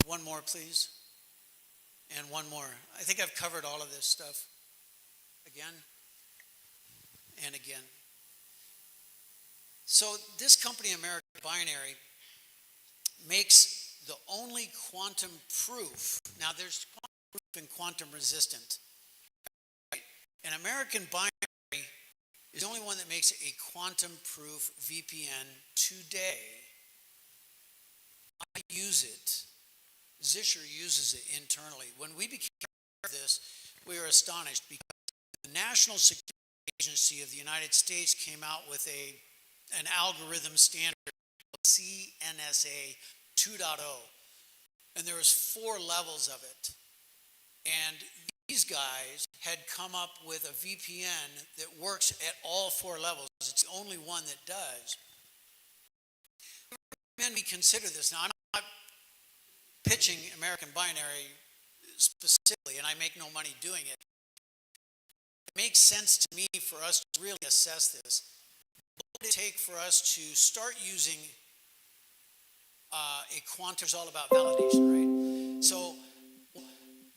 One more, please. And one more. I think I've covered all of this stuff. Again and again. So this company, American Binary, makes the only quantum proof. Now there's quantum proof and quantum resistant. And American Binary is the only one that makes a quantum proof VPN today. I use it. Zisher uses it internally. When we became aware of this, we were astonished because the National Security Agency of the United States came out with an algorithm standard called CNSA 2.0, and there was 4 levels of it. And these guys had come up with a VPN that works at all 4 levels. It's the only one that does. I recommend we consider this. Now, I'm not pitching American Binary specifically, and I make no money doing it. It makes sense to me for us to really assess this. What would it take for us to start using a quantum? It's all about validation, right? So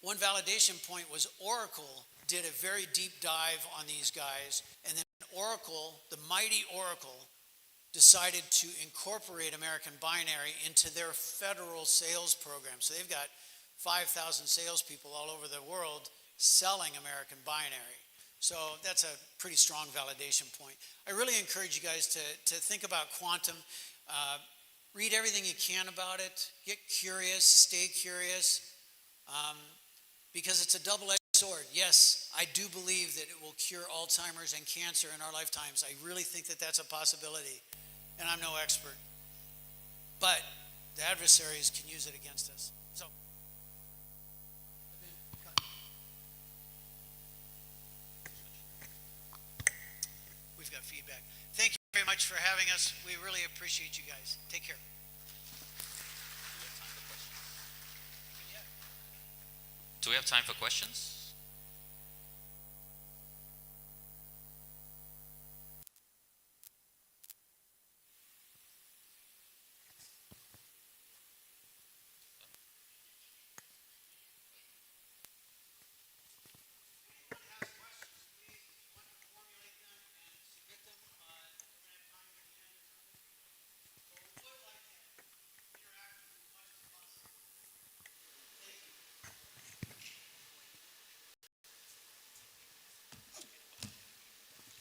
one validation point was Oracle did a very deep dive on these guys, and then Oracle, the mighty Oracle, decided to incorporate American Binary into their federal sales program. So they've got 5,000 salespeople all over the world selling American Binary. So that's a pretty strong validation point. I really encourage you guys to think about quantum. Read everything you can about it. Get curious, stay curious, because it's a double-edged sword. Yes, I do believe that it will cure Alzheimer's and cancer in our lifetimes. I really think that that's a possibility, and I'm no expert. But the adversaries can use it against us. So. We've got feedback. Thank you very much for having us. We really appreciate you guys. Take care. Do we have time for questions?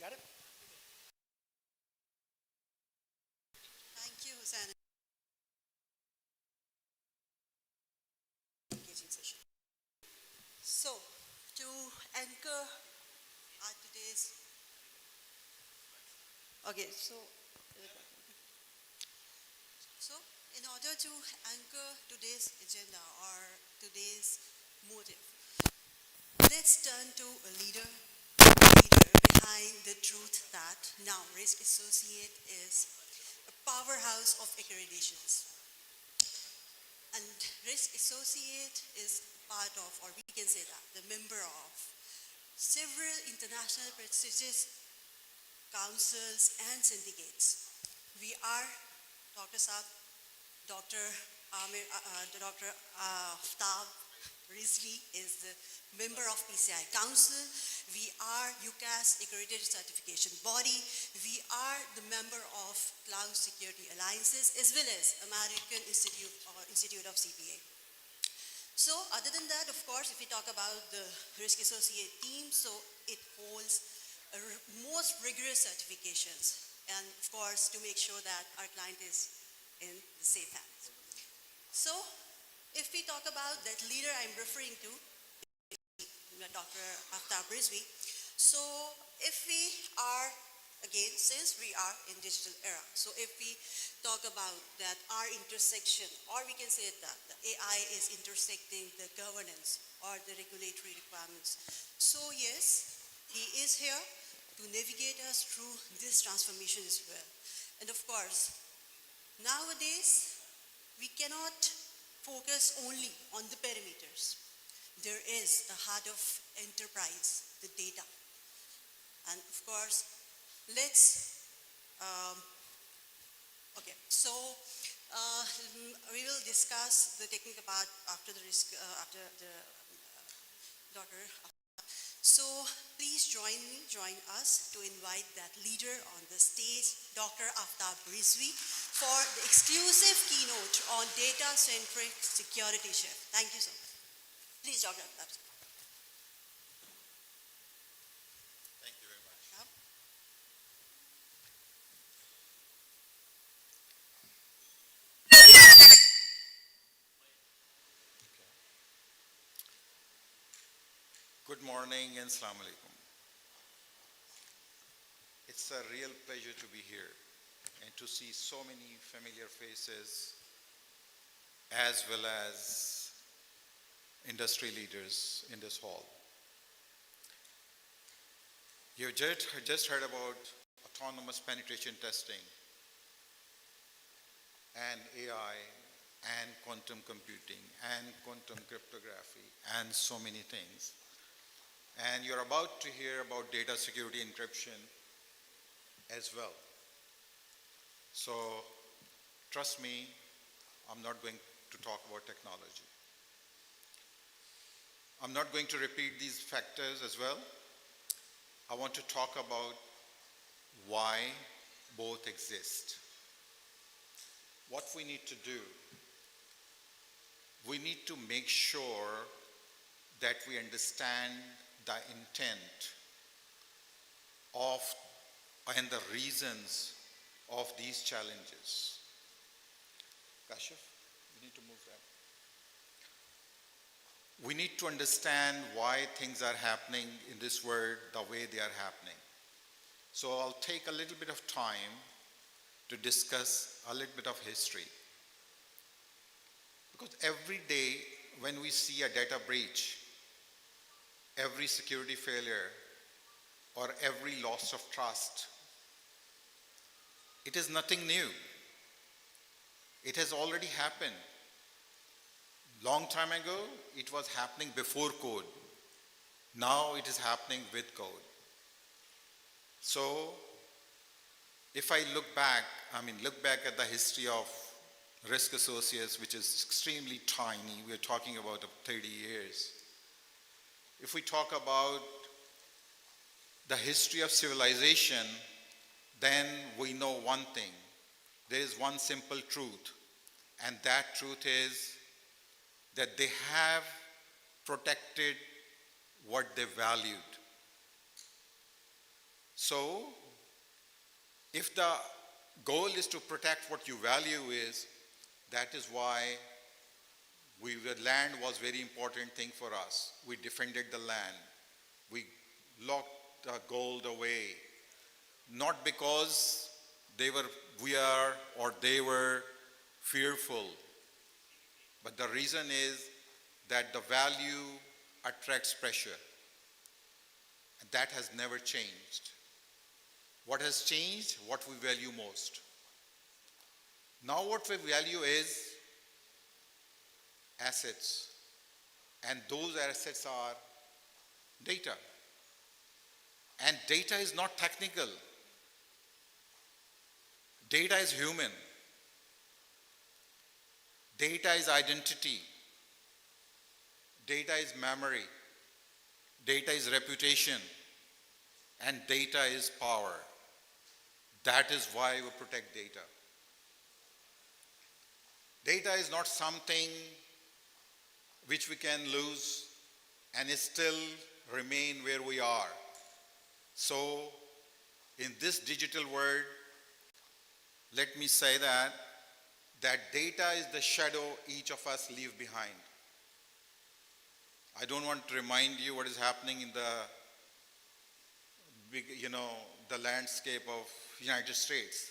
Got it? Thank you, Hussain. Engaging session. So, to anchor our today's, so in order to anchor today's agenda or today's motive, let's turn to a leader behind the truth that now Risk Associate is a powerhouse of accreditations. And Risk Associate is part of, or we can say that, the member of several international prestigious councils and syndicates. We are, Dr. Saab, Dr. Aftab Rizvi is the member of PCI Council. We are UCAS accredited certification body. We are the member of Cloud Security Alliances as well as American Institute of CPA. So other than that, of course, if we talk about the Risk Associate team, so it holds most rigorous certifications, and of course to make sure that our client is in the safe hands. So if we talk about that leader I'm referring to, Dr. Aftab Rizvi, so if we are, again, since we are in digital era, so if we talk about that our intersection, or we can say that the AI is intersecting the governance or the regulatory requirements. So yes, he is here to navigate us through this transformation as well. And of course, nowadays, we cannot focus only on the perimeters. There is the heart of enterprise, the data. And of course, let's, so We will discuss the technical part after the risk, after the Dr. So please join us to invite that leader on the stage, Dr. Aftab Rizvi, for the exclusive keynote on data-centric security shift. Thank you so much. Please, Dr. Aftab. Thank you very much. Yeah. Good morning and Assalamu alaikum. It's a real pleasure to be here and to see so many familiar faces as well as industry leaders in this hall. You just heard about autonomous penetration testing and AI and quantum computing and quantum cryptography and so many things. And you're about to hear about data security encryption as well. So trust me, I'm not going to talk about technology. I'm not going to repeat these factors as well. I want to talk about why both exist. What we need to do, we need to make sure that we understand the intent of and the reasons of these challenges. Kashif, you need to move that. We need to understand why things are happening in this world the way they are happening. So I'll take a little bit of time to discuss a little bit of history. Because every day when we see a data breach, every security failure, or every loss of trust, it is nothing new. It has already happened. Long time ago, it was happening before code. Now it is happening with code. So, if I look back at the history of Risk Associates, which is extremely tiny, we're talking about 30 years. If we talk about the history of civilization, then we know one thing. There is one simple truth, and that truth is that they have protected what they valued. So, if the goal is to protect what you value is, that is why the land was very important thing for us. We defended the land. We locked the gold away. Not because they were fearful, but the reason is that the value attracts pressure. And that has never changed. What has changed? What we value most. Now what we value is assets. And those assets are data. And data is not technical. Data is human. Data is identity. Data is memory. Data is reputation. And data is power. That is why we protect data. Data is not something which we can lose and still remain where we are. So, in this digital world, let me say that data is the shadow each of us leave behind. I don't want to remind you what is happening in the big, the landscape of United States.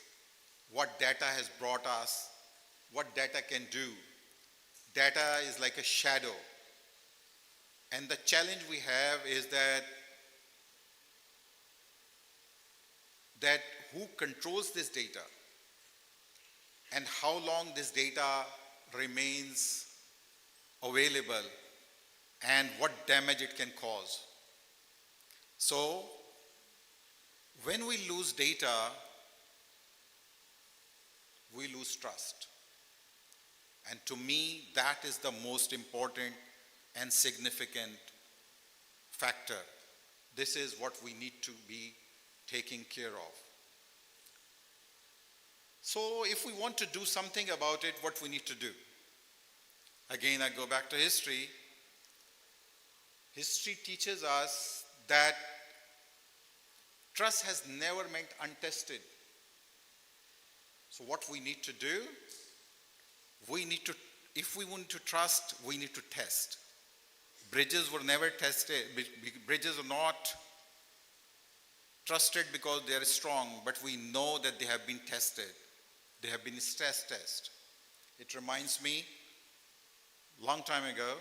What data has brought us, what data can do. Data is like a shadow. And the challenge we have is that who controls this data and how long this data remains available and what damage it can cause. So, when we lose data, we lose trust. And to me, that is the most important and significant factor. This is what we need to be taking care of. So if we want to do something about it, what we need to do? Again, I go back to history. History teaches us that trust has never meant untested. So what we need to do, if we want to trust, we need to test. Bridges were never tested. Bridges are not trusted because they are strong, but we know that they have been tested. They have been stress tested. It reminds me, long time ago,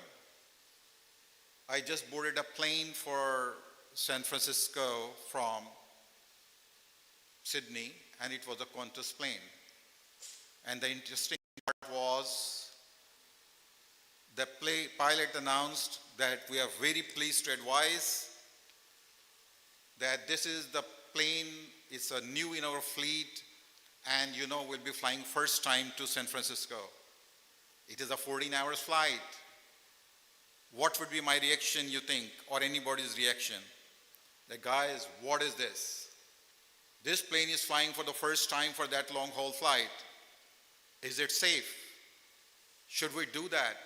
I just boarded a plane for San Francisco from Sydney, and it was a Qantas plane. And the interesting part was the pilot announced that we are very pleased to advise that this is the plane, it's a new in our fleet, and we'll be flying first time to San Francisco. It is a 14 hours flight. What would be my reaction, you think, or anybody's reaction? The guys, what is this? This plane is flying for the first time for that long haul flight. Is it safe? Should we do that?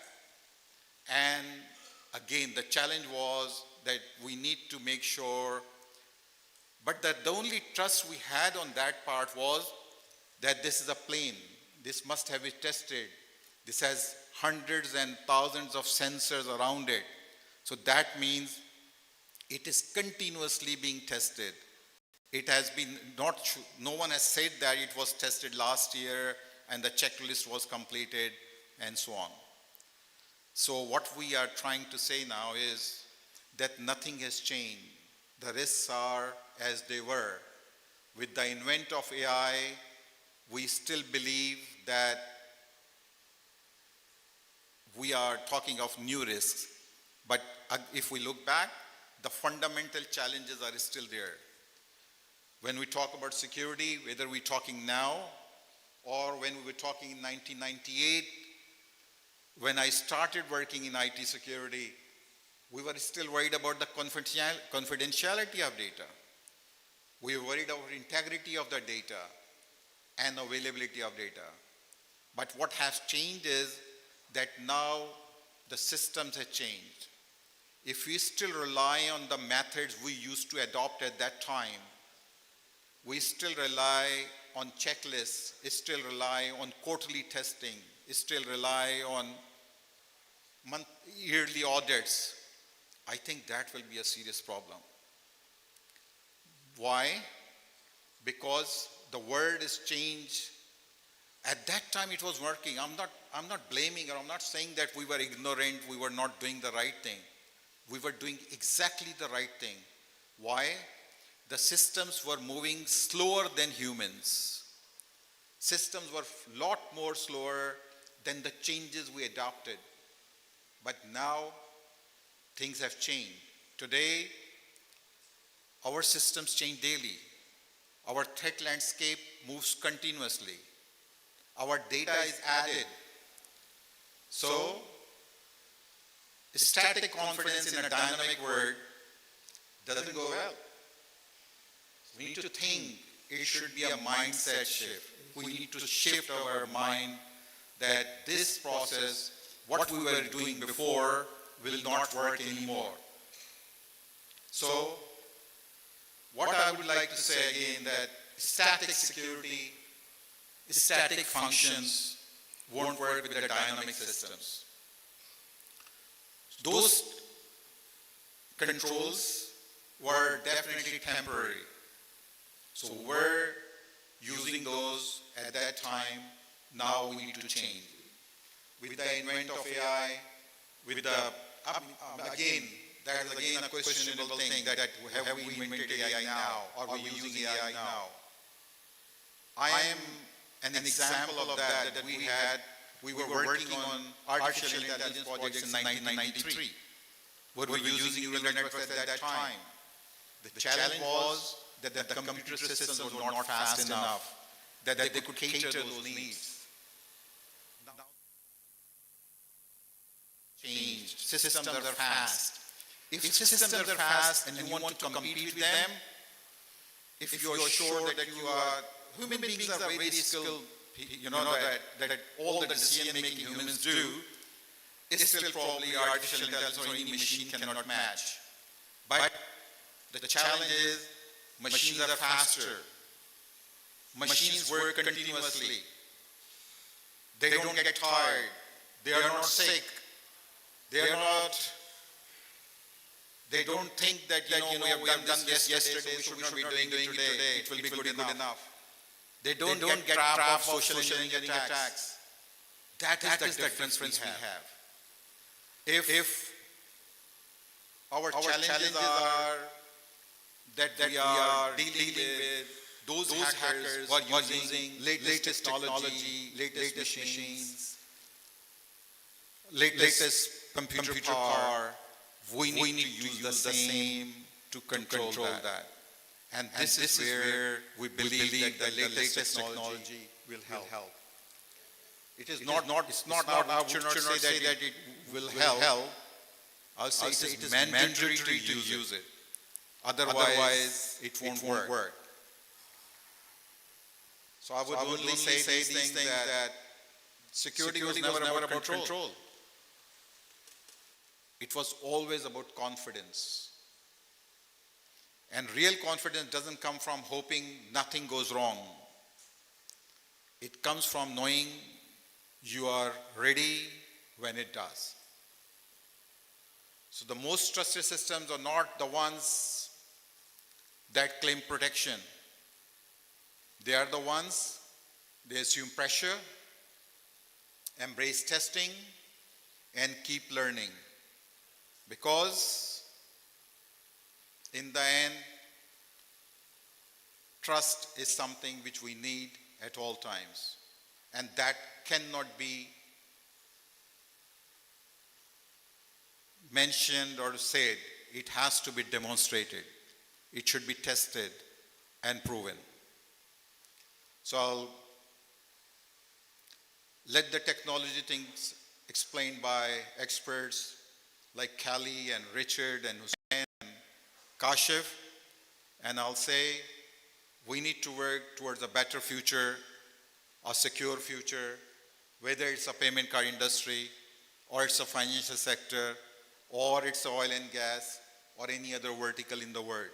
And again, the challenge was that we need to make sure, but that the only trust we had on that part was that this is a plane. This must have been tested. This has hundreds and thousands of sensors around it. So that means it is continuously being tested. It has been no one has said that it was tested last year and the checklist was completed and so on. So what we are trying to say now is that nothing has changed. The risks are as they were. With the advent of AI, we still believe that we are talking of new risks. But if we look back, the fundamental challenges are still there. When we talk about security, whether we're talking now or when we were talking in 1998, when I started working in IT security, we were still worried about the confidentiality of data. We were worried about integrity of the data and availability of data. But what has changed is that now the systems have changed. If we still rely on the methods we used to adopt at that time, we still rely on checklists, still rely on quarterly testing, still rely on yearly audits, I think that will be a serious problem. Why? Because the world has changed. At that time it was working. I'm not blaming or I'm not saying that we were ignorant, we were not doing the right thing. We were doing exactly the right thing. Why? The systems were moving slower than humans. Systems were a lot more slower than the changes we adopted. But now things have changed. Today, our systems change daily. Our threat landscape moves continuously. Our data is added. So, static confidence in a dynamic world doesn't go well. We need to think it should be a mindset shift. We need to shift our mind that this process, what we were doing before, will not work anymore. So, what I would like to say again, that static security, static functions won't work with the dynamic systems. Those controls were definitely temporary. So we're using those at that time. Now we need to change. With the advent of AI, with the, again, that is again a questionable thing, that have we invented AI now? Are we using AI now? I am an example of that we were working on artificial intelligence projects in 1993. We were using neural networks at that time. The challenge was that the computer systems were not fast enough, that they could cater those needs. systems are fast. If systems are fast and you want to compete with them, if you are sure that you are, human beings are very skilled, that all the decision making humans do, is still probably artificial intelligence or any machine cannot match. But the challenge is machines are faster. Machines work continuously. They don't get tired. They are not sick. They don't think that, we have done this yesterday, so we should not be doing it today. It will be good enough. They don't get trapped of social engineering attacks. That is the difference we have. If our challenges are that we are dealing with those hackers who are using latest technology, latest machines, latest computer power, we need to use the same to control that. And this is where we believe that the latest technology will help. It is not, I should not say that it will help. I'll say it is mandatory to use it. Otherwise, it won't work. So I would only say these things that security was never about control. It was always about confidence. And real confidence doesn't come from hoping nothing goes wrong. It comes from knowing you are ready when it does. So the most trusted systems are not the ones that claim protection. They are the ones, they assume pressure, embrace testing, and keep learning. Because in the end, trust is something which we need at all times. And that cannot be mentioned or said. It has to be demonstrated. It should be tested and proven. So I'll let the technology things explained by experts like Callie and Richard and Hussein and Kashif, and I'll say we need to work towards a better future, a secure future, whether it's a payment card industry, or it's a financial sector, or it's oil and gas, or any other vertical in the world.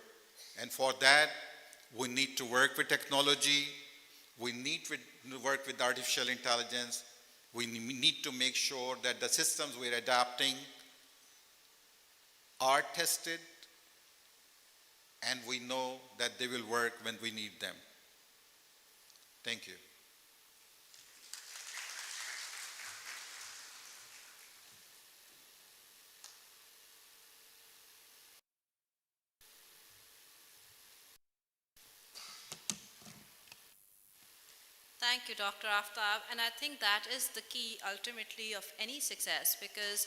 And for that, we need to work with technology, we need to work with artificial intelligence, we need to make sure that the systems we're adapting are tested, and we know that they will work when we need them. Thank you. Thank you, Dr. Aftab. And I think that is the key ultimately of any success, because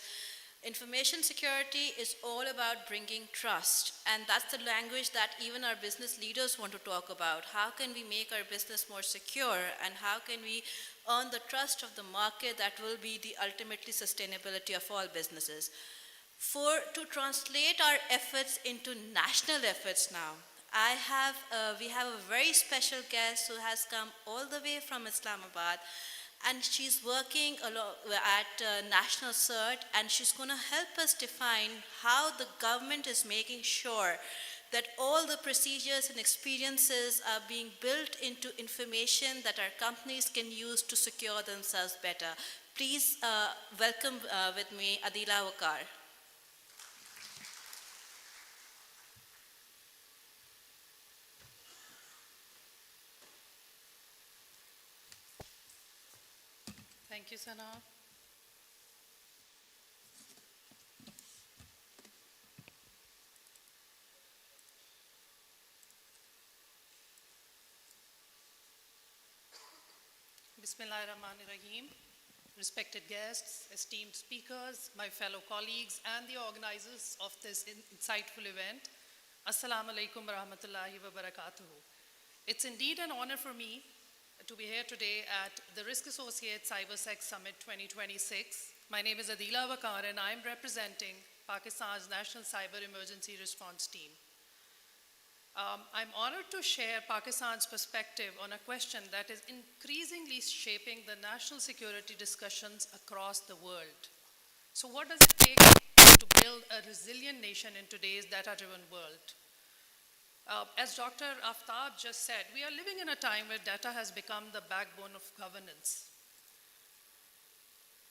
information security is all about bringing trust. And that's the language that even our business leaders want to talk about. How can we make our business more secure, and how can we earn the trust of the market that will be the ultimately sustainability of all businesses? To translate our efforts into national efforts now, we have a very special guest who has come all the way from Islamabad, and she's working at National CERT, and she's going to help us define how the government is making sure that all the procedures and experiences are being built into information that our companies can use to secure themselves better. Please welcome with me Adila Wakar. Thank you, Sana. Bismillahirrahmanirrahim. Respected guests, esteemed speakers, my fellow colleagues, and the organizers of this insightful event, Assalamu alaikum wa rahmatullahi wa barakatuhu. It's indeed an honor for me to be here today at the Risk Associates CyberSec Summit 2026. My name is Adila Wakar and I'm representing Pakistan's National Cyber Emergency Response Team. I'm honored to share Pakistan's perspective on a question that is increasingly shaping the national security discussions across the world. So what does it take to build a resilient nation in today's data-driven world? As Dr. Aftab just said, we are living in a time where data has become the backbone of governance.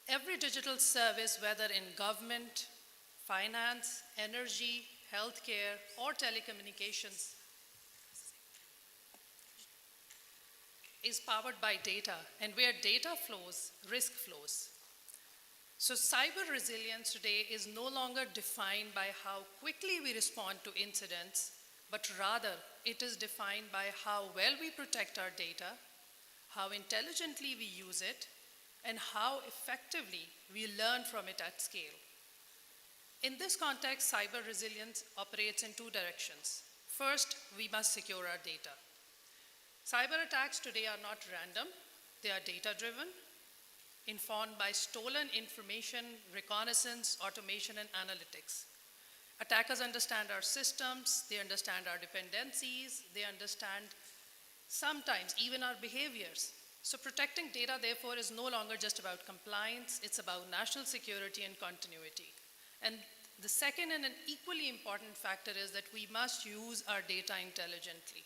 Every digital service, whether in government, finance, energy, healthcare, or telecommunications, is powered by data, and where data flows, risk flows. So cyber resilience today is no longer defined by how quickly we respond to incidents, but rather it is defined by how well we protect our data, how intelligently we use it, and how effectively we learn from it at scale. In this context, cyber resilience operates in two directions. First, we must secure our data. Cyber attacks today are not random, they are data-driven, informed by stolen information, reconnaissance, automation, and analytics. Attackers understand our systems, they understand our dependencies, they understand sometimes even our behaviors. So protecting data, therefore, is no longer just about compliance, it's about national security and continuity. And the second and an equally important factor is that we must use our data intelligently.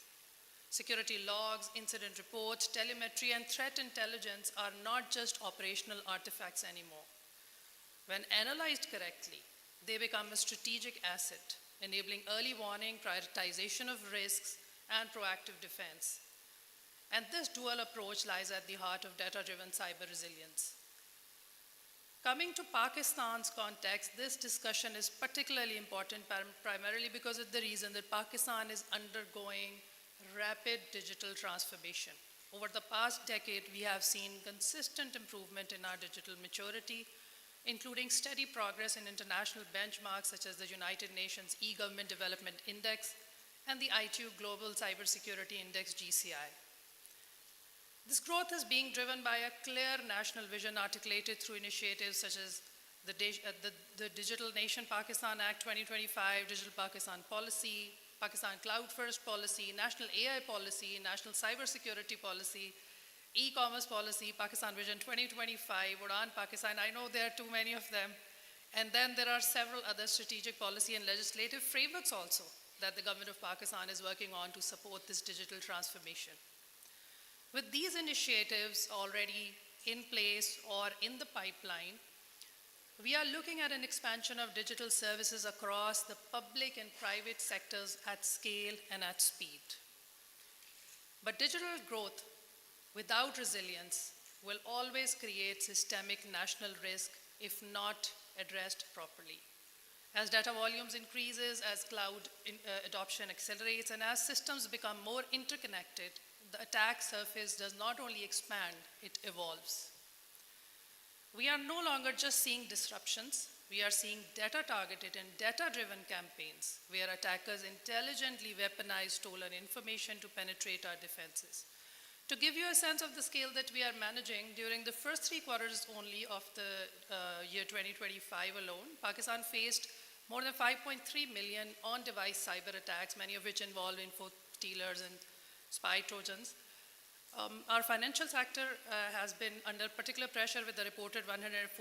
Security logs, incident reports, telemetry, and threat intelligence are not just operational artifacts anymore. When analyzed correctly, they become a strategic asset, enabling early warning, prioritization of risks, and proactive defense. And this dual approach lies at the heart of data-driven cyber resilience. Coming to Pakistan's context, this discussion is particularly important primarily because of the reason that Pakistan is undergoing rapid digital transformation. Over the past decade, we have seen consistent improvement in our digital maturity, including steady progress in international benchmarks such as the United Nations E-Government Development Index and the ITU Global Cybersecurity Index GCI. This growth is being driven by a clear national vision articulated through initiatives such as the Digital Nation Pakistan Act 2025, Digital Pakistan Policy, Pakistan Cloud First Policy, National AI Policy, National Cybersecurity Policy, E-commerce Policy, Pakistan Vision 2025, Udan Pakistan. I know there are too many of them. And then there are several other strategic policy and legislative frameworks also that the government of Pakistan is working on to support this digital transformation. With these initiatives already in place or in the pipeline, we are looking at an expansion of digital services across the public and private sectors at scale and at speed. But digital growth without resilience will always create systemic national risk if not addressed properly. As data volumes increases, as cloud adoption accelerates, and as systems become more interconnected, the attack surface does not only expand, it evolves. We are no longer just seeing disruptions, we are seeing data-targeted and data-driven campaigns where attackers intelligently weaponize stolen information to penetrate our defenses. To give you a sense of the scale that we are managing, during the first 3 quarters only of the year 2025 alone, Pakistan faced more than 5.3 million on-device cyber attacks, many of which involved info stealers and spy trojans. Our financial sector has been under particular pressure with the reported 114%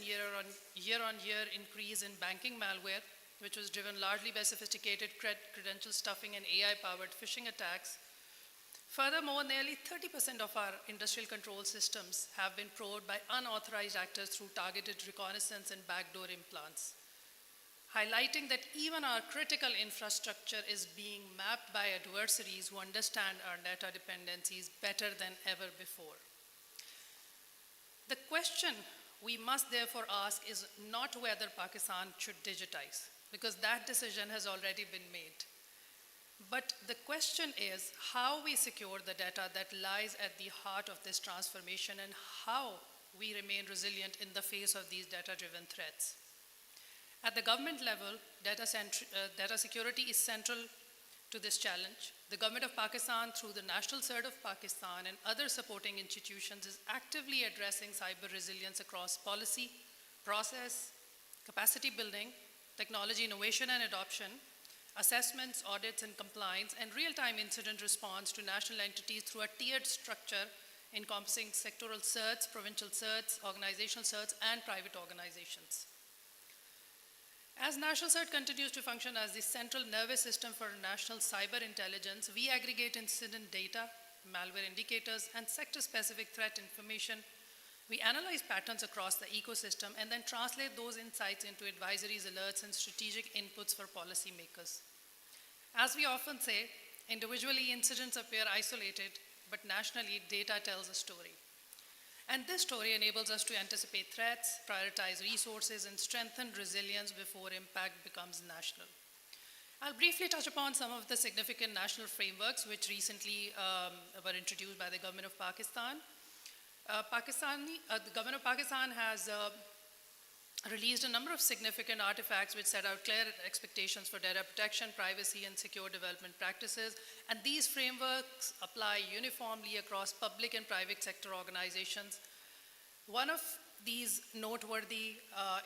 year-on-year increase in banking malware, which was driven largely by sophisticated credential stuffing and AI-powered phishing attacks. Furthermore, nearly 30% of our industrial control systems have been probed by unauthorized actors through targeted reconnaissance and backdoor implants, highlighting that even our critical infrastructure is being mapped by adversaries who understand our data dependencies better than ever before. The question we must therefore ask is not whether Pakistan should digitize, because that decision has already been made. But the question is how we secure the data that lies at the heart of this transformation and how we remain resilient in the face of these data-driven threats. At the government level, data security is central to this challenge, the government of Pakistan, through the National Cert of Pakistan and other supporting institutions, is actively addressing cyber resilience across policy, process, capacity building, technology innovation and adoption, assessments, audits and compliance, and real-time incident response to national entities through a tiered structure encompassing sectoral certs, provincial certs, organizational certs, and private organizations. As National CERT continues to function as the central nervous system for national cyber intelligence, we aggregate incident data, malware indicators, and sector-specific threat information. We analyze patterns across the ecosystem and then translate those insights into advisories, alerts, and strategic inputs for policymakers. As we often say, individually incidents appear isolated, but nationally data tells a story. And this story enables us to anticipate threats, prioritize resources, and strengthen resilience before impact becomes national. I'll briefly touch upon some of the significant national frameworks which recently were introduced by the government of Pakistan. The government of Pakistan has released a number of significant artifacts which set out clear expectations for data protection, privacy, and secure development practices. And these frameworks apply uniformly across public and private sector organizations. One of these noteworthy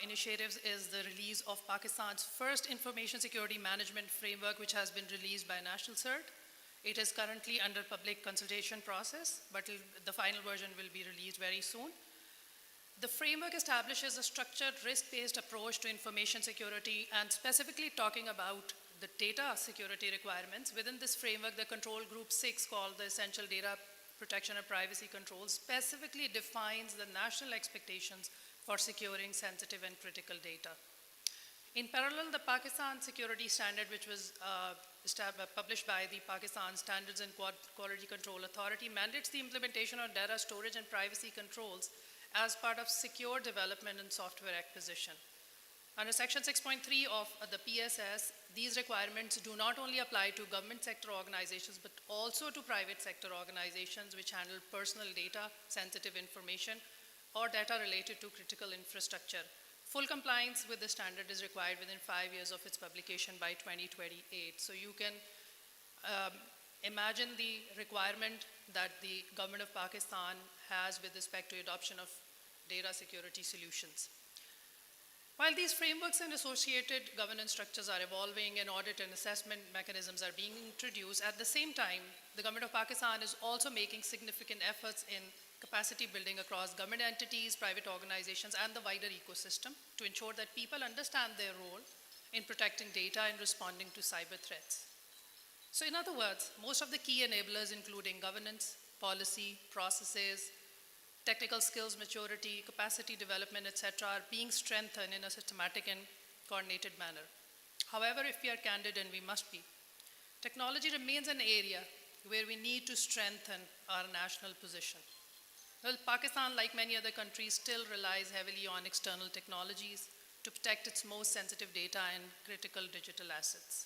initiatives is the release of Pakistan's first information security management framework, which has been released by National CERT. It is currently under public consultation process, but the final version will be released very soon. The framework establishes a structured risk-based approach to information security and specifically talking about the data security requirements. Within this framework, the control group 6, called the Essential Data Protection and Privacy Controls, specifically defines the national expectations for securing sensitive and critical data. In parallel, the Pakistan Security Standard, which was published by the Pakistan Standards and Quality Control Authority, mandates the implementation of data storage and privacy controls as part of secure development and software acquisition. Under Section 6.3 of the PSS, these requirements do not only apply to government sector organizations, but also to private sector organizations which handle personal data, sensitive information, or data related to critical infrastructure. Full compliance with the standard is required within 5 years of its publication by 2028. So you can imagine the requirement that the government of Pakistan has with respect to adoption of data security solutions. While these frameworks and associated governance structures are evolving and audit and assessment mechanisms are being introduced, at the same time, the government of Pakistan is also making significant efforts in capacity building across government entities, private organizations, and the wider ecosystem to ensure that people understand their role in protecting data and responding to cyber threats. So in other words, most of the key enablers, including governance, policy, processes, technical skills maturity, capacity development, etc., are being strengthened in a systematic and coordinated manner. However, if we are candid, and we must be, technology remains an area where we need to strengthen our national position. Well, Pakistan, like many other countries, still relies heavily on external technologies to protect its most sensitive data and critical digital assets.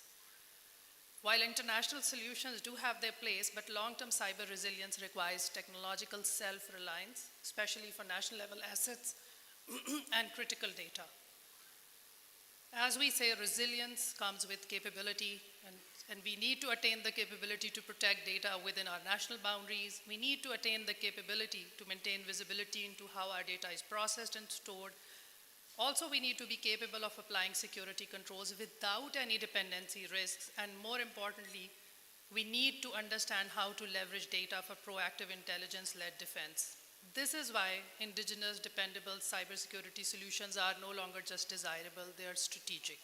While international solutions do have their place, but long-term cyber resilience requires technological self-reliance, especially for national-level assets and critical data. As we say, resilience comes with capability, and we need to attain the capability to protect data within our national boundaries. We need to attain the capability to maintain visibility into how our data is processed and stored. Also, we need to be capable of applying security controls without any dependency risks, and more importantly, we need to understand how to leverage data for proactive intelligence-led defense. This is why indigenous, dependable cybersecurity solutions are no longer just desirable, they are strategic.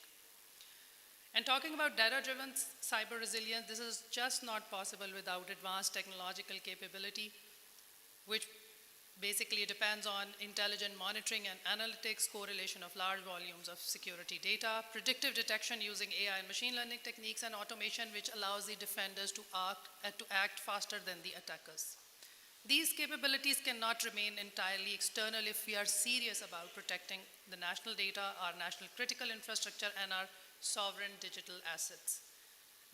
And talking about data-driven cyber resilience, this is just not possible without advanced technological capability, which basically depends on intelligent monitoring and analytics, correlation of large volumes of security data, predictive detection using AI and machine learning techniques, and automation which allows the defenders to act faster than the attackers. These capabilities cannot remain entirely external if we are serious about protecting the national data, our national critical infrastructure, and our sovereign digital assets.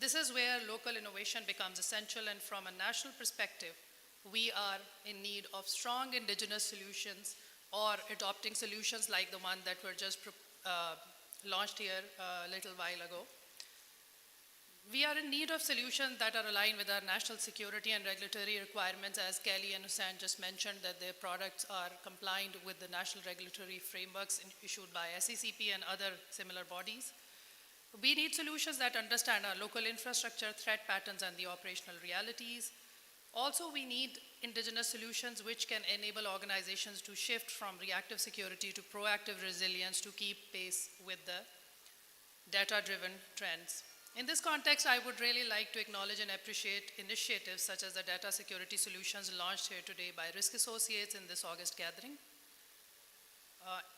This is where local innovation becomes essential, and from a national perspective, we are in need of strong indigenous solutions or adopting solutions like the one that were just launched here a little while ago. We are in need of solutions that are aligned with our national security and regulatory requirements, as Kelly and Hussain just mentioned, that their products are compliant with the national regulatory frameworks issued by SECP and other similar bodies. We need solutions that understand our local infrastructure, threat patterns, and the operational realities. Also, we need indigenous solutions which can enable organizations to shift from reactive security to proactive resilience to keep pace with the data-driven trends. In this context, I would really like to acknowledge and appreciate initiatives such as the data security solutions launched here today by Risk Associates in this August gathering.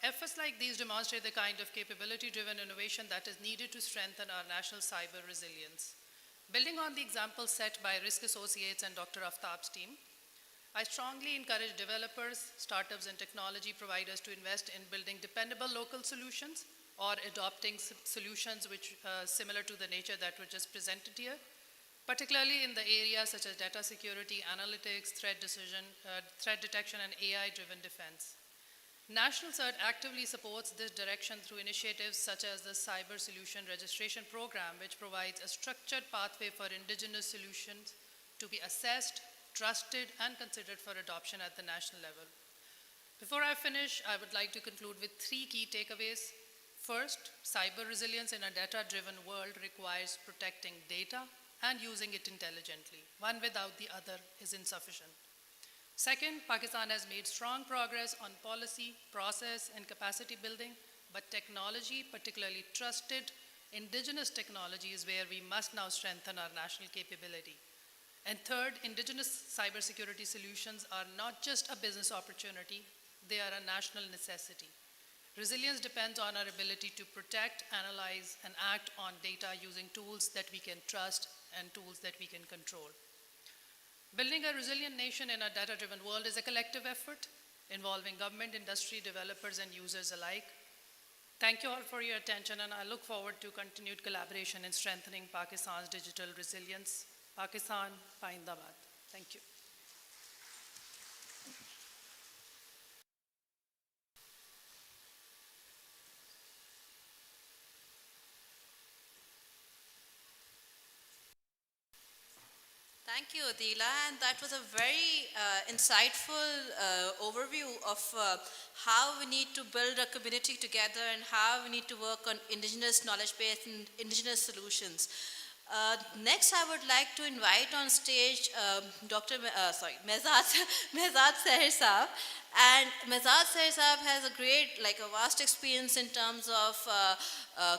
Efforts like these demonstrate the kind of capability-driven innovation that is needed to strengthen our national cyber resilience. Building on the example set by Risk Associates and Dr. Aftab's team, I strongly encourage developers, startups, and technology providers to invest in building dependable local solutions or adopting solutions which similar to the nature that were just presented here, particularly in the areas such as data security, analytics, threat detection, and AI-driven defense. National CERT actively supports this direction through initiatives such as the Cyber Solution Registration Program, which provides a structured pathway for indigenous solutions to be assessed, trusted, and considered for adoption at the national level. Before I finish, I would like to conclude with 3 key takeaways. First, cyber resilience in a data-driven world requires protecting data and using it intelligently. One without the other is insufficient. Second, Pakistan has made strong progress on policy, process, and capacity building, but technology, particularly trusted indigenous technology, is where we must now strengthen our national capability. And third, indigenous cybersecurity solutions are not just a business opportunity, they are a national necessity. Resilience depends on our ability to protect, analyze, and act on data using tools that we can trust and tools that we can control. Building a resilient nation in a data-driven world is a collective effort involving government, industry, developers, and users alike. Thank you all for your attention, and I look forward to continued collaboration in strengthening Pakistan's digital resilience. Pakistan, Paindabad. Thank you. Thank you, Adila, and that was a very insightful overview of how we need to build a community together and how we need to work on indigenous knowledge base and indigenous solutions. Next, I would like to invite on stage Mehzad Seher Saab. And Mehzad Seher Saab has a vast experience in terms of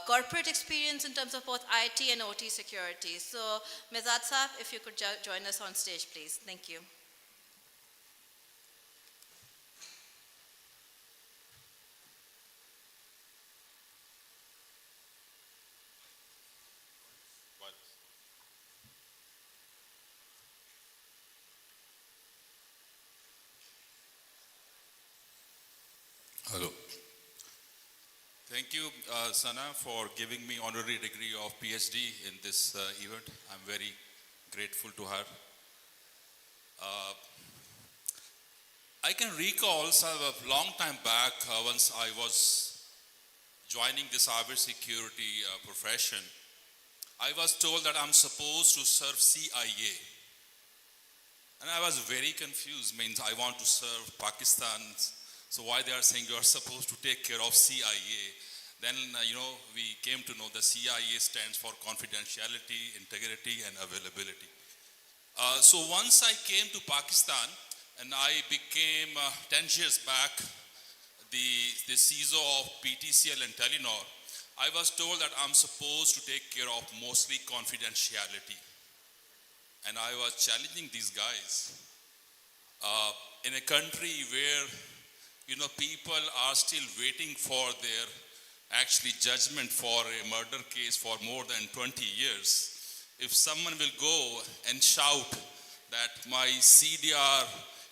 corporate experience in terms of both IT and OT security. So, Mehzad Saab, if you could join us on stage, please. Thank you. Hello. Thank you, Sana, for giving me honorary degree of PhD in this event. I'm very grateful to her. I can recall a long time back once I was joining the cybersecurity profession, I was told that I'm supposed to serve CIA. And I was very confused, means I want to serve Pakistan. So why they are saying you are supposed to take care of CIA? Then, we came to know the CIA stands for confidentiality, integrity, and availability. So once I came to Pakistan, and I became, 10 years back, the CISO of PTCL and Telenor, I was told that I'm supposed to take care of mostly confidentiality. And I was challenging these guys. In a country where people are still waiting for their actually judgment for a murder case for more than 20 years. If someone will go and shout that my CDR,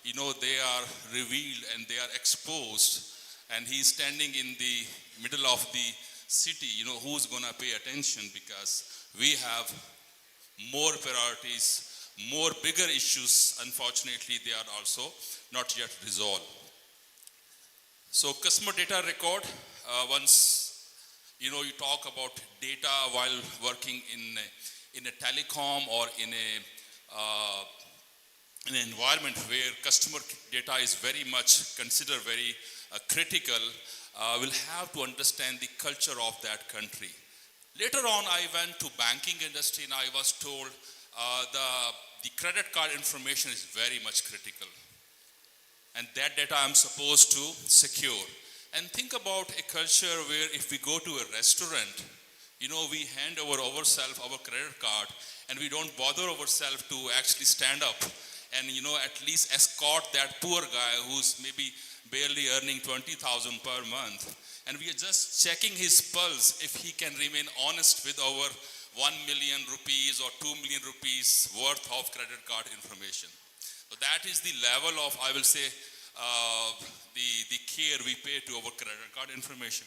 they are revealed and they are exposed, and he's standing in the middle of the city, who's gonna pay attention? Because we have more priorities, more bigger issues. Unfortunately, they are also not yet resolved. So customer data record, once you talk about data while working in in a telecom or in an environment where customer data is very much considered very critical, will have to understand the culture of that country. Later on, I went to banking industry and I was told the credit card information is very much critical. And that data I'm supposed to secure. And think about a culture where if we go to a restaurant, we hand over ourselves our credit card and we don't bother ourselves to actually stand up and, at least escort that poor guy who's maybe barely earning 20,000 per month. And we are just checking his pulse if he can remain honest with our 1 million rupees or 2 million rupees worth of credit card information. So that is the level of, I will say, the care we pay to our credit card information.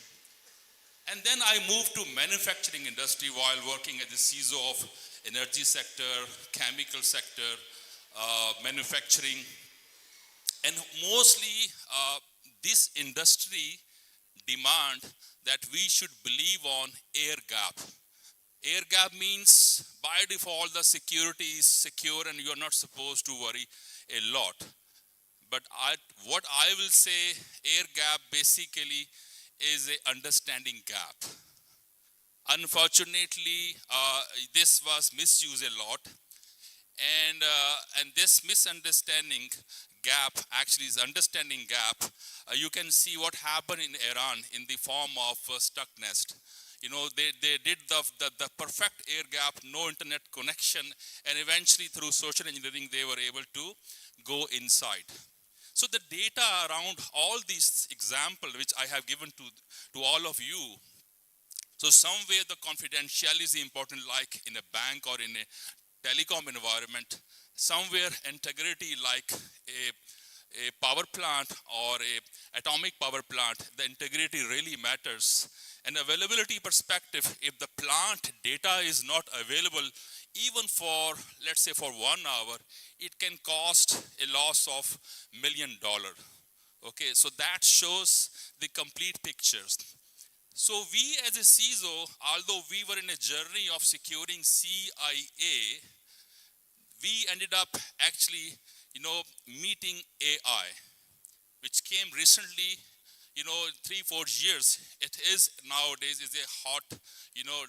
And then I moved to manufacturing industry while working as the CISO of energy sector, chemical sector, manufacturing. And mostly this industry demand that we should believe on air gap. Air gap means by default the security is secure and you are not supposed to worry a lot. But what I will say, air gap basically is an understanding gap. Unfortunately, this was misused a lot. And this misunderstanding gap actually is understanding gap. You can see what happened in Iran in the form of stuck nest. They did the perfect air gap, no internet connection, and eventually through social engineering, they were able to go inside. So the data around all these examples, which I have given to all of you, so somewhere the confidentiality is important, like in a bank or in a telecom environment, somewhere integrity like a power plant or a atomic power plant, the integrity really matters. And availability perspective, if the plant data is not available, even for, let's say for 1 hour, it can cost a loss of $1 million. Okay, so that shows the complete pictures. So we as a CISO, although we were in a journey of securing CIA, we ended up actually, meeting AI, which came recently, 3-4 years. It is nowadays is a hot,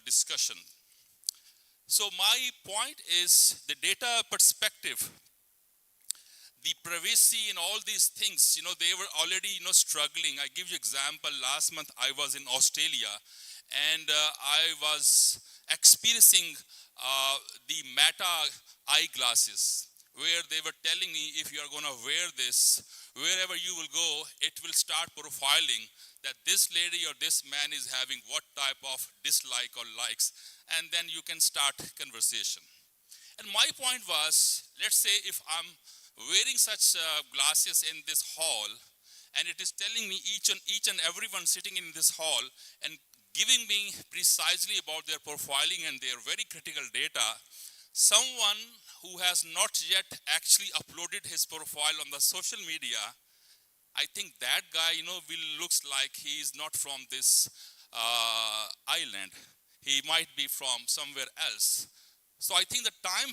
discussion. So my point is the data perspective, the privacy and all these things, they were already, struggling. I give you example. Last month I was in Australia and I was experiencing the Meta eyeglasses, where they were telling me if you are going to wear this, wherever you will go, it will start profiling that this lady or this man is having what type of dislike or likes, and then you can start conversation. And my point was, let's say if I'm wearing such glasses in this hall, and it is telling me each and everyone sitting in this hall and giving me precisely about their profiling and their very critical data, someone who has not yet actually uploaded his profile on the social media, I think that guy, looks like he is not from this island. He might be from somewhere else. So I think the time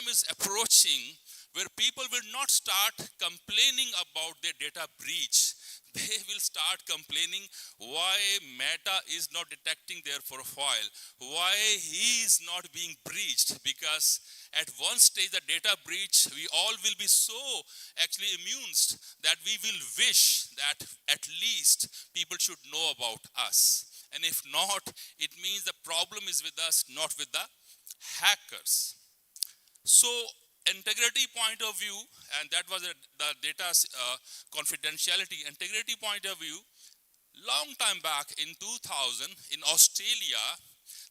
is approaching where people will not start complaining about their data breach. They will start complaining why Meta is not detecting their profile, why he is not being breached, because at one stage the data breach, we all will be so actually immune that we will wish that at least people should know about us. And if not, it means the problem is with us, not with the hackers. So integrity point of view, and that was the data confidentiality, integrity point of view, long time back in 2000 in Australia,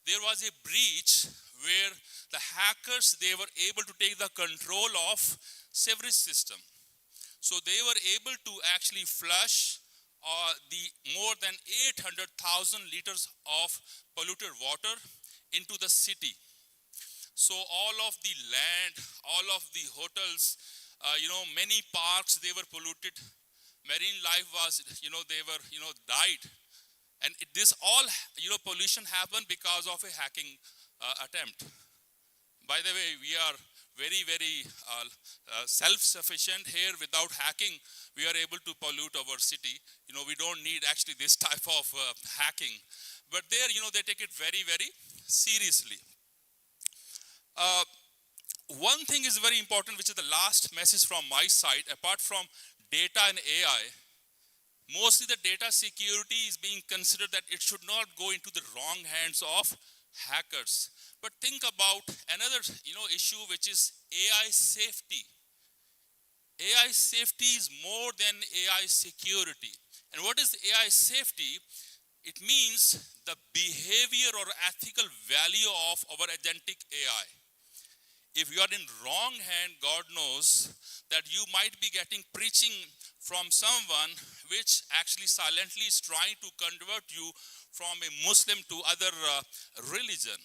there was a breach where the hackers, they were able to take the control of sewerage system. So they were able to actually flush the more than 800,000 liters of polluted water into the city. So all of the land, all of the hotels, many parks, they were polluted. Marine life was, they were, died. And this all, pollution happened because of a hacking attempt. By the way, we are very self-sufficient here. Without hacking, we are able to pollute our city. We don't need actually this type of hacking. But there, they take it very seriously. One thing is very important, which is the last message from my side. Apart from data and AI, mostly the data security is being considered that it should not go into the wrong hands of hackers. But think about another, issue, which is AI safety. AI safety is more than AI security. And what is AI safety? It means the behavior or ethical value of our agentic AI. If you are in wrong hand, God knows that you might be getting preaching from someone which actually silently is trying to convert you from a Muslim to other religion.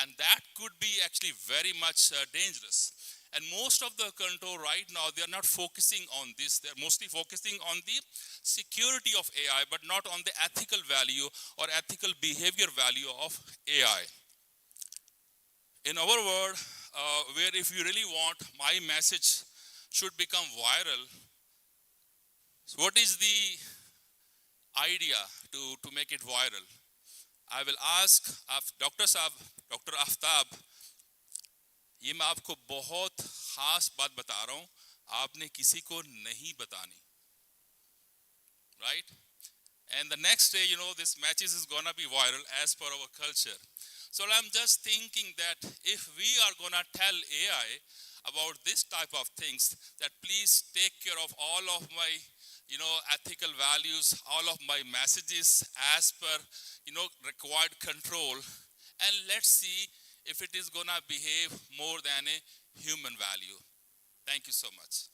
And that could be actually very much dangerous. And most of the control right now, they are not focusing on this. They're mostly focusing on the security of AI, but not on the ethical value or ethical behavior value of AI. In our world, where if you really want my message should become viral, so what is the idea to make it viral? I will ask Dr. Aftab, ये मैं आपको बहुत खास बात बता रहा हूँ, आपने किसी को नहीं बतानी, right? And the next day, this message is gonna be viral as per our culture. So I'm just thinking that if we are gonna tell AI about this type of things, that please take care of all of my ethical values, all of my messages as per, required control. And let's see if it is gonna behave more than a human value. Thank you so much.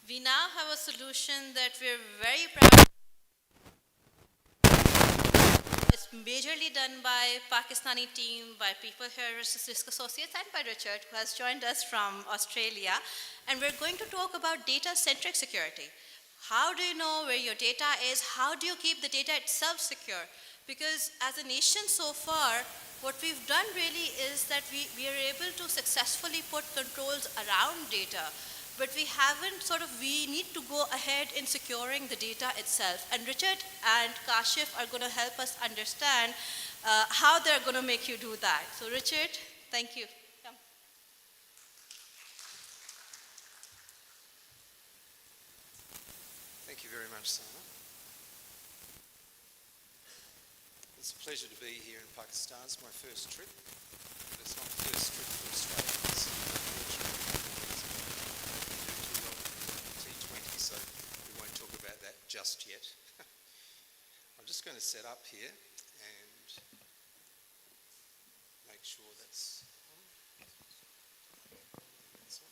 We now have a solution that we're very proud of. It's majorly done by Pakistani team, by people here, Risk Associates, and by Richard, who has joined us from Australia. And we're going to talk about data-centric security. How do you know where your data is? How do you keep the data itself secure? Because as a nation so far, what we've done really is that we are able to successfully put controls around data. But we need to go ahead in securing the data itself. And Richard and Kashif are going to help us understand how they're going to make you do that. So Richard, thank you. Come. Thank you very much, Sana. It's a pleasure to be here in Pakistan. It's my first trip, but it's not the first trip for Australians. T20, so we won't talk about that just yet. I'm just going to set up here and make sure that's on. That's on.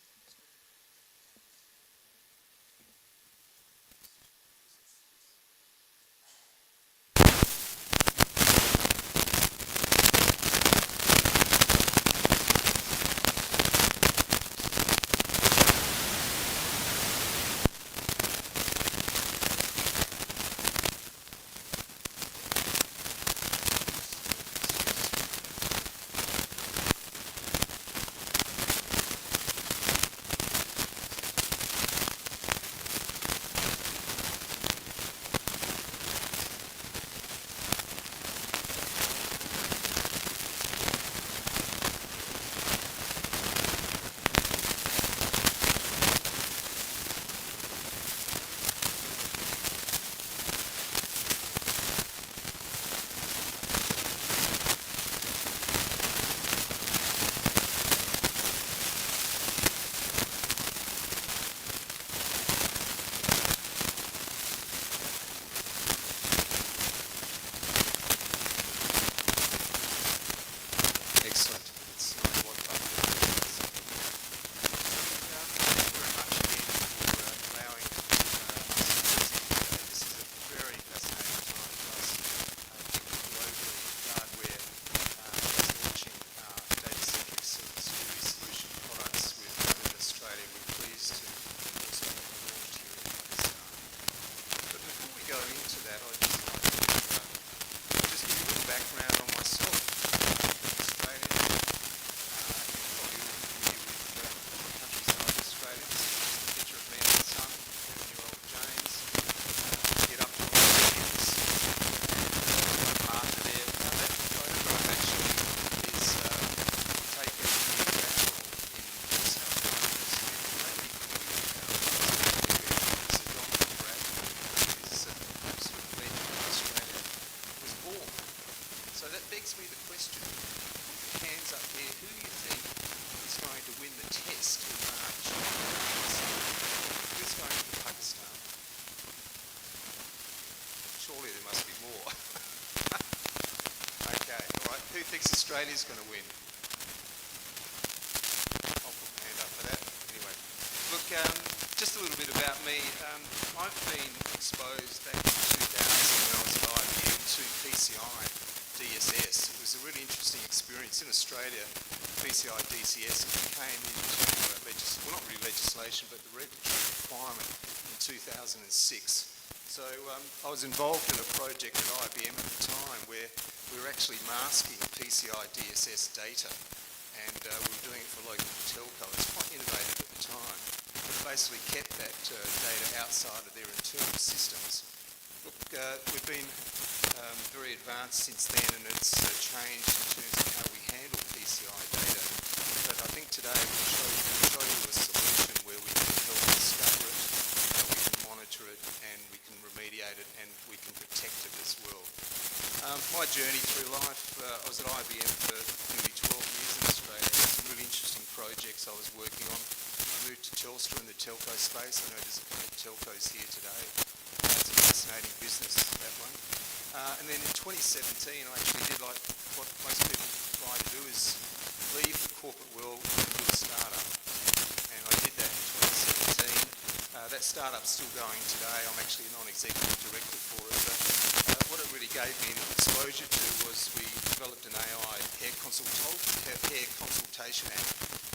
Australia's going to win. I'll put my hand up for that. Anyway, look, just a little bit about me. I've been exposed back in 2000 when I was at IBM to PCI DSS. It was a really interesting experience in Australia. PCI DSS came into well, not really legislation, but the regulatory requirement in 2006. So I was involved in a project at IBM at the time where we were actually masking PCI DSS data, and we were doing it for local telco. It was quite innovative at the time. It basically kept that data outside of their internal systems. Look, we've been very advanced since then, and it's changed in terms of how we handle PCI data. But I think today we'll show you a solution where we can help discover it, we can monitor it, and we can remediate it, and we can protect it as well. My journey through life, I was at IBM for nearly 12 years in Australia. Some really interesting projects I was working on. I moved to Telstra in the telco space. I know there's a couple of telcos here today. It's a fascinating business, that one. And then in 2017, I actually did like what most people try to do, is leave the corporate world and do a startup. And I did that in 2017. That startup's still going today. I'm actually a non-executive director for it. But what it really gave me exposure to was we developed an AI hair consultation app.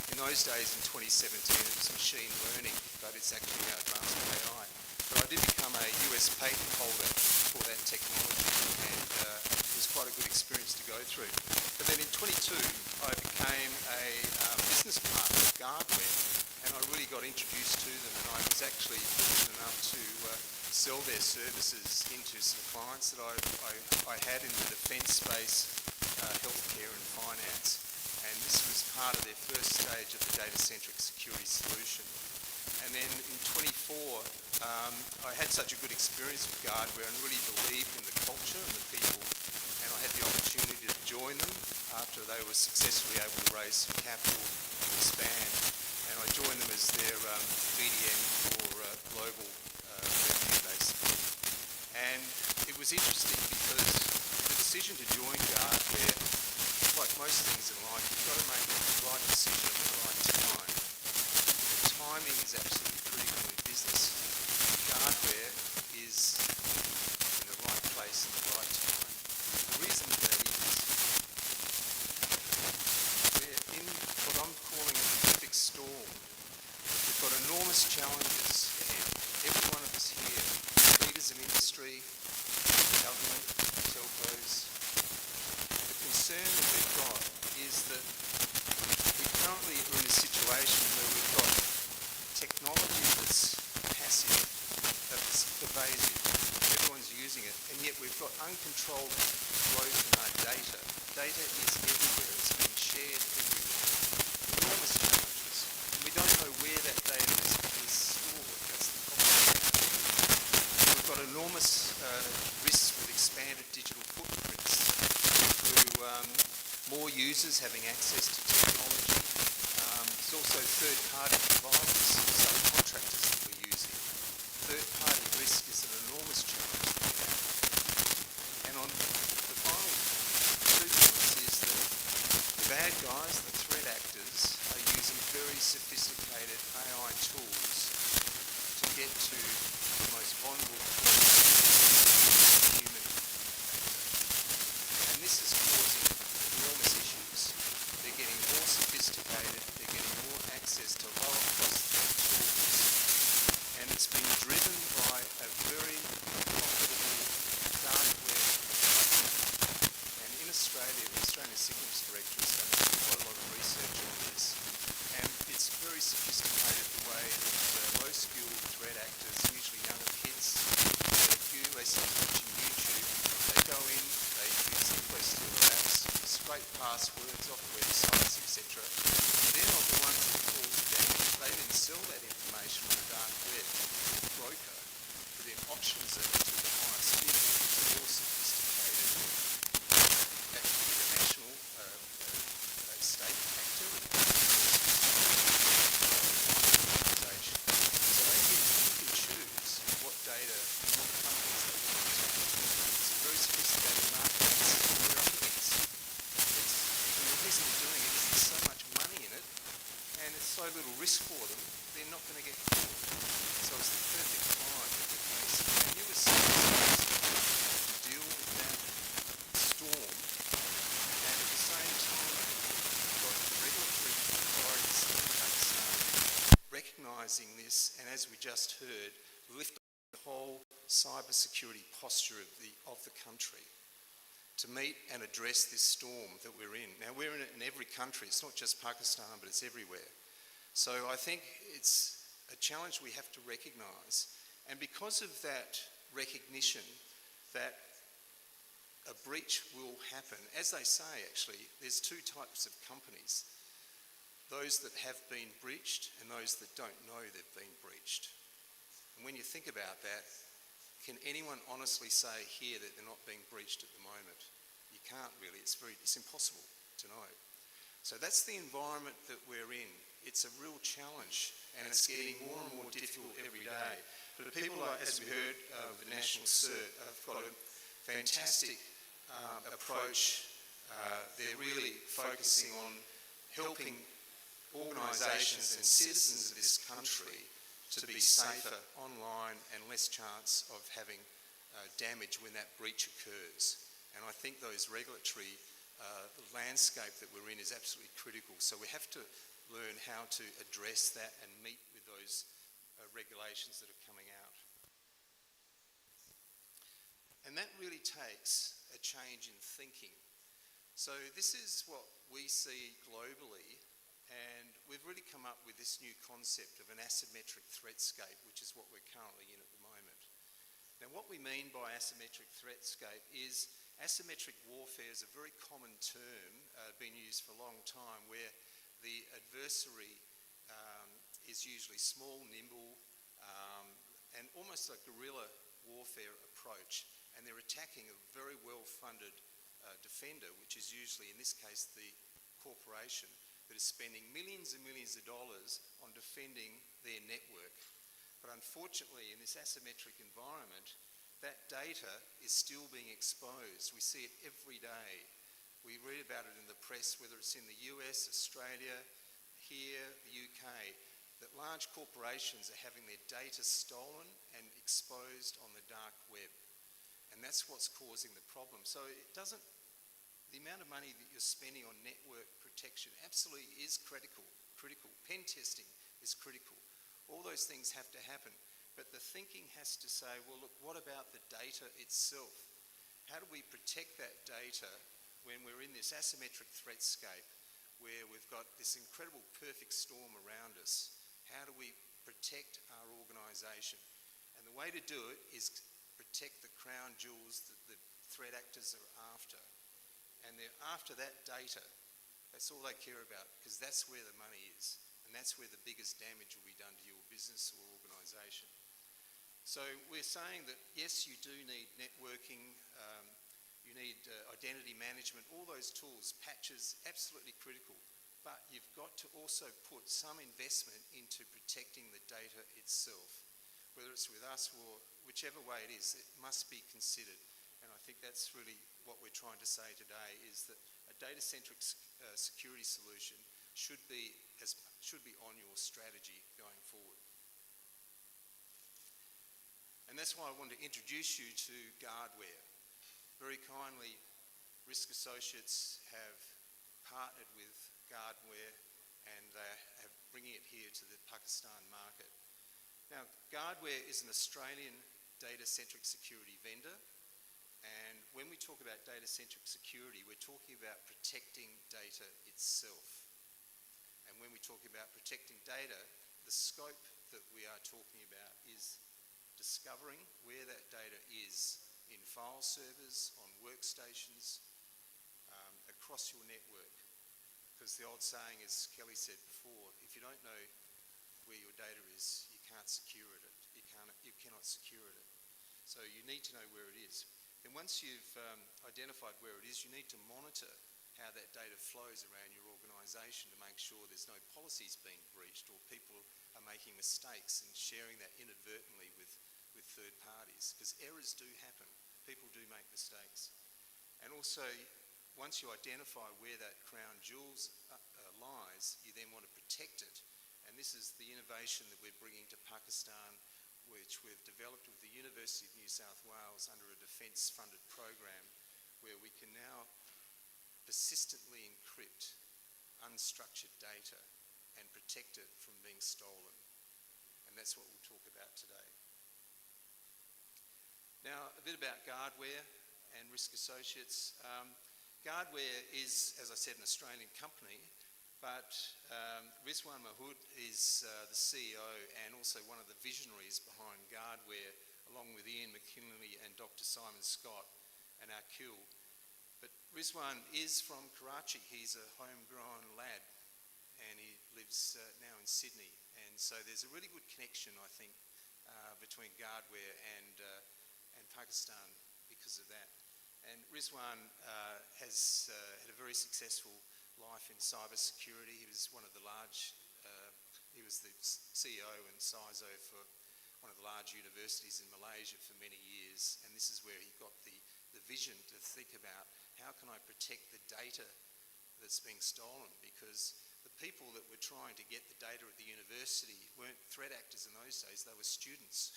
In those days, in 2017, it was machine learning, but it's actually now advanced AI. But I did become a US patent holder for that technology, and it was quite a good experience to go through. But then in 22, I became a business partner of Guardware, and I really got introduced to them, and I was actually fortunate enough to sell their services into some clients that I had in the defence space, healthcare and finance. And this was part of their first stage of the data-centric security solution. And then in 24, I had such a good experience with Guardware and really believed in the culture and the people, and I had the opportunity to join them after they were successfully able to raise some capital to expand. And I joined them as their BDM for global revenue, basically. And it was interesting because the decision to join Guardware, like most things in life, you've got to make the right decision at the right time. The timing is absolutely critical in business. Guardware is in the right place at the right time. The reason for that is we're in what I'm calling a perfect storm. We've got enormous challenges ahead. Every one of us here, leaders in industry, government, telcos. The concern that we've got is that we currently are in a situation where we've got technology that's passive, that's pervasive. Everyone's using it, and yet we've got uncontrolled growth in our data. Data is everywhere. It's being shared everywhere. Enormous challenges. And we don't know where that data is stored. That's the problem. We've got enormous risks with expanded digital footprints through more users having access to technology. There's also third-party providers, subcontractors that we're using. Third-party risk is an enormous challenge that we have. And on the final 2 points is that the bad guys, the threat actors, are using very sophisticated AI tools to get to the most vulnerable human factor. And this is causing enormous issues. They're getting more sophisticated, they're getting more access to lower cost tools, and it's been driven by a very profitable dark web. And in Australia, the Australian Signals Director has done quite a lot of research on this, and it's very sophisticated the way that low-skilled threat actors, usually younger kids, they start watching YouTube, they go in, they use request-steal apps, scrape passwords off websites, etc. They're not the ones that cause the damage. They then sell that information on the dark web to a broker, who then auctions it to the highest bidder, to more sophisticated, actually a national state actor and organisation. So they get to choose what data and what companies they want to take. It's a very sophisticated market. We're up against. It's so little risk for them, they're not going to get caught. So it's the perfect client that we're facing. And you as CyberSec to deal with that storm, and at the same time, you've got regulatory authorities in Pakistan recognising this, and as we just heard, lift the whole cybersecurity posture of the country to meet and address this storm that we're in. Now, we're in it in every country. It's not just Pakistan, but it's everywhere. So I think it's a challenge we have to recognise. And because of that recognition that a breach will happen, as they say, actually, there's two types of companies. Those that have been breached and those that don't know they've been breached. And when you think about that, can anyone honestly say here that they're not being breached at the moment? You can't really. It's impossible to know. So that's the environment that we're in. It's a real challenge, and it's getting more and more difficult every day. But people like, as we heard, the National CERT have got a fantastic approach. They're really focusing on helping organisations and citizens of this country to be safer online and less chance of having damage when that breach occurs. And I think those regulatory landscape that we're in is absolutely critical. So we have to learn how to address that and meet with those regulations that are coming out. And that really takes a change in thinking. So this is what we see globally, and we've really come up with this new concept of an asymmetric threatscape, which is what we're currently in at the moment. Now, what we mean by asymmetric threatscape is asymmetric warfare is a very common term, been used for a long time, where the adversary is usually small, nimble, and almost a guerrilla warfare approach, and they're attacking a very well-funded defender, which is usually, in this case, the corporation that is spending millions and millions of dollars on defending their network. But unfortunately, in this asymmetric environment, that data is still being exposed. We see it every day. We read about it in the press, whether it's in the US, Australia, here, the UK, that large corporations are having their data stolen and exposed on the dark web. And that's what's causing the problem. So it doesn't, the amount of money that you're spending on network protection absolutely is critical. Pen testing is critical. All those things have to happen. But the thinking has to say, well, look, what about the data itself? How do we protect that data when we're in this asymmetric threatscape where we've got this incredible perfect storm around us? How do we protect our organisation? And the way to do it is protect the crown jewels that the threat actors are after. And they're after that data. That's all they care about, because that's where the money is. And that's where the biggest damage will be done to your business or organisation. So we're saying that, yes, you do need networking, you need identity management, all those tools, patches, absolutely critical. But you've got to also put some investment into protecting the data itself. Whether it's with us or whichever way it is, it must be considered. And I think that's really what we're trying to say today, is that a data-centric security solution should be on your strategy going forward. And that's why I wanted to introduce you to Guardware. Very kindly, Risk Associates have partnered with Guardware, and they are bringing it here to the Pakistan market. Now, Guardware is an Australian data-centric security vendor, and when we talk about data-centric security, we're talking about protecting data itself. And when we talk about protecting data, the scope that we are talking about is discovering where that data is in file servers, on workstations, across your network. Because the old saying, as Kelly said before, if you don't know where your data is, you can't secure it. You cannot secure it. So you need to know where it is. And once you've identified where it is, you need to monitor how that data flows around your organisation to make sure there's no policies being breached or people are making mistakes and sharing that inadvertently with third parties. Because errors do happen. People do make mistakes. And also, once you identify where that crown jewels lies, you then want to protect it. this is the innovation that we're bringing to Pakistan, which we've developed with the University of New South Wales under a defence-funded program, where we can now persistently encrypt unstructured data and protect it from being stolen. And that's what we'll talk about today. Now, a bit about Guardware and Risk Associates. Guardware is, as I said, an Australian company, but Rizwan Mahood is the CEO and also one of the visionaries behind Guardware, along with Ian McKinley and Dr. Simon Scott and Akil. But Rizwan is from Karachi. He's a homegrown lad, and he lives now in Sydney. And so there's a really good connection, I think, between Guardware and Pakistan because of that. And Rizwan has had a very successful life in cybersecurity. He was one of the large, he was the CEO and CISO for one of the large universities in Malaysia for many years. And this is where he got the vision to think about how can I protect the data that's being stolen, because the people that were trying to get the data at the university weren't threat actors in those days, they were students.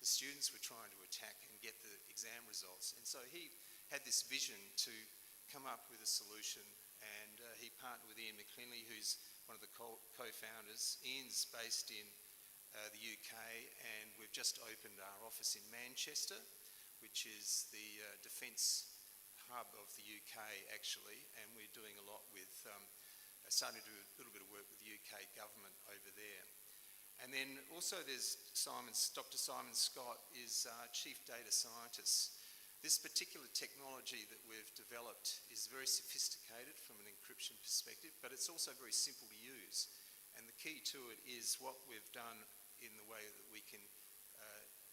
The students were trying to attack and get the exam results. And so he had this vision to come up with a solution, and he partnered with Ian McKinley, who's one of the co-founders. Ian's based in the UK, and we've just opened our office in Manchester, which is the defence hub of the UK, actually, and we're doing a lot with, starting to do a little bit of work with the UK government over there. And then also there's Dr. Simon Scott is our Chief Data Scientist. This particular technology that we've developed is very sophisticated from an encryption perspective, but it's also very simple to use. And the key to it is what we've done in the way that we can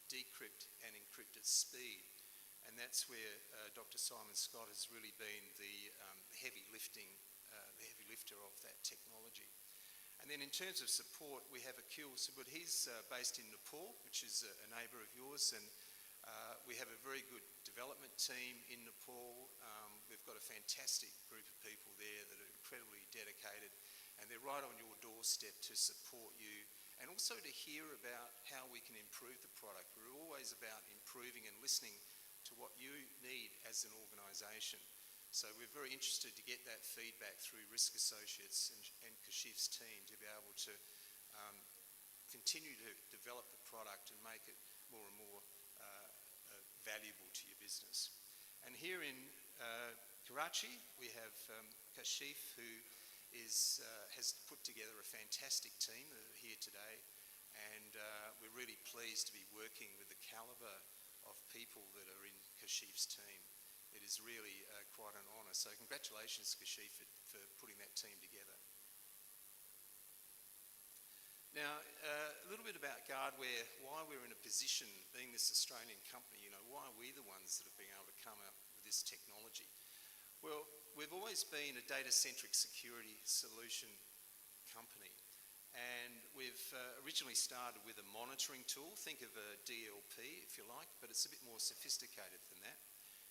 decrypt and encrypt at speed. And that's where Dr. Simon Scott has really been the heavy lifter of that technology. And then in terms of support, we have Akil Subud. He's based in Nepal, which is a neighbour of yours, and we have a very good development team in Nepal. We've got a fantastic group of people there that are incredibly dedicated, and they're right on your doorstep to support you and also to hear about how we can improve the product. We're always about improving and listening to what you need as an organisation. So we're very interested to get that feedback through Risk Associates and Kashif's team to be able to continue to develop the product and make it more and more valuable to your business. And here in Karachi, we have Kashif, who has put together a fantastic team that are here today, and we're really pleased to be working with the calibre of people that are in Kashif's team. It is really quite an honour. So congratulations, Kashif, for putting that team together. Now, a little bit about Guardware, why we're in a position, being this Australian company, why are we the ones that have been able to come up with this technology? Well, we've always been a data-centric security solution company. And we've originally started with a monitoring tool. Think of a DLP, if you like, but it's a bit more sophisticated than that.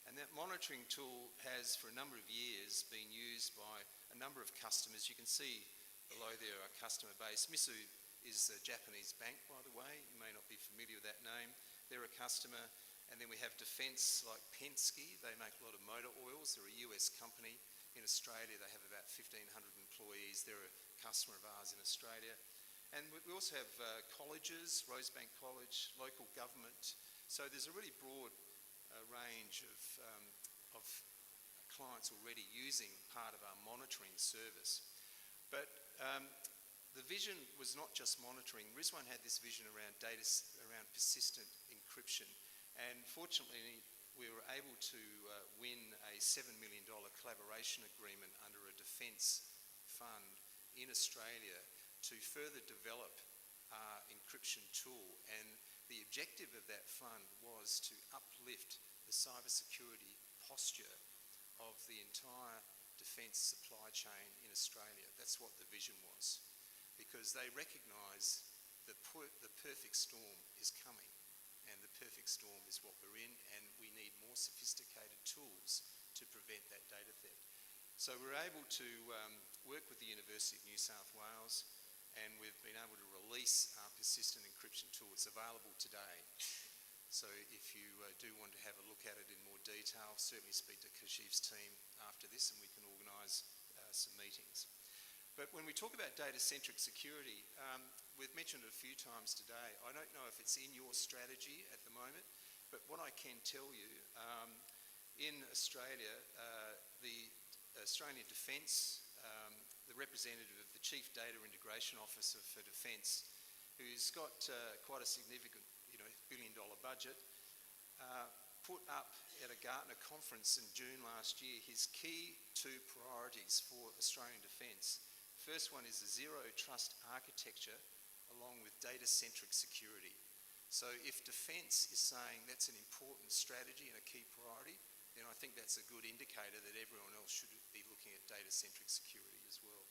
And that monitoring tool has, for a number of years, been used by a number of customers. You can see below there our customer base. Mitsu is a Japanese bank, by the way. You may not be familiar with that name. They're a customer. And then we have defence like Penske. They make a lot of motor oils. They're a US company. In Australia, they have about 1,500 employees. They're a customer of ours in Australia. And we also have colleges, Rosebank College, local government. So there's a really broad range of clients already using part of our monitoring service. But the vision was not just monitoring. Rizwan had this vision around data, around persistent encryption. And fortunately, we were able to win a $7 million collaboration agreement under a defence fund in Australia to further develop our encryption tool. And the objective of that fund was to uplift the cybersecurity posture of the entire defence supply chain in Australia. That's what the vision was, because they recognise that the perfect storm is coming, and the perfect storm is what we're in, and we need more sophisticated tools to prevent that data theft. So we're able to work with the University of New South Wales and we've been able to release our persistent encryption tool. It's available today. So if you do want to have a look at it in more detail, certainly speak to Kashif's team after this and we can organise some meetings. But when we talk about data-centric security, we've mentioned it a few times today. I don't know if it's in your strategy at the moment, but what I can tell you, in Australia, the Australian Defence, the representative of the Chief Data Integration Officer for Defence, who's got quite a significant billion-dollar budget, put up at a Gartner conference in June last year his key 2 priorities for Australian Defence. First one is a zero trust architecture along with data-centric security. So if Defence is saying that's an important strategy and a key priority, then I think that's a good indicator that everyone else should be looking at data-centric security as well.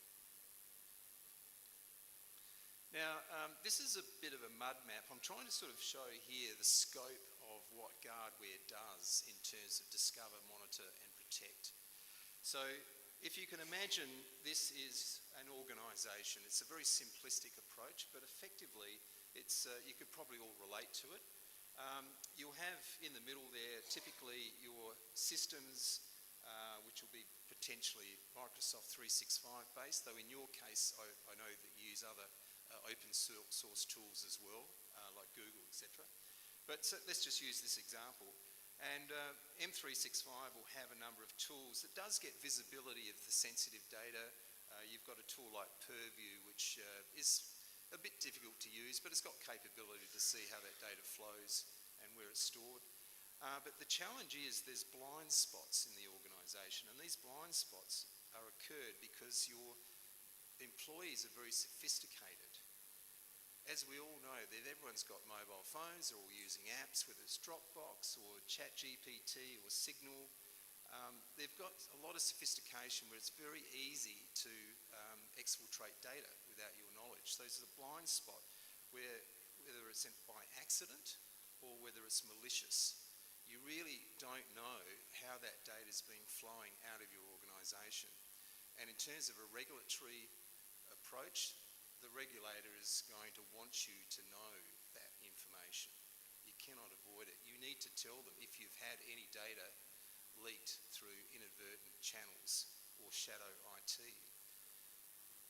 Now, this is a bit of a mud map. I'm trying to sort of show here the scope of what Guardware does in terms of discover, monitor and protect. So if you can imagine, this is an organisation. It's a very simplistic approach, but effectively it's, you could probably all relate to it. You'll have in the middle there typically your systems, which will be potentially Microsoft 365 based, though in your case I know that you use other open source tools as well, like Google, etc. But so let's just use this example. And M365 will have a number of tools that does get visibility of the sensitive data. You've got a tool like Purview, which is a bit difficult to use, but it's got capability to see how that data flows and where it's stored. But the challenge is there's blind spots in the organisation, and these blind spots are occurred because your employees are very sophisticated. As we all know, everyone's got mobile phones, they're all using apps, whether it's Dropbox or ChatGPT or Signal. They've got a lot of sophistication where it's very easy to exfiltrate data without your knowledge. So there's a blind spot where, whether it's by accident or whether it's malicious, you really don't know how that data is being flowing out of your organisation. And in terms of a regulatory approach, the regulator is going to want you to know that information. You cannot avoid it. You need to tell them if you've had any data leaked through inadvertent channels or shadow IT.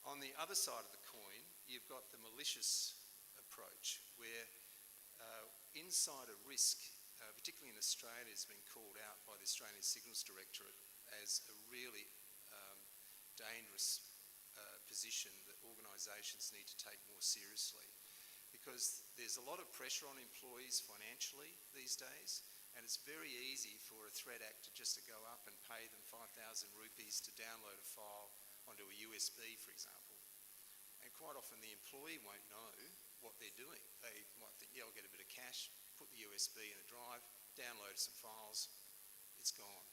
On the other side of the coin, you've got the malicious approach where insider risk, particularly in Australia, has been called out by the Australian Signals Directorate as a really dangerous position that organisations need to take more seriously, because there's a lot of pressure on employees financially these days, and it's very easy for a threat actor just to go up and pay them 5,000 rupees to download a file onto a USB, for example. And quite often the employee won't know what they're doing. They might think, yeah, I'll get a bit of cash, put the USB in a drive, download some files, it's gone.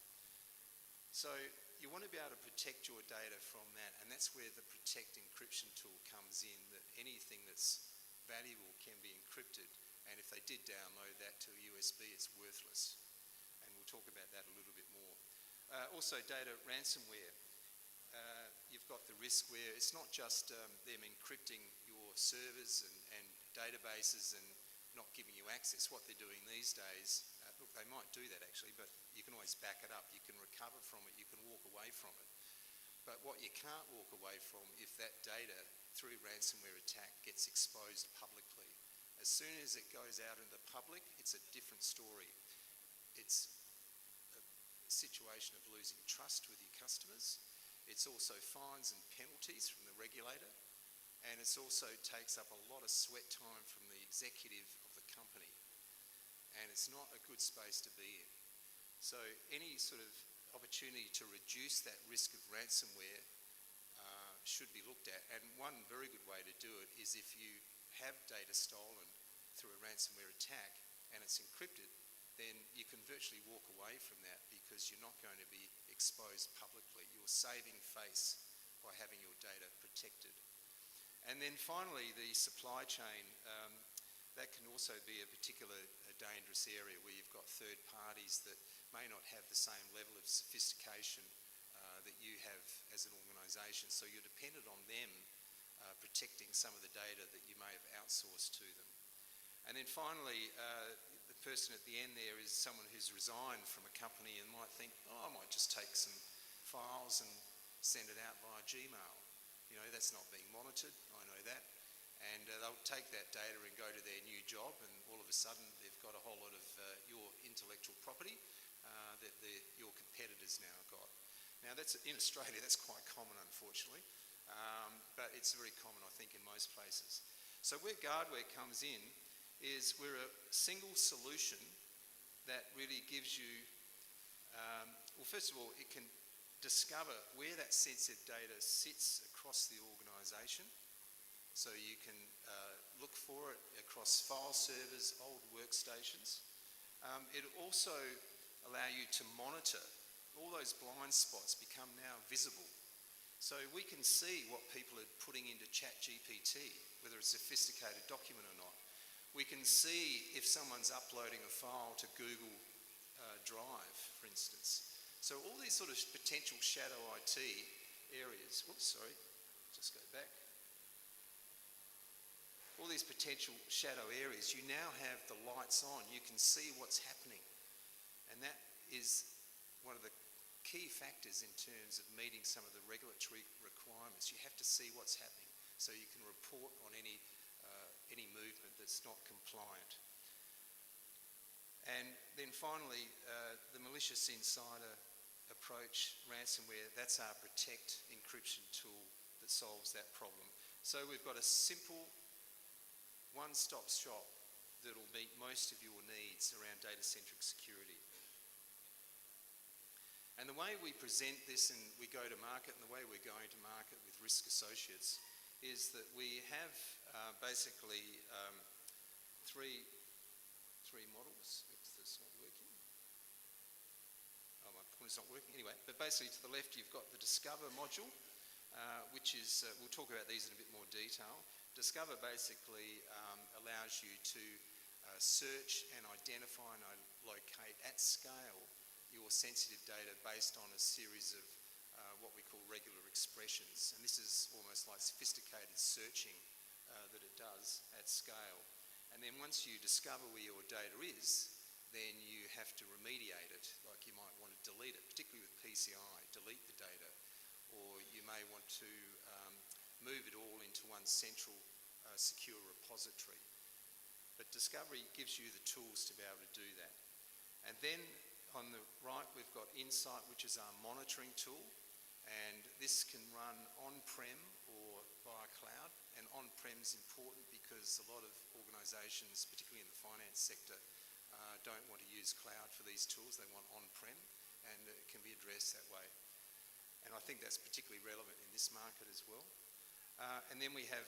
So you want to be able to protect your data from that, and that's where the Protect encryption tool comes in, that anything that's valuable can be encrypted, and if they did download that to a USB, it's worthless. And we'll talk about that a little bit more. Also, data ransomware. You've got the risk where it's not just them encrypting your servers and databases and not giving you access. What they're doing these days, look, they might do that actually, but you can always back it up. You can recover from it, you can walk away from it. But what you can't walk away from, if that data through ransomware attack gets exposed publicly, as soon as it goes out in the public, it's a different story. It's a situation of losing trust with your customers. It's also fines and penalties from the regulator, and it also takes up a lot of sweat time from the executive of the company, and it's not a good space to be in. So any sort of opportunity to reduce that risk of ransomware should be looked at, and one very good way to do it is if you have data stolen through a ransomware attack and it's encrypted, then you can virtually walk away from that because you're not going to be exposed publicly. You're saving face by having your data protected. And then finally, the supply chain, that can also be a particular dangerous area where you've got third parties that may not have the same level of sophistication that you have as an organisation. So you're dependent on them protecting some of the data that you may have outsourced to them. And then finally, the person at the end there is someone who's resigned from a company and might think, oh, I might just take some files and send it out via Gmail. You know, that's not being monitored, I know that. And they'll take that data and go to their new job, and all of a sudden they've got a whole lot of your intellectual property that your competitors now have got. Now, that's in Australia, that's quite common, unfortunately, but it's very common, I think, in most places. So where Guardware comes in is we're a single solution that really gives you, well, first of all, it can discover where that sensitive data sits across the organisation. So you can look for it across file servers, old workstations. It'll also allow you to monitor. All those blind spots become now visible. So we can see what people are putting into ChatGPT, whether it's a sophisticated document or not. We can see if someone's uploading a file to Google Drive, for instance. So all these sort of potential shadow IT areas, just go back. All these potential shadow areas, you now have the lights on, you can see what's happening. And that is one of the key factors in terms of meeting some of the regulatory requirements. You have to see what's happening so you can report on any movement that's not compliant. And then finally, the malicious insider approach, ransomware, that's our Protect encryption tool that solves that problem. So we've got a simple one-stop shop that'll meet most of your needs around data-centric security. And the way we present this and we go to market, and the way we're going to market with Risk Associates, is that we have basically three models. Oops, that's not working. Oh, my pointer's not working. Anyway, but basically to the left you've got the Discover module, which is, we'll talk about these in a bit more detail. Discover basically allows you to search and identify and locate at scale your sensitive data based on a series of what we call regular expressions. And this is almost like sophisticated searching that it does at scale. And then once you discover where your data is, then you have to remediate it, like you might want to delete it, particularly with PCI, delete the data. Or you may want to move it all into one central secure repository. But Discovery gives you the tools to be able to do that. And then on the right, we've got Insight, which is our monitoring tool. And this can run on-prem or via cloud. And on-prem is important because a lot of organisations, particularly in the finance sector, don't want to use cloud for these tools. They want on-prem, and it can be addressed that way. And I think that's particularly relevant in this market as well. And then we have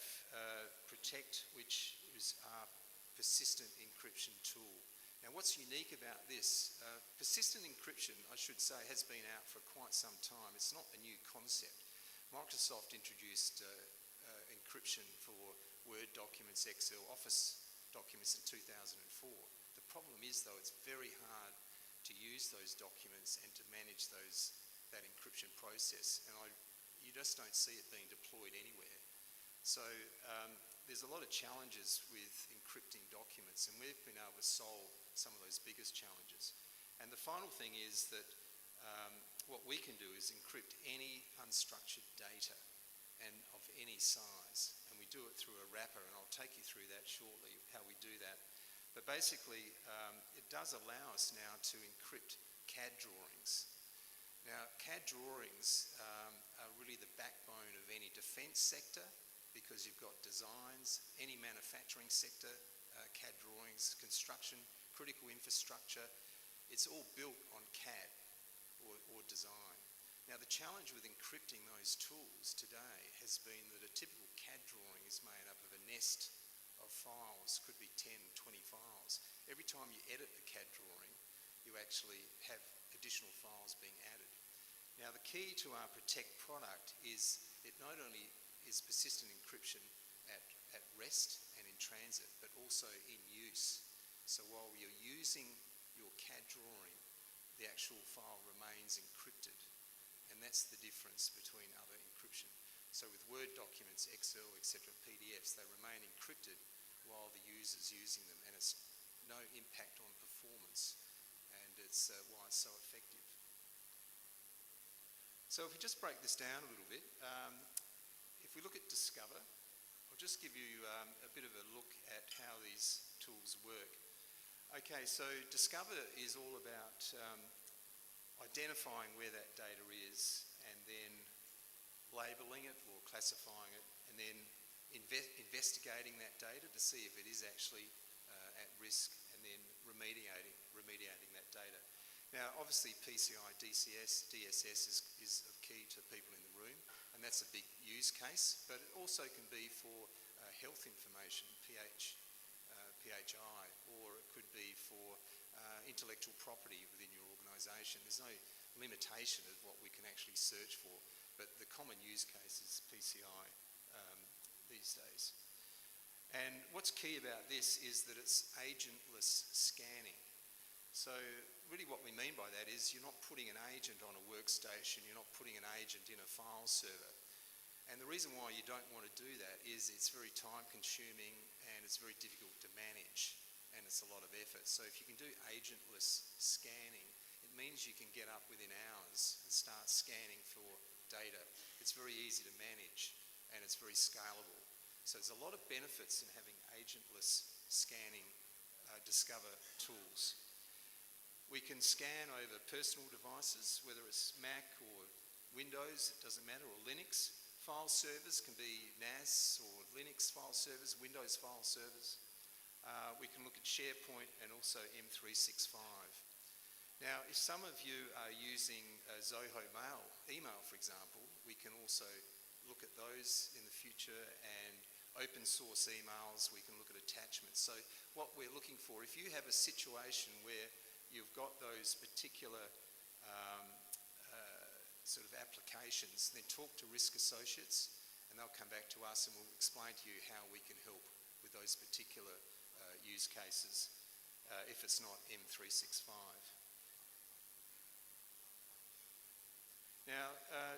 Protect, which is our persistent encryption tool. Now, what's unique about this, persistent encryption, I should say, has been out for quite some time. It's not a new concept. Microsoft introduced encryption for Word documents, Excel, Office documents in 2004. The problem is, though, it's very hard to use those documents and to manage that encryption process, and you just don't see it being deployed anywhere. So there's a lot of challenges with encrypting documents, and we've been able to solve some of those biggest challenges. And the final thing is that what we can do is encrypt any unstructured data and of any size, and we do it through a wrapper, and I'll take you through that shortly, how we do that. But basically, it does allow us now to encrypt CAD drawings. Now, CAD drawings are really the backbone of any defence sector, because you've got designs, any manufacturing sector, CAD drawings, construction, critical infrastructure, it's all built on CAD or design. Now, the challenge with encrypting those tools today has been that a typical CAD drawing is made up of a nest of files, could be 10, 20 files. Every time you edit a CAD drawing, you actually have additional files being added. Now, the key to our Protect product is it not only is persistent encryption at rest and in transit, but also in use. So while you're using your CAD drawing, the actual file remains encrypted. And that's the difference between other encryption. So with Word documents, Excel, etc., PDFs, they remain encrypted while the user's using them, and it's no impact on performance, and it's why it's so effective. So if we just break this down a little bit, if we look at Discover, I'll just give you a bit of a look at how these tools work. Okay, so Discover is all about identifying where that data is and then labelling it or classifying it, and then investigating that data to see if it is actually at risk, and then remediating that data. Now, obviously PCI DSS is of key to people in the room, and that's a big use case, but it also can be for health information, PHI, or it could be for intellectual property within your organisation. There's no limitation of what we can actually search for, but the common use case is PCI these days. And what's key about this is that it's agentless scanning. So really what we mean by that is you're not putting an agent on a workstation, you're not putting an agent in a file server. And the reason why you don't want to do that is it's very time consuming and it's very difficult to manage, and it's a lot of effort. So if you can do agentless scanning, it means you can get up within hours and start scanning for data. It's very easy to manage and it's very scalable. So there's a lot of benefits in having agentless scanning Discover tools. We can scan over personal devices, whether it's Mac or Windows, it doesn't matter, or Linux. File servers can be NAS or Linux file servers, Windows file servers. We can look at SharePoint and also M365. Now, if some of you are using Zoho Mail, email for example, we can also look at those in the future, and open source emails, we can look at attachments. So what we're looking for, if you have a situation where you've got those particular sort of applications, then talk to Risk Associates and they'll come back to us and we'll explain to you how we can help with those particular use cases if it's not M365. Now,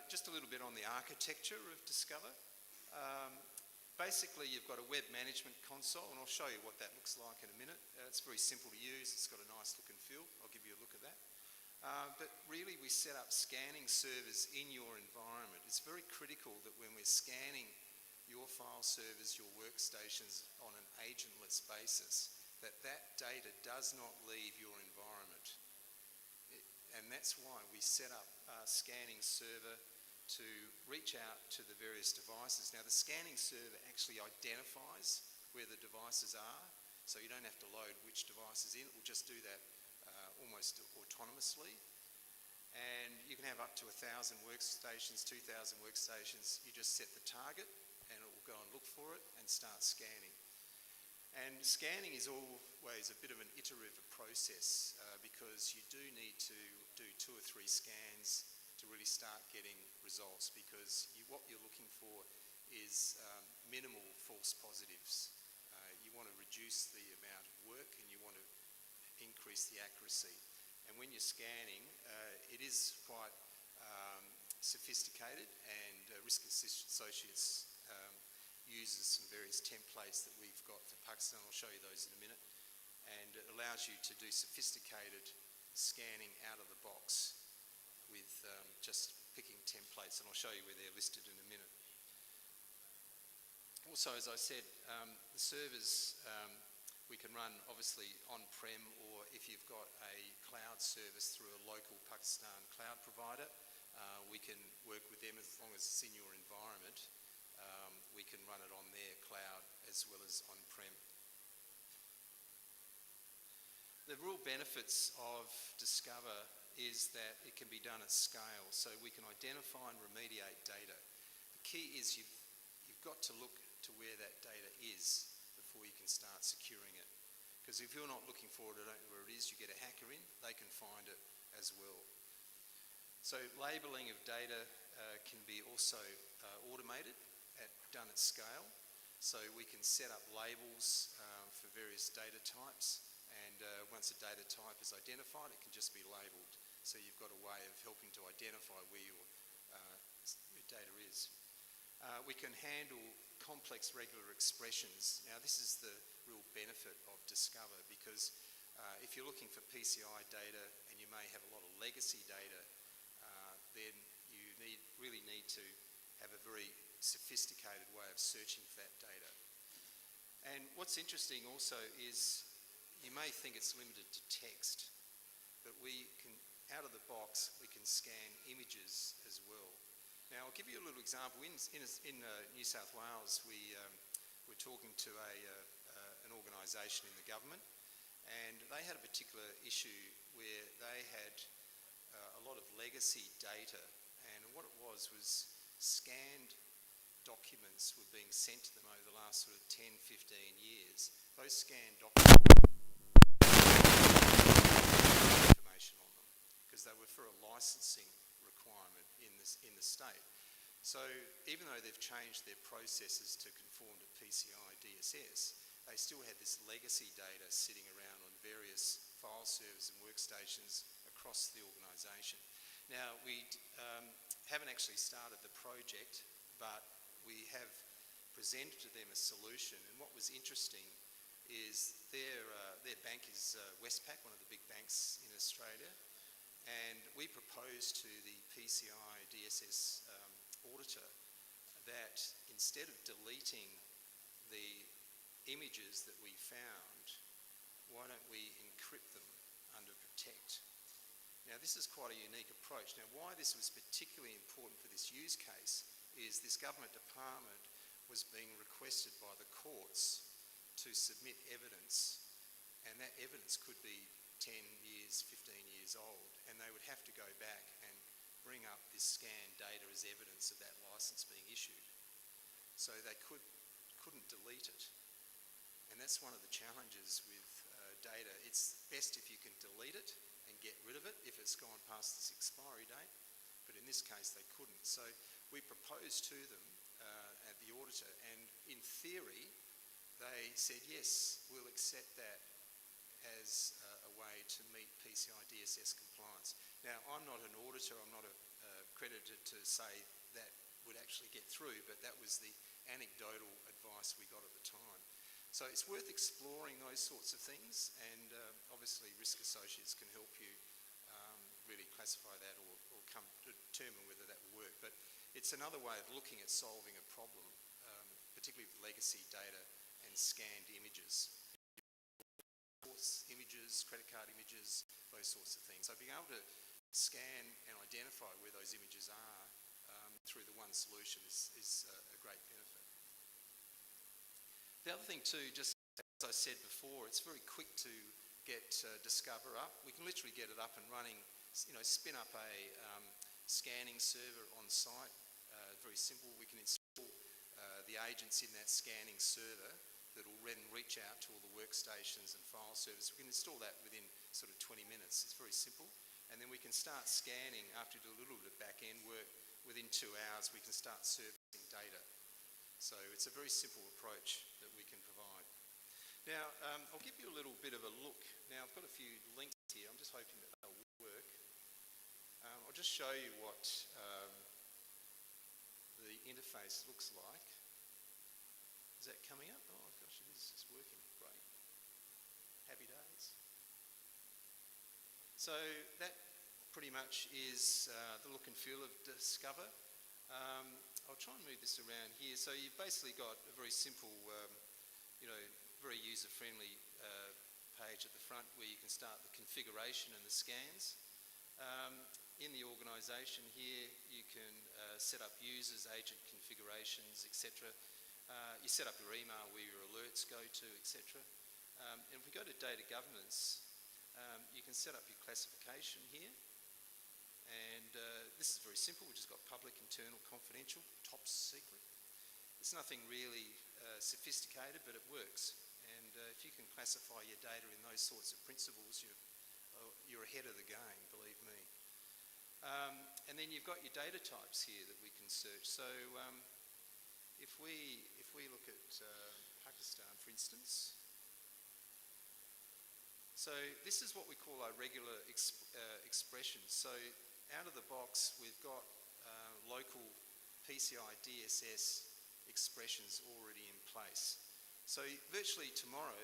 just a little bit on the architecture of Discover. Basically, you've got a web management console, and I'll show you what that looks like in a minute. It's very simple to use. It's got a nice look and feel. I'll give you a look at that. But really, we set up scanning servers in your environment. It's very critical that when we're scanning your file servers, your workstations on an agentless basis, that that data does not leave your environment. And that's why we set up a scanning server to reach out to the various devices. Now, the scanning server actually identifies where the devices are, so you don't have to load which device is in. It will just do that almost autonomously. And you can have up to 1,000 workstations, 2,000 workstations. You just set the target and it will go and look for it and start scanning. And scanning is always a bit of an iterative process because you do need to do 2 or 3 scans to really start getting results, because what you're looking for is minimal false positives. You want to reduce the amount of work and you want to increase the accuracy. And when you're scanning, it is quite sophisticated, and Risk Associates uses some various templates that we've got for Pakistan. I'll show you those in a minute. And it allows you to do sophisticated scanning out of the box with just picking templates, and I'll show you where they're listed in a minute. Also, as I said, the servers we can run obviously on-prem, or if you've got a cloud service through a local Pakistan cloud provider, we can work with them as long as it's in your environment. We can run it on their cloud as well as on-prem. The real benefits of Discover is that it can be done at scale, so we can identify and remediate data. The key is you've got to look to where that data is before you can start securing it. Because if you're not looking for it or don't know where it is, you get a hacker in, they can find it as well. So labelling of data can be also automated, done at scale. So we can set up labels for various data types, and once a data type is identified, it can just be labelled. So you've got a way of helping to identify where your data is. We can handle complex regular expressions. Now, this is the real benefit of Discover, because if you're looking for PCI data and you may have a lot of legacy data, then you really need to have a very sophisticated way of searching for that data. And what's interesting also is you may think it's limited to text, but we can, out of the box, we can scan images as well. Now, I'll give you a little example. In New South Wales, we were talking to an organisation in the government, and they had a particular issue where they had a lot of legacy data, and what it was scanned documents were being sent to them over the last sort of 10, 15 years. Those scanned documents had information on them because they were for a licensing requirement in the state. So even though they've changed their processes to conform to PCI DSS, they still had this legacy data sitting around on various file servers and workstations across the organisation. Now, we haven't actually started the project, but we have presented to them a solution. And what was interesting is their bank is Westpac, one of the big banks in Australia, and we proposed to the PCI DSS auditor that instead of deleting the images that we found, why don't we encrypt them under Protect? Now, this is quite a unique approach. Now, why this was particularly important for this use case is this government department was being requested by the courts to submit evidence, and that evidence could be 10 years, 15 years old, and they would have to go back and bring up this scanned data as evidence of that licence being issued. So they couldn't delete it. And that's one of the challenges with data. It's best if you can delete it and get rid of it if it's gone past its expiry date, but in this case they couldn't. So we proposed to them at the auditor, and in theory they said, yes, we'll accept that as a way to meet PCI DSS compliance. Now, I'm not an auditor, I'm not accredited to say that would actually get through, but that was the anecdotal advice we got at the time. So it's worth exploring those sorts of things, and obviously Risk Associates can help you really classify that or come to determine whether that will work. But it's another way of looking at solving a problem, particularly with legacy data and scanned images. Images, credit card images, those sorts of things. So being able to scan and identify where those images are through the one solution is a great benefit. The other thing too, just as I said before, it's very quick to get Discover up. We can literally get it up and running, spin up a scanning server on site, very simple. We can install the agents in that scanning server that will then reach out to all the workstations and file servers. We can install that within sort of 20 minutes. It's very simple. And then we can start scanning after we do a little bit of back-end work. Within 2 hours, we can start servicing data. So it's a very simple approach that we can provide. Now, I'll give you a little bit of a look. Now, I've got a few links here. I'm just hoping that they'll work. I'll just show you what the interface looks like. Is that coming up? Oh gosh, it is. It's working. Great. Happy days. So that pretty much is the look and feel of Discover. I'll try and move this around here. So you've basically got a very simple, very user-friendly page at the front where you can start the configuration and the scans. In the organisation here, you can set up users, agent configurations, etc. You set up your email where your alerts go to, etc. And if we go to data governance, you can set up your classification here. And this is very simple. We've just got public, internal, confidential, top secret. It's nothing really sophisticated, but it works. And if you can classify your data in those sorts of principles, you're ahead of the game, believe me. And then you've got your data types here that we can search. So if we look at Pakistan, for instance, so this is what we call our regular expressions. So out of the box, we've got local PCI DSS expressions already in place. So virtually tomorrow,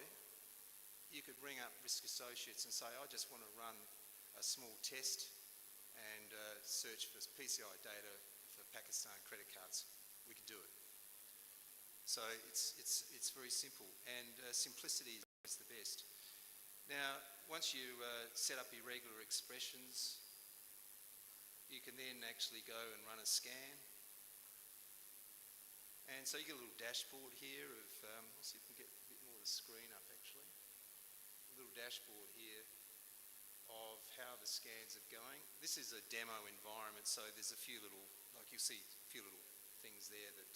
you could ring up Risk Associates and say, I just want to run a small test and search for PCI data for Pakistan credit cards. We could do it. So it's very simple, and simplicity is the best. Now, once you set up your regular expressions, you can then actually go and run a scan. And so you get a little dashboard here of, I'll see if we can get a bit more of the screen up actually. A little dashboard here of how the scans are going. This is a demo environment, so there's a few little, like you'll see a few little things there that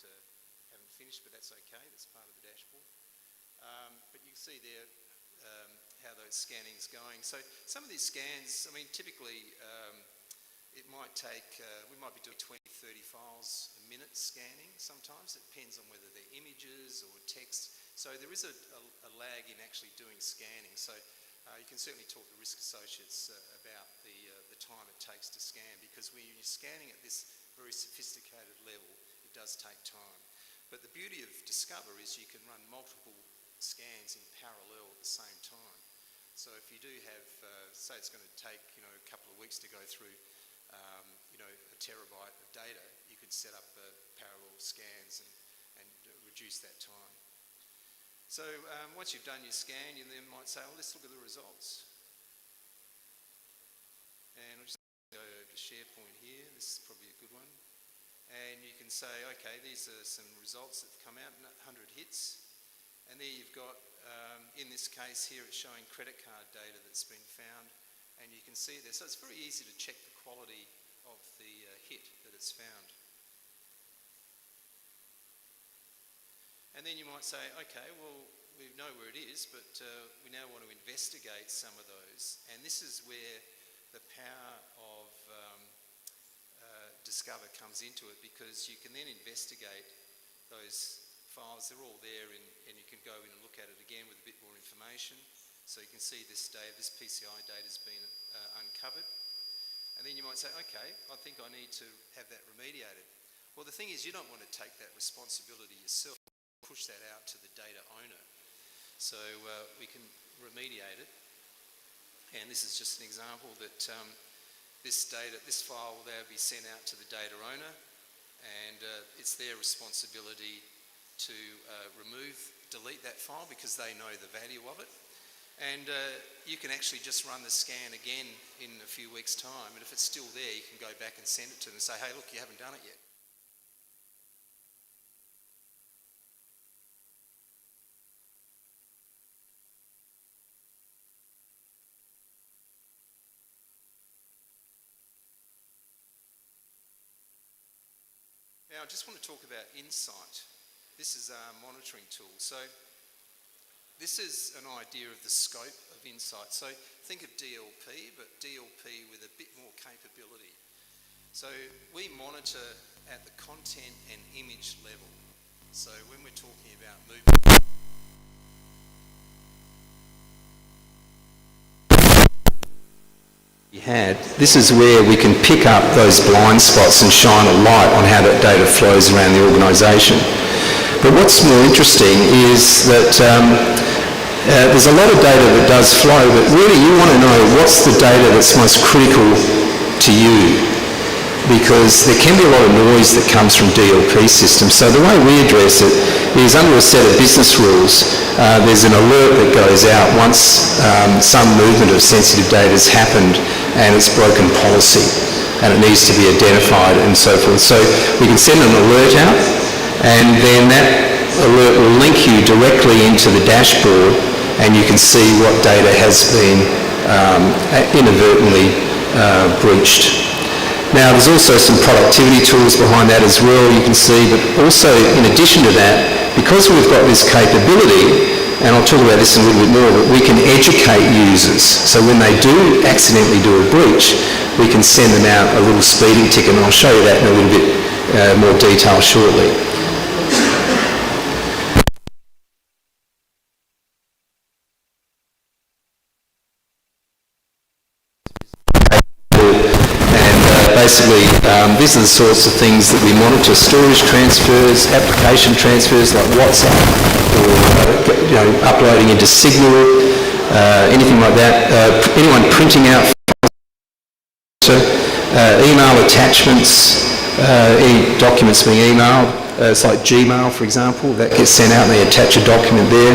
haven't finished, but that's okay, that's part of the dashboard. But you can see there how those scanning's going. So some of these scans, I mean, typically it might take, we might be doing 20, 30 files a minute scanning sometimes. It depends on whether they're images or text. So there is a lag in actually doing scanning. So you can certainly talk to Risk Associates about the time it takes to scan, because when you're scanning at this very sophisticated level, it does take time. But the beauty of Discover is you can run multiple scans in parallel at the same time. So if you do have, say it's going to take, a couple of weeks to go through, a terabyte of data, you could set up parallel scans and reduce that time. So once you've done your scan, you then might say, let's look at the results. And I'll just go to SharePoint here. This is probably a good one. And you can say, okay, these are some results that have come out, 100 hits. And there you've got, in this case here, it's showing credit card data that's been found. And you can see there. So it's very easy to check the quality of the hit that it's found. And then you might say, okay, well, we know where it is, but we now want to investigate some of those. And this is where the power of Discover comes into it, because you can then investigate those files. They're all there, and you can go in and look at it again with a bit more information. So you can see this PCI data has been uncovered. And then you might say, okay, I think I need to have that remediated. Well, the thing is, you don't want to take that responsibility yourself, push that out to the data owner. So we can remediate it. And this is just an example that this file will now be sent out to the data owner, and it's their responsibility to delete that file, because they know the value of it. And you can actually just run the scan again in a few weeks' time, and if it's still there, you can go back and send it to them and say, hey, look, you haven't done it yet. Now, I just want to talk about Insight. This is our monitoring tool. So this is an idea of the scope of Insight. So think of DLP, but DLP with a bit more capability. So we monitor at the content and image level. So when we're talking about movement, this is where we can pick up those blind spots and shine a light on how that data flows around the organisation. But what's more interesting is that there's a lot of data that does flow, but really you want to know what's the data that's most critical to you, because there can be a lot of noise that comes from DLP systems. So the way we address it is under a set of business rules. There's an alert that goes out once some movement of sensitive data has happened and it's broken policy, and it needs to be identified and so forth. So we can send an alert out, and then that alert will link you directly into the dashboard, and you can see what data has been inadvertently breached. Now, there's also some productivity tools behind that as well, you can see, but also in addition to that, because we've got this capability, and I'll talk about this in a little bit more, but we can educate users. So when they do accidentally do a breach, we can send them out a little speeding ticket, and I'll show you that in a little bit more detail shortly. basically, these are the sorts of things that we monitor: storage transfers, application transfers like WhatsApp, or uploading into Signal, anything like that. Anyone printing out email attachments, any documents being emailed. It's like Gmail, for example, that gets sent out and they attach a document there.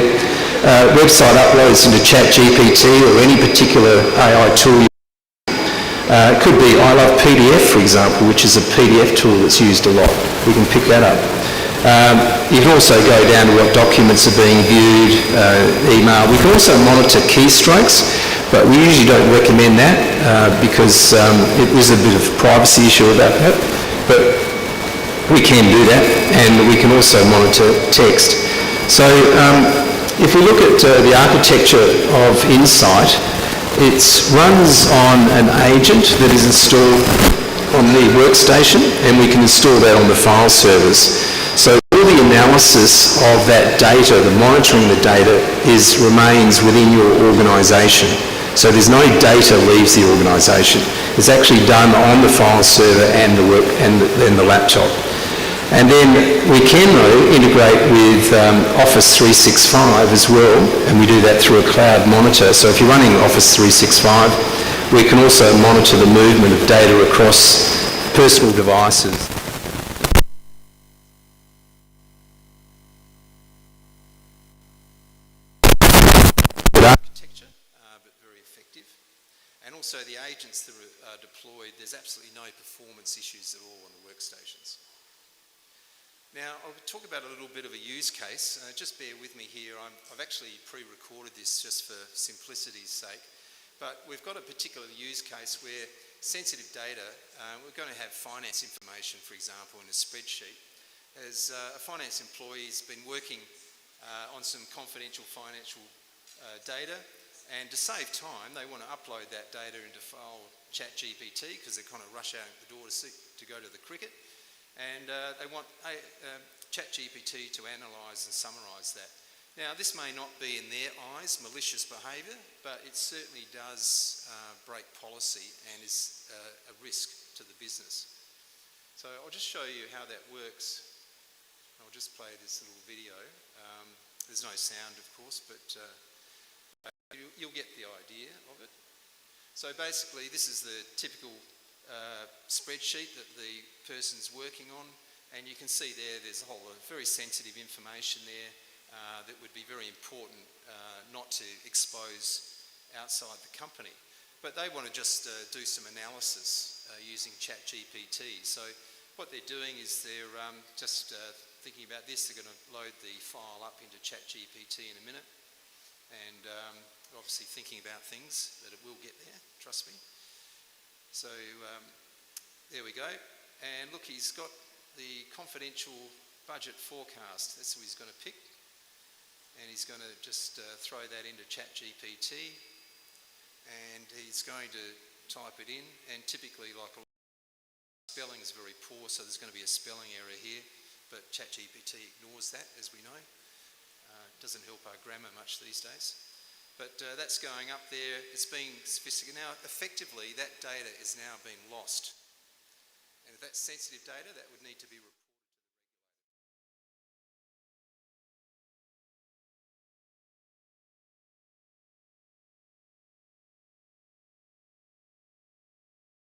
Website uploads into ChatGPT or any particular AI tool. It could be I Love PDF, for example, which is a PDF tool that's used a lot. We can pick that up. You can also go down to what documents are being viewed, email. We can also monitor keystrokes, but we usually don't recommend that because it is a bit of a privacy issue about that. But we can do that, and we can also monitor text. So if we look at the architecture of Insight, it runs on an agent that is installed on the workstation, and we can install that on the file servers. So all the analysis of that data, the monitoring the data, remains within your organisation. So there's no data leaves the organisation. It's actually done on the file server and the laptop. And then we can, though, integrate with Office 365 as well, and we do that through a cloud monitor. So if you're running Office 365, we can also monitor the movement of data across personal devices. Architecture, but very effective. And also the agents that are deployed, there's absolutely no performance issues at all on the workstations. Now, I'll talk about a little bit of a use case. Just bear with me here. I've actually pre-recorded this just for simplicity's sake. But we've got a particular use case where sensitive data, we're going to have finance information, for example, in a spreadsheet. As a finance employee has been working on some confidential financial data, and to save time, they want to upload that data into file ChatGPT because they kind of rush out the door to go to the cricket. And they want ChatGPT to analyse and summarise that. Now, this may not be, in their eyes, malicious behaviour, but it certainly does break policy and is a risk to the business. So I'll just show you how that works. I'll just play this little video. There's no sound, of course, but you'll get the idea of it. So basically, this is the typical spreadsheet that the person's working on, and you can see there's a whole lot of very sensitive information there that would be very important not to expose outside the company. But they want to just do some analysis using ChatGPT. So what they're doing is they're just thinking about this. They're going to load the file up into ChatGPT in a minute, and obviously thinking about things that it will get there, trust me. So there we go, and look, he's got the confidential budget forecast. That's what he's going to pick, and he's going to just throw that into ChatGPT, and he's going to type it in, and typically, like, spelling is very poor, so there's going to be a spelling error here, but ChatGPT ignores that, as we know. It doesn't help our grammar much these days. But that's going up there. It's being sophisticated. Now, effectively, that data is now being lost. And if that's sensitive data, that would need to be reported to the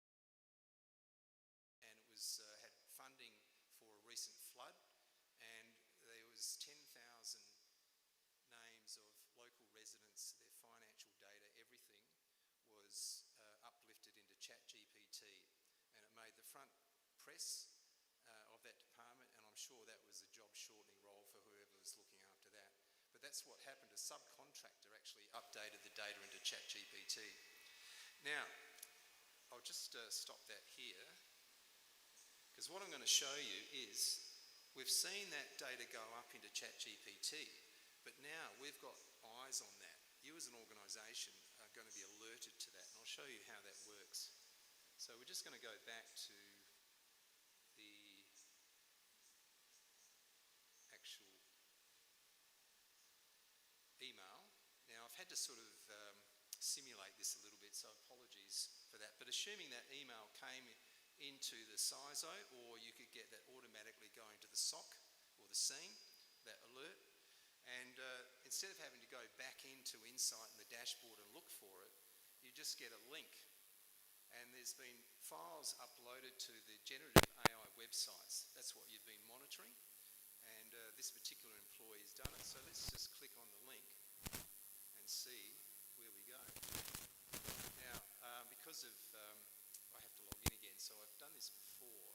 regulator. And it was had funding for a recent flood, and there was 10,000 names of local residents, their financial data, everything was uplifted into ChatGPT, and it made the front press of that department, and I'm sure that was a job-shortening role for whoever was looking after that. But that's what happened. A subcontractor actually updated the data into ChatGPT. Now, I'll just stop that here, because what I'm going to show you is we've seen that data go up into ChatGPT, but now we've got eyes on that. You as an organisation are going to be alerted to that, and I'll show you how that works. So we're just going to go back to the actual email. Now, I've had to sort of simulate this a little bit, so apologies for that. But assuming that email came into the CISO, or you could get that automatically going to the SOC or the scene, that alert. And instead of having to go back into Insight in the dashboard and look for it, you just get a link. And there's been files uploaded to the generative AI websites. That's what you've been monitoring. And this particular employee has done it. So let's just click on the link and see where we go. Now, because of, I have to log in again, so I've done this before.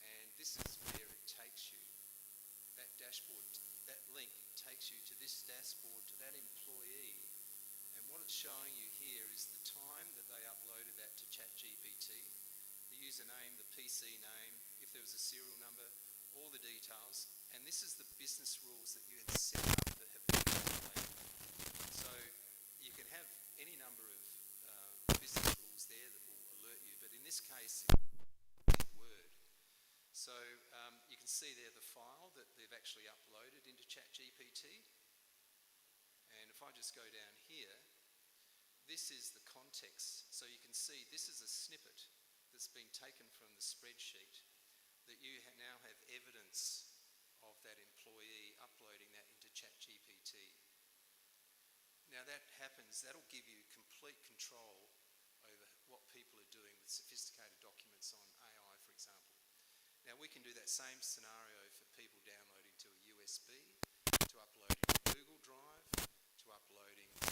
And this is where it takes you. That dashboard, that link takes you to this dashboard, to that employee. And what it's showing you here is the time that they uploaded that to ChatGPT, the username, the PC name, if there was a serial number, all the details. And this is the business rules that you had set up that have been violated. So you can have any number of business rules there that will alert you, but in this case, it's Word. So you can see there the file that they've actually uploaded into ChatGPT. And if I just go down here, this is the context. So you can see this is a snippet that's been taken from the spreadsheet that you now have evidence of that employee uploading that into ChatGPT. Now that happens, that'll give you complete control over what people are doing with sophisticated documents on AI, for example. Now we can do that same scenario for people downloading to a USB, to uploading to Google Drive, to uploading to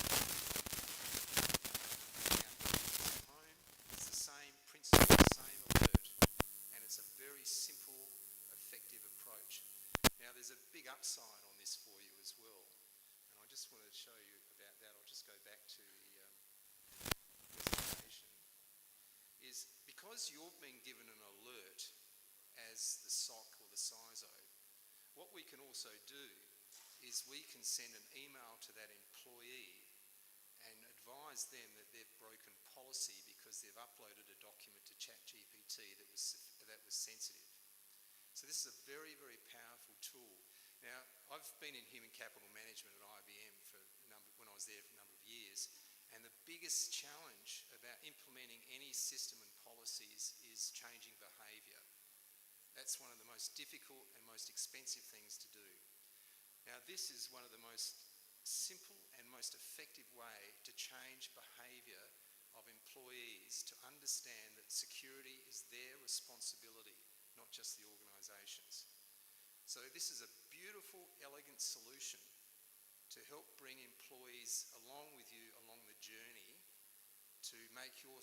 home. It's the same principle, the same alert, and it's a very simple, effective approach. Now there's a big upside on this for you as well, and I just wanted to show you about that. I'll just go back to the presentation. Is because you've been given an alert as the SOC or the CISO, what we can also do is we can send an email to that employee and advise them that they've broken policy because they've uploaded a document to ChatGPT that was sensitive. So this is a very, very powerful tool. Now, I've been in human capital management at IBM when I was there for a number of years, and the biggest challenge about implementing any system and policies is changing behaviour. That's one of the most difficult and most expensive things to do. Now, this is one of the most simple and most effective way to change behaviour of employees to understand that security is their responsibility, not just the organisation's. So this is a beautiful, elegant solution to help bring employees along with you along the journey to make your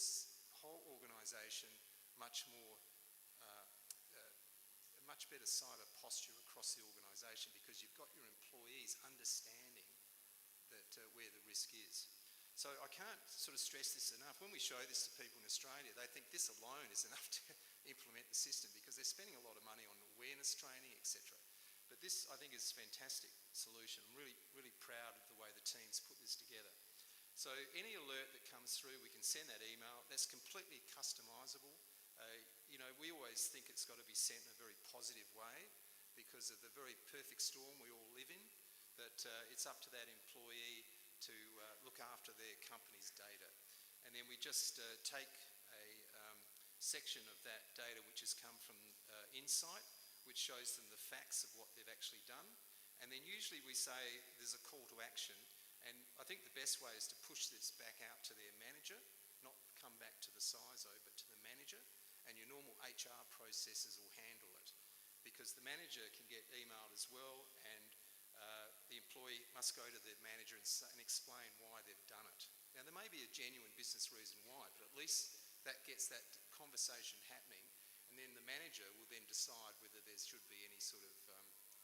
whole organisation much more much better cyber posture across the organisation, because you've got your employees understanding that where the risk is. So I can't sort of stress this enough. When we show this to people in Australia, they think this alone is enough to implement the system because they're spending a lot of money on awareness training, etc. But this, I think, is a fantastic solution. I'm really, really proud of the way the team's put this together. So any alert that comes through, we can send that email. That's completely customisable. We always think it's got to be sent in a very positive way because of the very perfect storm we all live in, that it's up to that employee to look after their company's data. And then we just take a section of that data which has come from Insight, which shows them the facts of what they've actually done. And then usually we say there's a call to action, and I think the best way is to push this back out to their manager, not come back to the CISO, but to the manager, and your normal HR processes will handle it. Because the manager can get emailed as well, and the employee must go to the manager and explain why they've done it. Now, there may be a genuine business reason why, but at least that gets that conversation happening, and then the manager will then decide whether there should be any sort of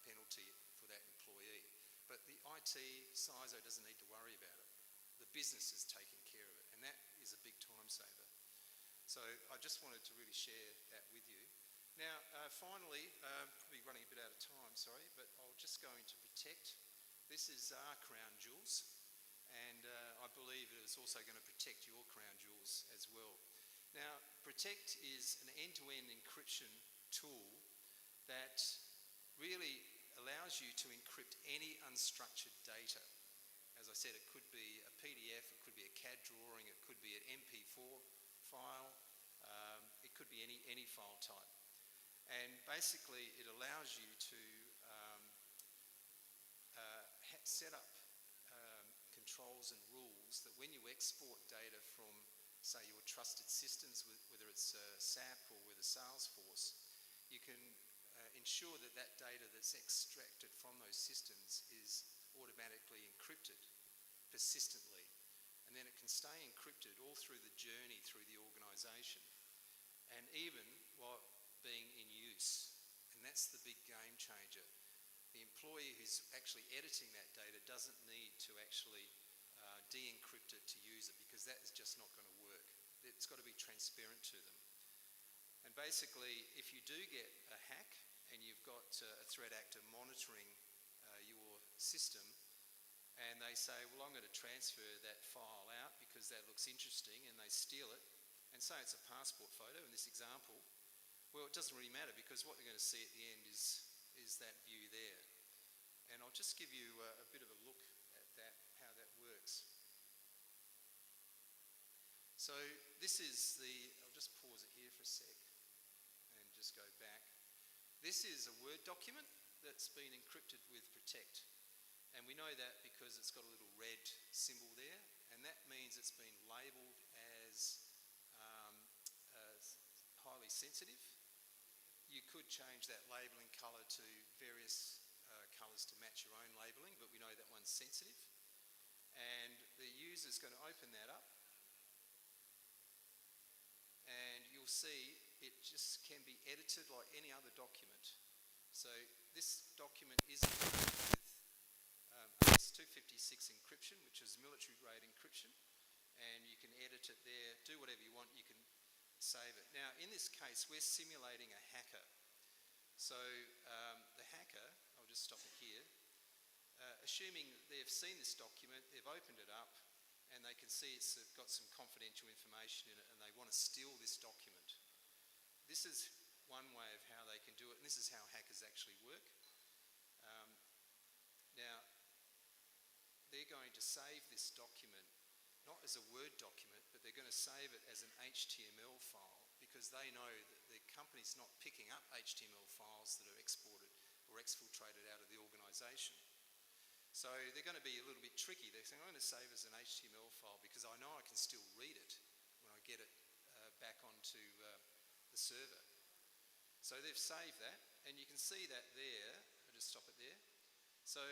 penalty for that employee. But the IT CISO doesn't need to worry about it. The business is taking care of it, and that is a big time saver. So I just wanted to really share that with you. Now, finally, probably running a bit out of time, sorry, but I'll just go into Protect. This is our crown jewels, and I believe it is also going to protect your crown jewels as well. Now, Protect is an end-to-end encryption tool that really allows you to encrypt any unstructured data. As I said, it could be a PDF, it could be a CAD drawing, it could be an MP4 file, it could be any file type. And basically it allows you to set up controls and rules that when you export data from, say, your trusted systems, whether it's SAP or with a Salesforce, you can ensure that that data that's extracted from those systems is automatically encrypted persistently. And then it can stay encrypted all through the journey through the organisation, and even while being in use. And that's the big game changer. The employee who's actually editing that data doesn't need to actually de-encrypt it to use it, because that is just not going to work. It's got to be transparent to them. And basically, if you do get a hack and you've got a threat actor monitoring your system, and they say, well, I'm going to transfer that file out because that looks interesting, and they steal it, and say it's a passport photo in this example, well, it doesn't really matter, because what they're going to see at the end is that view there. And I'll just give you a bit of a look at that, how that works. So this is I'll just pause it here for a sec and just go back. This is a Word document that's been encrypted with Protect. And we know that because it's got a little red symbol there, and that means it's been labelled as highly sensitive. You could change that labelling colour to various colours to match your own labelling, but we know that one's sensitive. And the user's going to open that up, and you'll see it just can be edited like any other document. So this document is encrypted with AS256 encryption, which is military grade encryption, and you can edit it there, do whatever you want, you can save it. Now in this case we're simulating a hacker. So the hacker, I'll just stop it here, assuming they've seen this document, they've opened it up, and they can see it's got some confidential information in it, and they want to steal this document. This is one way of how they can do it, and this is how hackers actually work. Now, they're going to save this document not as a Word document, but they're going to save it as an HTML file, because they know that the company's not picking up HTML files that are exported or exfiltrated out of the organisation. So they're going to be a little bit tricky. They're saying, I'm going to save as an HTML file because I know I can still read it when I get it back onto the server. So they've saved that, and you can see that there. I'll just stop it there. So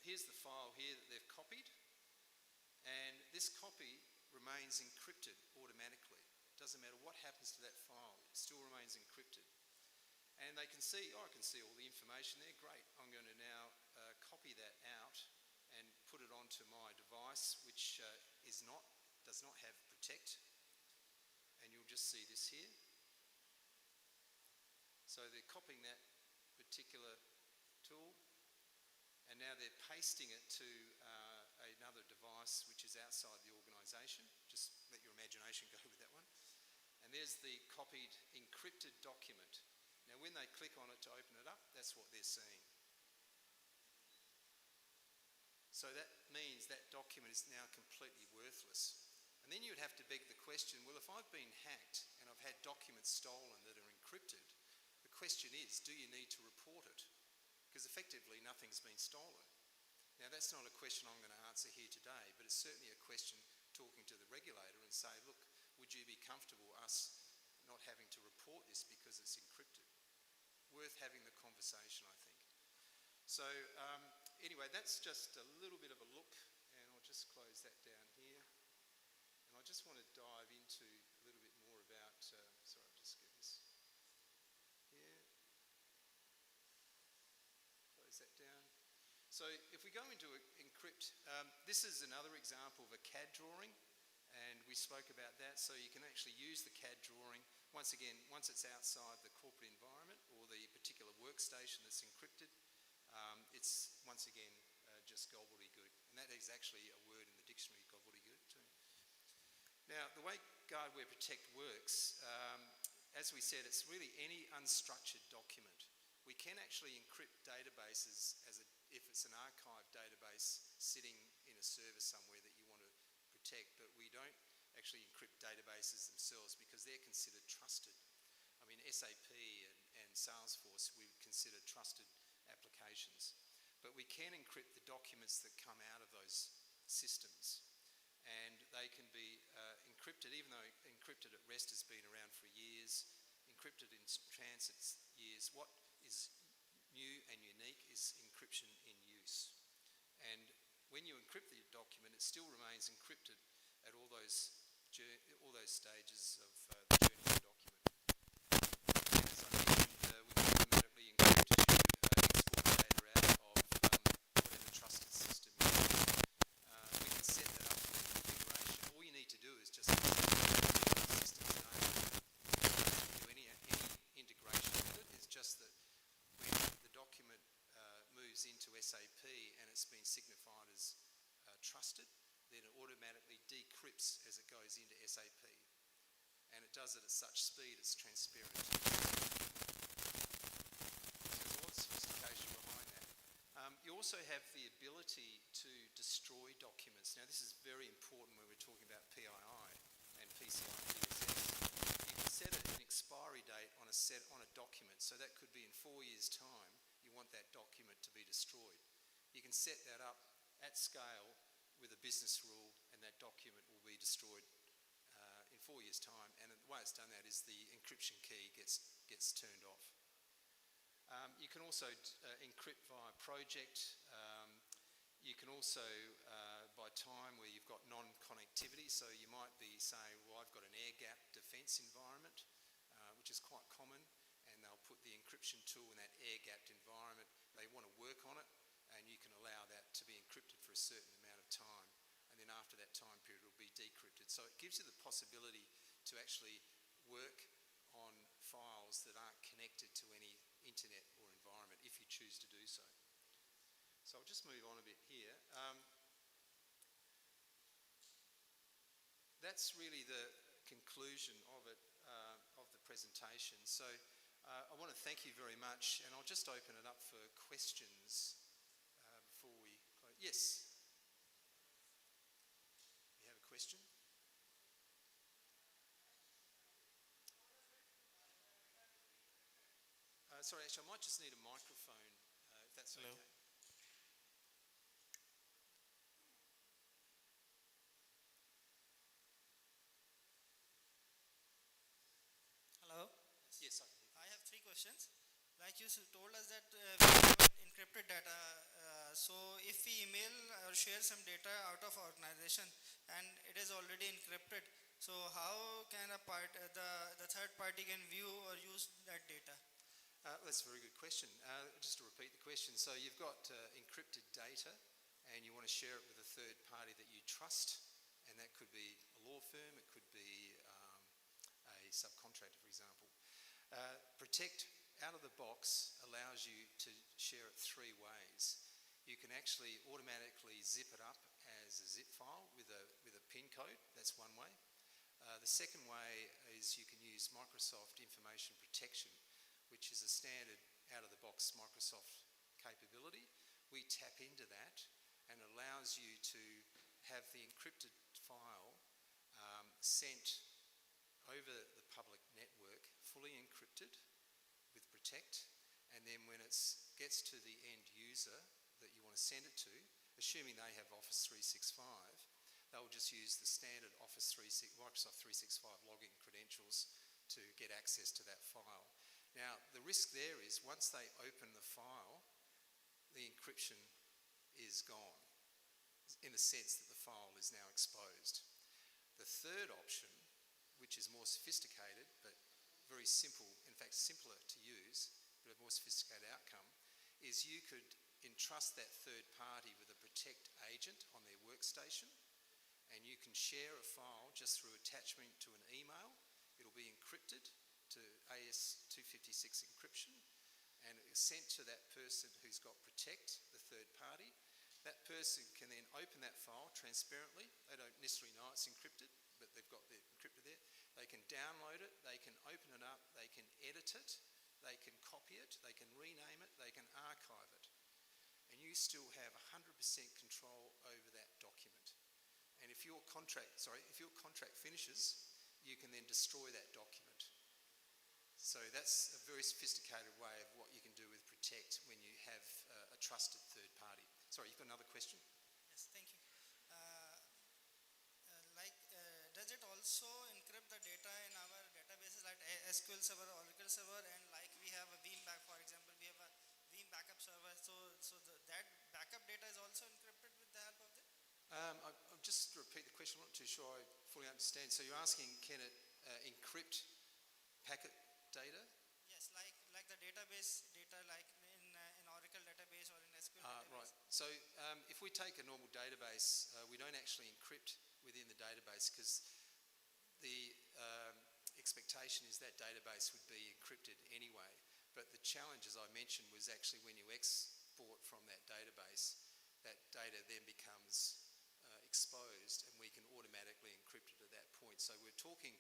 here's the file here that they've copied, and this copy remains encrypted automatically. It doesn't matter what happens to that file, it still remains encrypted. And they can see, I can see all the information there, great. I'm going to now copy that out and put it onto my device, which does not have Protect. And you'll just see this here. So they're copying that particular tool, and now they're pasting it to another device which is outside the organisation. Just let your imagination go with that one. And there's the copied encrypted document. Now when they click on it to open it up, that's what they're seeing. So that means that document is now completely worthless. And then you would have to beg the question, well, if I've been hacked and I've had documents stolen that are encrypted, the question is, do you need to report it? Because effectively nothing's been stolen. Now that's not a question I'm going to answer here today, but it's certainly a question talking to the regulator and say, look, would you be comfortable us not having to report this because it's encrypted? Worth having the conversation, I think. So anyway, that's just a little bit of a look, and I'll just close that down here. And I just want to dive into a little bit more about, sorry, I'll just get this here. Close that down. So if we go into encrypt, this is another example of a CAD drawing, and we spoke about that. So you can actually use the CAD drawing. Once again, once it's outside the corporate environment or the particular workstation that's encrypted, it's once again just gobbledygook. And that is actually a word in the dictionary, gobbledygook too. Now, the way Guardware Protect works, as we said, it's really any unstructured document. We can actually encrypt databases if it's an archive database sitting in a server somewhere that you want to protect, but we don't actually encrypt databases themselves because they're considered trusted. SAP and Salesforce we would consider trusted applications. But we can encrypt the documents that come out of those systems. And they can be encrypted, even though encrypted at rest has been around for years, encrypted in transit years. What is new and unique is encryption in use. And when you encrypt the document, it still remains encrypted at all those stages of the journey of the document. And as I mentioned, we can automatically encrypt should export data out of whatever trusted system you use. We can set that up for configuration. All you need to do is just set the system's name. You don't have to do any integration with it. It's just that when the document moves into SAP and it's been signified as trusted, then it automatically decrypts as it goes into SAP. And it does it at such speed it's transparent. So there's a lot of sophistication behind that. You also have the ability to destroy documents. Now this is very important when we're talking about PII and PCI DSS. You can set an expiry date on a document, so that could be in 4 years' time. You want that document to be destroyed. You can set that up at scale with a business rule, and that document will be destroyed in 4 years' time. And the way it's done that is the encryption key gets turned off. You can also encrypt via project. You can also, by time where you've got non-connectivity, so you might be saying, well, I've got an air-gap defence environment, which is quite common, and they'll put the encryption tool in that air-gapped environment. They want to work on it, and you can allow that to be encrypted for a certain amount of time. And then after that time period, it will be decrypted. So it gives you the possibility to actually work on files that aren't connected to any internet or environment if you choose to do so. So I'll just move on a bit here. That's really the conclusion of it, of the presentation. So I want to thank you very much, and I'll just open it up for questions before we close. Yes? You have a question? Sorry, actually, I might just need a microphone, if that's Hello. okay. Hello. Yes, I can hear you. I have 3 questions. Like you told us that we have encrypted data. So if we email or share some data out of organization and it is already encrypted, so how can the third party can view or use that data? That's a very good question. Just to repeat the question, so you've got encrypted data and you want to share it with a third party that you trust, and that could be a law firm, it could be a subcontractor, for example. Protect out of the box allows you to share it 3 ways. You can actually automatically zip it up as a zip file with a PIN code. That's one way. The second way is you can use Microsoft Information Protection, which is a standard out-of-the-box Microsoft capability. We tap into that and allows you to have the encrypted file sent over the public network, fully encrypted with Protect, and then when it gets to the end user that you want to send it to, assuming they have Office 365, they'll just use the standard Microsoft 365 login credentials to get access to that file. Now, the risk there is once they open the file, the encryption is gone, in the sense that the file is now exposed. The third option, which is more sophisticated, but very simple, in fact simpler to use, but a more sophisticated outcome, is you could entrust that third party with a Protect agent on their workstation, and you can share a file just through attachment to an email. It'll be encrypted to AS256 encryption, and it's sent to that person who's got Protect, the third party. That person can then open that file transparently. They don't necessarily know it's encrypted, but they've got the encryptor there. They can download it, they can open it up, they can edit it, they can copy it, they can rename it, they can archive it. And you still have 100% control over that document. And if your contract finishes, you can then destroy that document. So that's a very sophisticated way of what you can do with Protect when you have a trusted third party. Sorry, you've got another question? Yes, thank you. Does it also encrypt the data in our databases like SQL Server, Oracle Server, and like we have a Veeam for example, we have a Veeam backup server, that backup data is also encrypted with the help of this? I'll just repeat the question. I'm not too sure I fully understand. So you're asking, can it encrypt packet data? Yes, like the database data, like in Oracle database or in SQL database. Right. So if we take a normal database, we don't actually encrypt within the database because the expectation is that database would be encrypted anyway. But the challenge, as I mentioned, was actually when you export from that database, that data then becomes exposed and we can automatically encrypt it at that point. So we're talking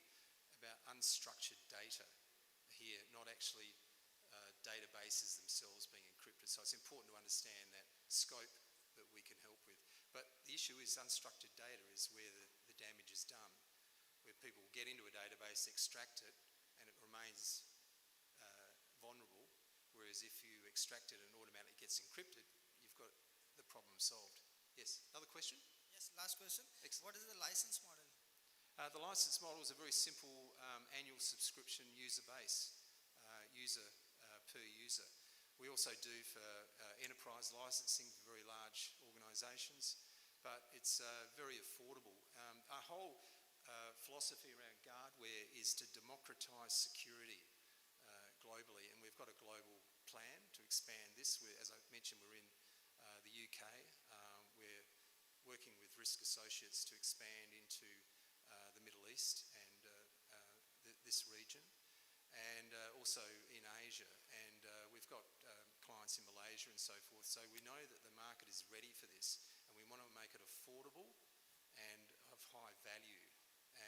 about unstructured data here, not actually databases themselves being encrypted. So it's important to understand that scope that we can help with. But the issue is unstructured data is where the damage is done, where people get into a database, extract it, and it remains vulnerable, whereas if you extract it and automatically gets encrypted, you've got the problem solved. Yes, another question? Yes, last question. Excellent. What is the license model? The license model is a very simple annual subscription user base, per user. We also do for enterprise licensing for very large organisations, but it's very affordable. Our whole philosophy around Guardware is to democratise security globally, and we've got a global plan to expand this. As I mentioned, we're in the UK. We're working with Risk Associates to expand into the Middle East and this region, and also in Asia, and we've got clients in Malaysia and so forth. So we know that the market is ready for this, and we want to make it affordable and of high value.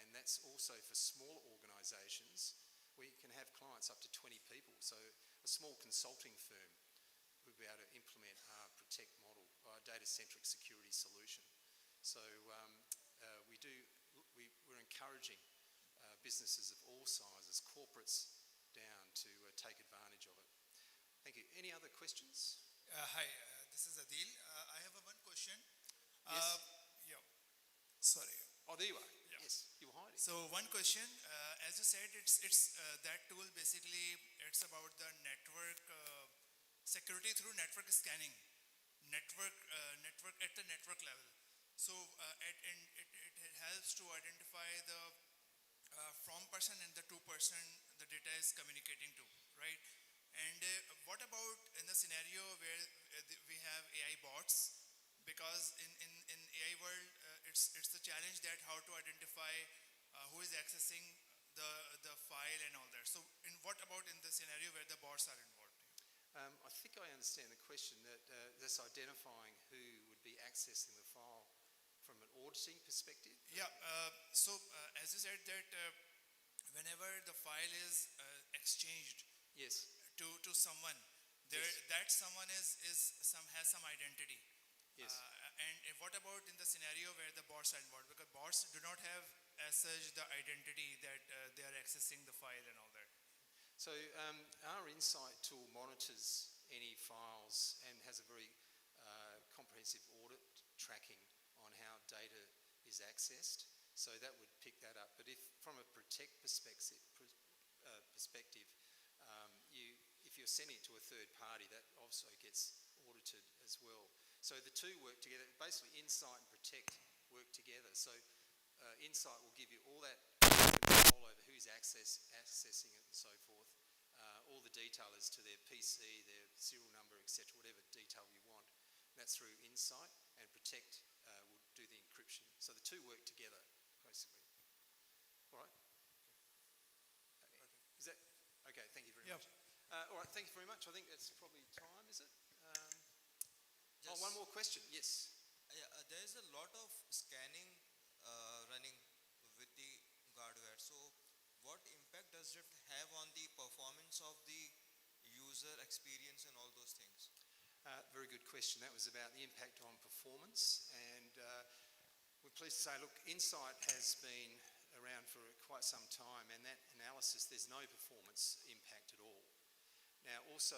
And that's also for small organisations. We can have clients up to 20 people. So a small consulting firm would be able to implement our Protect model, our data-centric security solution. So we're encouraging businesses of all sizes, corporates down, to take advantage of it. Thank you. Any other questions? Hi, this is Adil. I have one question. Yes. Yeah. Sorry. Oh, there you are. Yeah. Yes, you were hiding. So one question, as you said, it's that tool basically, it's about the network security through network scanning, network at the network level. So it helps to identify the from person and the to person the data is communicating to, right? And what about in the scenario where we have AI bots? Because in AI world, it's the challenge that how to identify who is accessing the file and all that. So what about in the scenario where the bots are involved? I think I understand the question, that that's identifying who would be accessing the file from an auditing perspective? Yeah, as you said that whenever the file is exchanged Yes. to someone, Yes. that someone has some identity. Yes. And what about in the scenario where the bots are involved? Because bots do not have as such the identity that they are accessing the file and all that. So our Insight tool monitors any files and has a very comprehensive audit tracking on how data is accessed. So that would pick that up. But if from a Protect perspective, if you're sending it to a third party, that also gets audited as well. So the two work together. Basically, Insight and Protect work together. So Insight will give you all that control over who's accessing it and so forth. All the detail as to their PC, their serial number, etc., whatever detail you want. And that's through Insight, and Protect will do the encryption. So the two work together, basically. All right. Is that okay? Thank you very much. All right. Thank you very much. I think that's probably time. Is it? One more question. Yes. There is a lot of scanning running with the Guardware. So what impact does it have on the performance of the user experience and all those things? Very good question. That was about the impact on performance. And we're pleased to say, look, Insight has been around for quite some time, and that analysis, there's no performance impact at all. Now also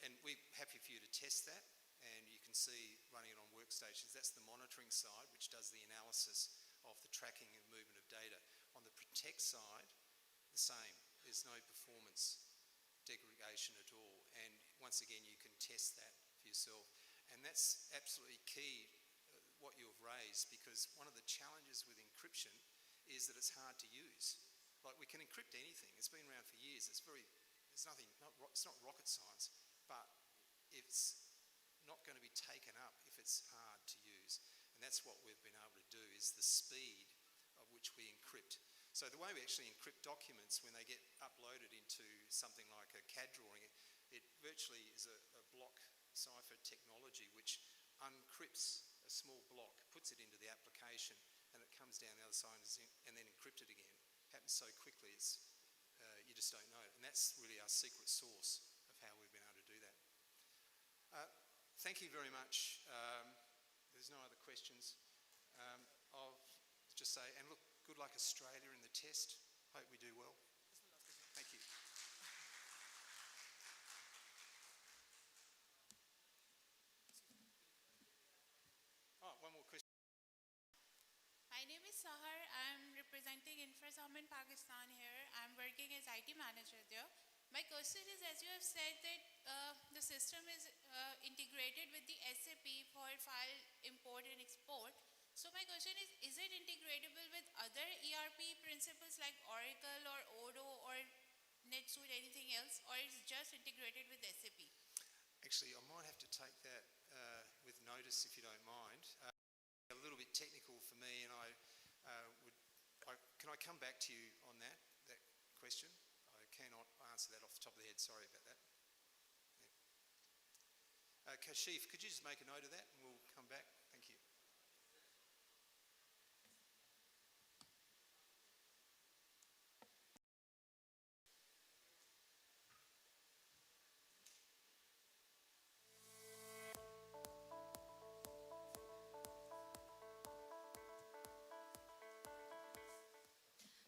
and we're happy for you to test that, and you can see running it on workstations. That's the monitoring side, which does the analysis of the tracking and movement of data. On the protect side, the same. There's no performance degradation at all, and once again you can test that for yourself. And that's absolutely key, what you've raised, because one of the challenges with encryption is that it's hard to use. Like, we can encrypt anything. It's been around for years. It's not rocket science, but it's not going to be taken up if it's hard to use. And that's what we've been able to do, is the speed of which we encrypt. So the way we actually encrypt documents when they get uploaded into something like a CAD drawing, it virtually is a block cipher technology which uncrypts a small block, puts it into the application, and it comes down the other side and then encrypted again. It happens so quickly, you just don't know it. And that's really our secret sauce of how we've been able to do that. Thank you very much. There's no other questions. I'll just say, and look, good luck Australia in the test. Hope we do well. Thank you. Oh, one more question. My name is Sahar. I'm representing Infrasam in Pakistan here. I'm working as IT manager there. My question is, as you have said that the system is integrated with the SAP for file import and export. So my question is it integratable with other ERP principles like Oracle or Odoo or NetSuite, anything else, or it's just integrated with SAP? Actually, I might have to take that with notice if you don't mind. A little bit technical for me, and can I come back to you on that question? I cannot answer that off the top of the head. Sorry about that. Yeah. Kashif, could you just make a note of that, and we'll come back? Thank you.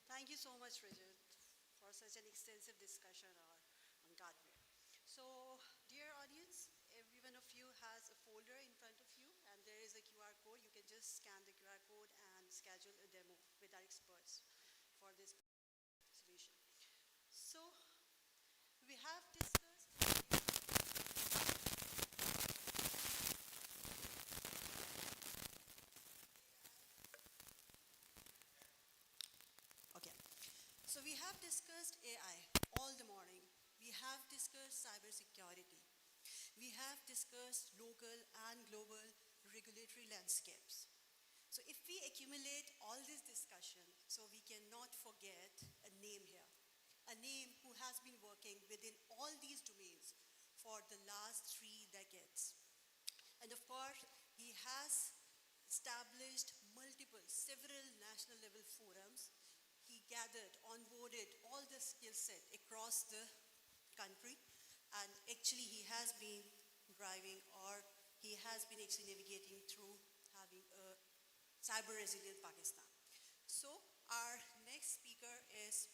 Thank you so much, Richard, for such an extensive discussion on Guardrail. So, dear audience, every one of you has a folder in front of you, and there is a QR code. You can just scan the QR code and schedule a demo with our experts for this solution. So, we have discussed So we have discussed AI all the morning. We have discussed cybersecurity. We have discussed local and global regulatory landscapes. So if we accumulate all this discussion, so we cannot forget a name here. A name who has been working within all these domains for the last 3 decades. And of course, he has established several national level forums. He gathered, onboarded all the skill set across the country, and actually he has been driving, or he has been actually navigating through having a cyber resilient Pakistan. So our next speaker is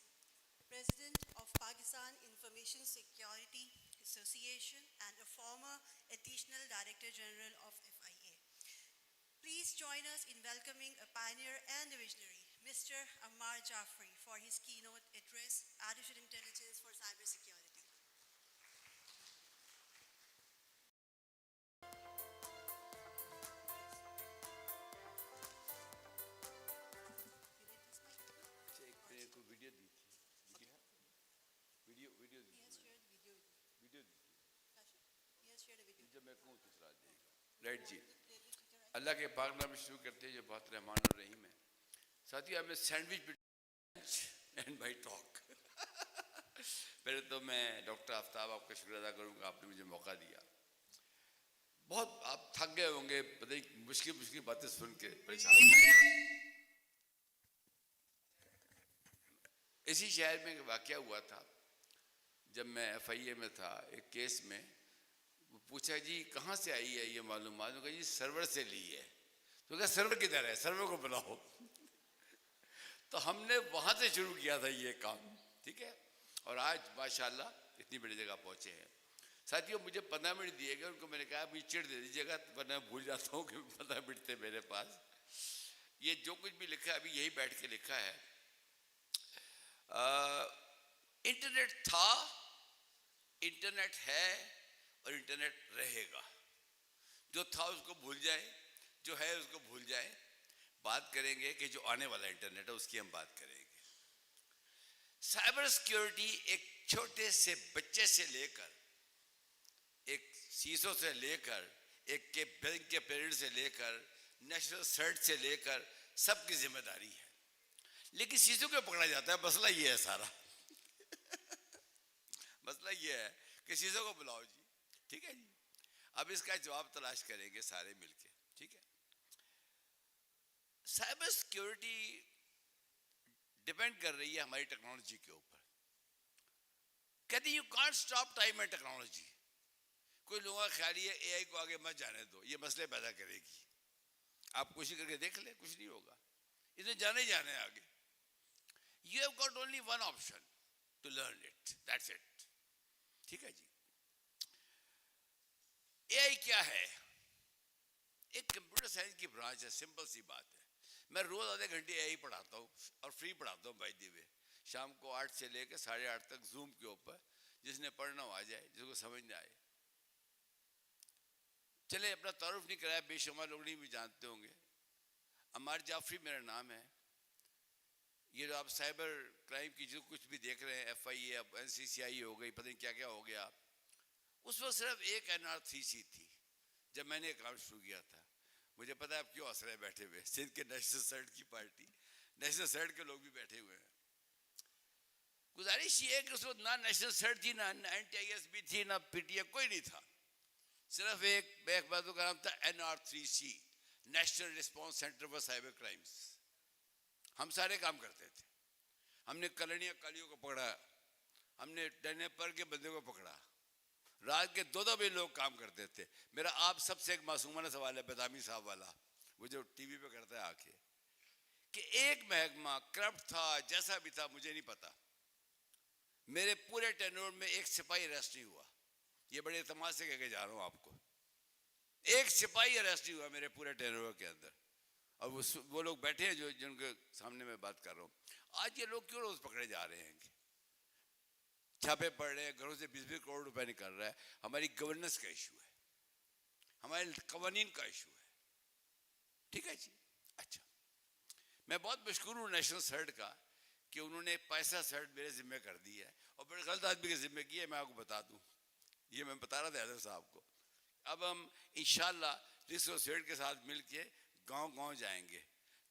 President of Pakistan Information Security Association and a former Additional Director General of FIA. Please join us in welcoming a pioneer and a visionary, Mr. Ammar Jafri, for his keynote address, Artificial Intelligence for Cybersecurity. Right जी, अल्लाह के पाक नाम शुरू करते हैं जो बहुत रहमान और रहीम है। साथियों, I am sandwich and my talk. पहले तो मैं डॉक्टर आफ्ताब आपका शुक्र अदा करूँगा, आपने मुझे मौका दिया। बहुत आप थक गए होंगे, पता नहीं मुश्किल मुश्किल बातें सुन के परेशान। इसी शहर में एक वाक़या हुआ था, जब मैं FIA में था, एक केस में पूछा जी कहाँ से आई है ये मालूमात, कहा जी सर्वर से ली है। तो क्या सर्वर किधर है, सर्वर को बुलाओ। तो تو ہم نے وہاں سے شروع کیا تھا یہ کام, ٹھیک ہے, اور آج ماشاءاللہ اتنی بڑی جگہ پہنچے ہیں. ساتھیوں مجھے 15 منٹ دیے گئے, ان کو میں نے کہا مجھے چڑ دے دیجیے گا ورنہ میں بھول جاتا ہوں کہ 15 منٹ تھے میرے پاس. یہ جو کچھ بھی لکھا ہے ابھی یہی بیٹھ کے لکھا ہے. انٹرنیٹ تھا, انٹرنیٹ ہے اور انٹرنیٹ رہے گا. جو تھا اس کو بھول جائیں, جو ہے اس کو بھول جائیں. بات کریں گے کہ جو آنے والا انٹرنیٹ ہے اس کی ہم بات کریں گے. سائبر سیکیورٹی ایک چھوٹے سے بچے سے لے کر, ایک سیسو سے لے کر, ایک کے بینک کے پیریڈ سے لے کر, نیشنل سرٹ سے لے کر سب کی ذمہ داری ہے. لیکن سیسو کو پکڑا جاتا ہے, مسئلہ یہ ہے سارا. مسئلہ یہ ہے کہ سیسو کو بلاؤ جی, ٹھیک ہے جی, اب اس کا جواب تلاش کریں گے سارے مل کے, ٹھیک ہے. سائبر سیکیورٹی ڈپینڈ کر رہی ہے ہماری ٹیکنالوجی کے اوپر. کہتے ہیں you can't stop time and technology. کوئی لوگوں کا خیال یہ اے آئی کو آگے مت جانے دو, یہ مسئلے پیدا کرے گی. آپ کوشش کر کے دیکھ لیں, کچھ نہیں ہوگا, اسے جانے ہی جانے آگے. You have got only one option to learn it, that's it, ٹھیک ہے جی. اے آئی کیا ہے؟ ایک کمپیوٹر سائنس کی برانچ ہے, سمپل سی بات ہے. میں روز آدھے گھنٹے اے آئی پڑھاتا ہوں اور فری پڑھاتا ہوں بائی دی وے. شام کو 8 سے لے کے 8:30 تک زوم کے اوپر, جس نے پڑھنا ہو آ جائے, جس کو سمجھ نہ آئے. چلے اپنا تعارف نہیں کرایا, بے شمار لوگ نہیں بھی جانتے ہوں گے. عمار جعفری میرا نام ہے. یہ جو آپ سائبر کرائم کی جو کچھ بھی دیکھ رہے ہیں, ایف آئی اے, اب این سی سی آئی ہو گئی, پتہ نہیں کیا کیا ہو گیا, اس وقت صرف ایک NR3C تھی جب میں نے کام شروع کیا تھا. مجھے پتا ہے آپ کیوں ہنس رہے بیٹھے ہوئے, سندھ کے نیشنل سرٹ کی پارٹی, نیشنل سرٹ کے لوگ بھی بیٹھے ہوئے ہیں. گزارش یہ ہے کہ اس وقت نہ نیشنل سرٹ تھی, نہ NTIS بھی تھی, نہ PTA, کوئی نہیں تھا. صرف ایک باتوں کا نام تھا NR3C, national response centre for cyber crimes. ہم سارے کام کرتے تھے. ہم نے کلنیا کالیوں کو پکڑا, ہم نے ڈنے پر کے بندے کو پکڑا, رات کے 2 بجے لوگ کام کرتے تھے. میرا آپ سب سے ایک معصومانہ سوال ہے, بدامی صاحب والا, وہ جو ٹی وی پہ کرتا ہے آ کے, کہ ایک محکمہ کرپٹ تھا, جیسا بھی تھا مجھے نہیں پتا, میرے پورے ٹینور میں ایک سپاہی اریسٹ نہیں ہوا. یہ بڑے اعتماد سے کہہ کے جا رہا ہوں آپ کو, ایک سپاہی اریسٹ نہیں ہوا میرے پورے ٹینور کے اندر. اور وہ لوگ بیٹھے ہیں جو جن کے سامنے میں بات کر رہا ہوں. آج یہ لوگ کیوں روز پکڑے جا رہے ہیں, چھاپے پڑ رہے ہیں, گھروں سے 20 کروڑ روپے نکل رہا ہے. ہماری گورننس کا ایشو ہے, ہمارے قوانین کا ایشو ہے, ٹھیک ہے جی. اچھا, میں بہت مشکور ہوں نیشنل سرٹ کا کہ انہوں نے پیسہ سرٹ میرے ذمہ کر دی ہے, اور بڑے غلط آدمی کے ذمہ کی ہے. میں آپ کو بتا دوں, یہ میں بتا رہا تھا حیدر صاحب کو. اب ہم انشاءاللہ نیشنل سرٹ کے ساتھ مل کے گاؤں گاؤں جائیں گے.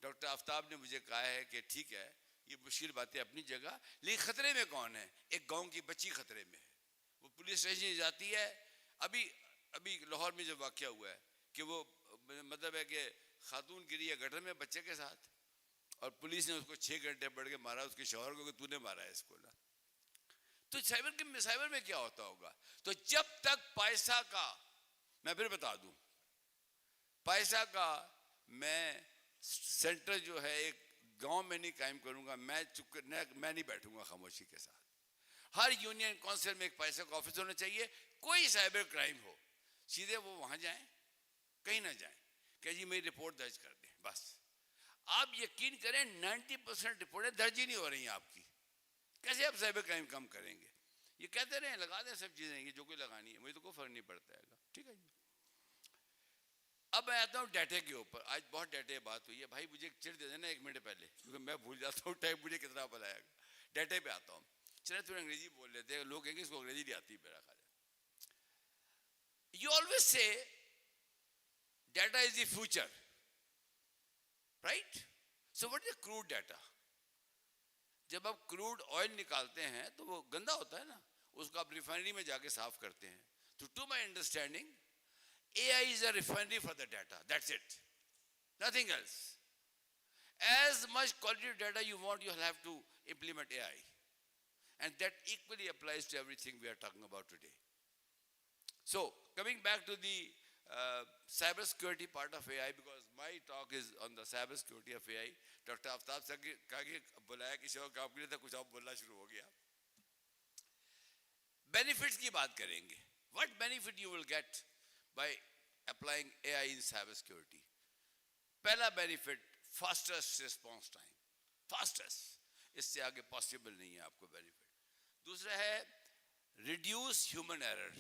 ڈاکٹر آفتاب نے مجھے کہا ہے کہ ٹھیک ہے, یہ مشکل باتیں اپنی جگہ, لیکن خطرے میں کون ہے؟ ایک گاؤں کی بچی خطرے میں ہے. وہ پولیس اسٹیشن جاتی ہے. ابھی لاہور میں جو واقعہ ہوا ہے کہ وہ مطلب ہے کہ خاتون گری ہے گٹر میں بچے کے ساتھ, اور پولیس نے اس کو 6 گھنٹے پڑھ کے مارا, اس کے شوہر کو کہ تو نے مارا ہے اس کو نا. تو سائبر میں کیا ہوتا ہوگا؟ تو جب تک پیسہ کا, میں پھر بتا دوں, پیسہ کا میں سینٹر جو ہے ایک گاؤں میں نہیں قائم کروں گا, میں نہیں بیٹھوں گا خاموشی کے ساتھ. ہر یونین کونسل میں ایک پیسہ کا آفس ہونا چاہیے. کوئی سائبر کرائم ہو, سیدھے وہ وہاں جائیں, کہیں نہ جائیں کہ جی میری رپورٹ درج کر دیں بس. آپ یقین کریں 90% رپورٹیں درج ہی نہیں ہو رہی ہیں آپ کی. کیسے آپ سائبر کرائم کم کریں گے؟ یہ کہتے رہے لگا دیں سب چیزیں, یہ جو کوئی لگانی ہے, مجھے تو کوئی فرق نہیں پڑتا ہے گا, ٹھیک ہے جی. اب میں آتا ہوں ڈیٹے کے اوپر. آج بہت ڈیٹے بات ہوئی ہے, بھائی مجھے ایک چٹ دے دینا 1 منٹ پہلے, کیونکہ میں بھول جاتا ہوں ٹائم مجھے کتنا پتا ہے گا. ڈیٹے پہ آتا ہوں. چلے تھوڑا انگریزی بول لیتے ہیں, لوگ کہیں گے اس کو انگریزی نہیں آتی. میرا خیال ہے you always say data is the future, right? So what is crude data? جب آپ کروڈ آئل نکالتے ہیں تو وہ گندا ہوتا ہے نا, اس کو آپ ریفائنری میں جا کے صاف کرتے ہیں. تو to my understanding AI is a refinery for the data. That's it. Nothing else. As much quality data you want, you'll have to implement AI. And that equally applies to everything we are talking about today. So, coming back to the cyber security part of AI, because my talk is on the cyber security of AI. Doctor Aftab صاحب کہا کہ بلایا کسی اور کام کے لیے تھا, کچھ اور بولنا شروع ہو گیا. بینیفٹس کی بات کریں گے. What benefit you will get by applying AI in cyber security? پہلا benefit, fastest response time. fastest, اس سے آگے پاسبل نہیں ہے آپ کو بینیفٹ. دوسرا ہے ریڈیوس ہیومن ایرر.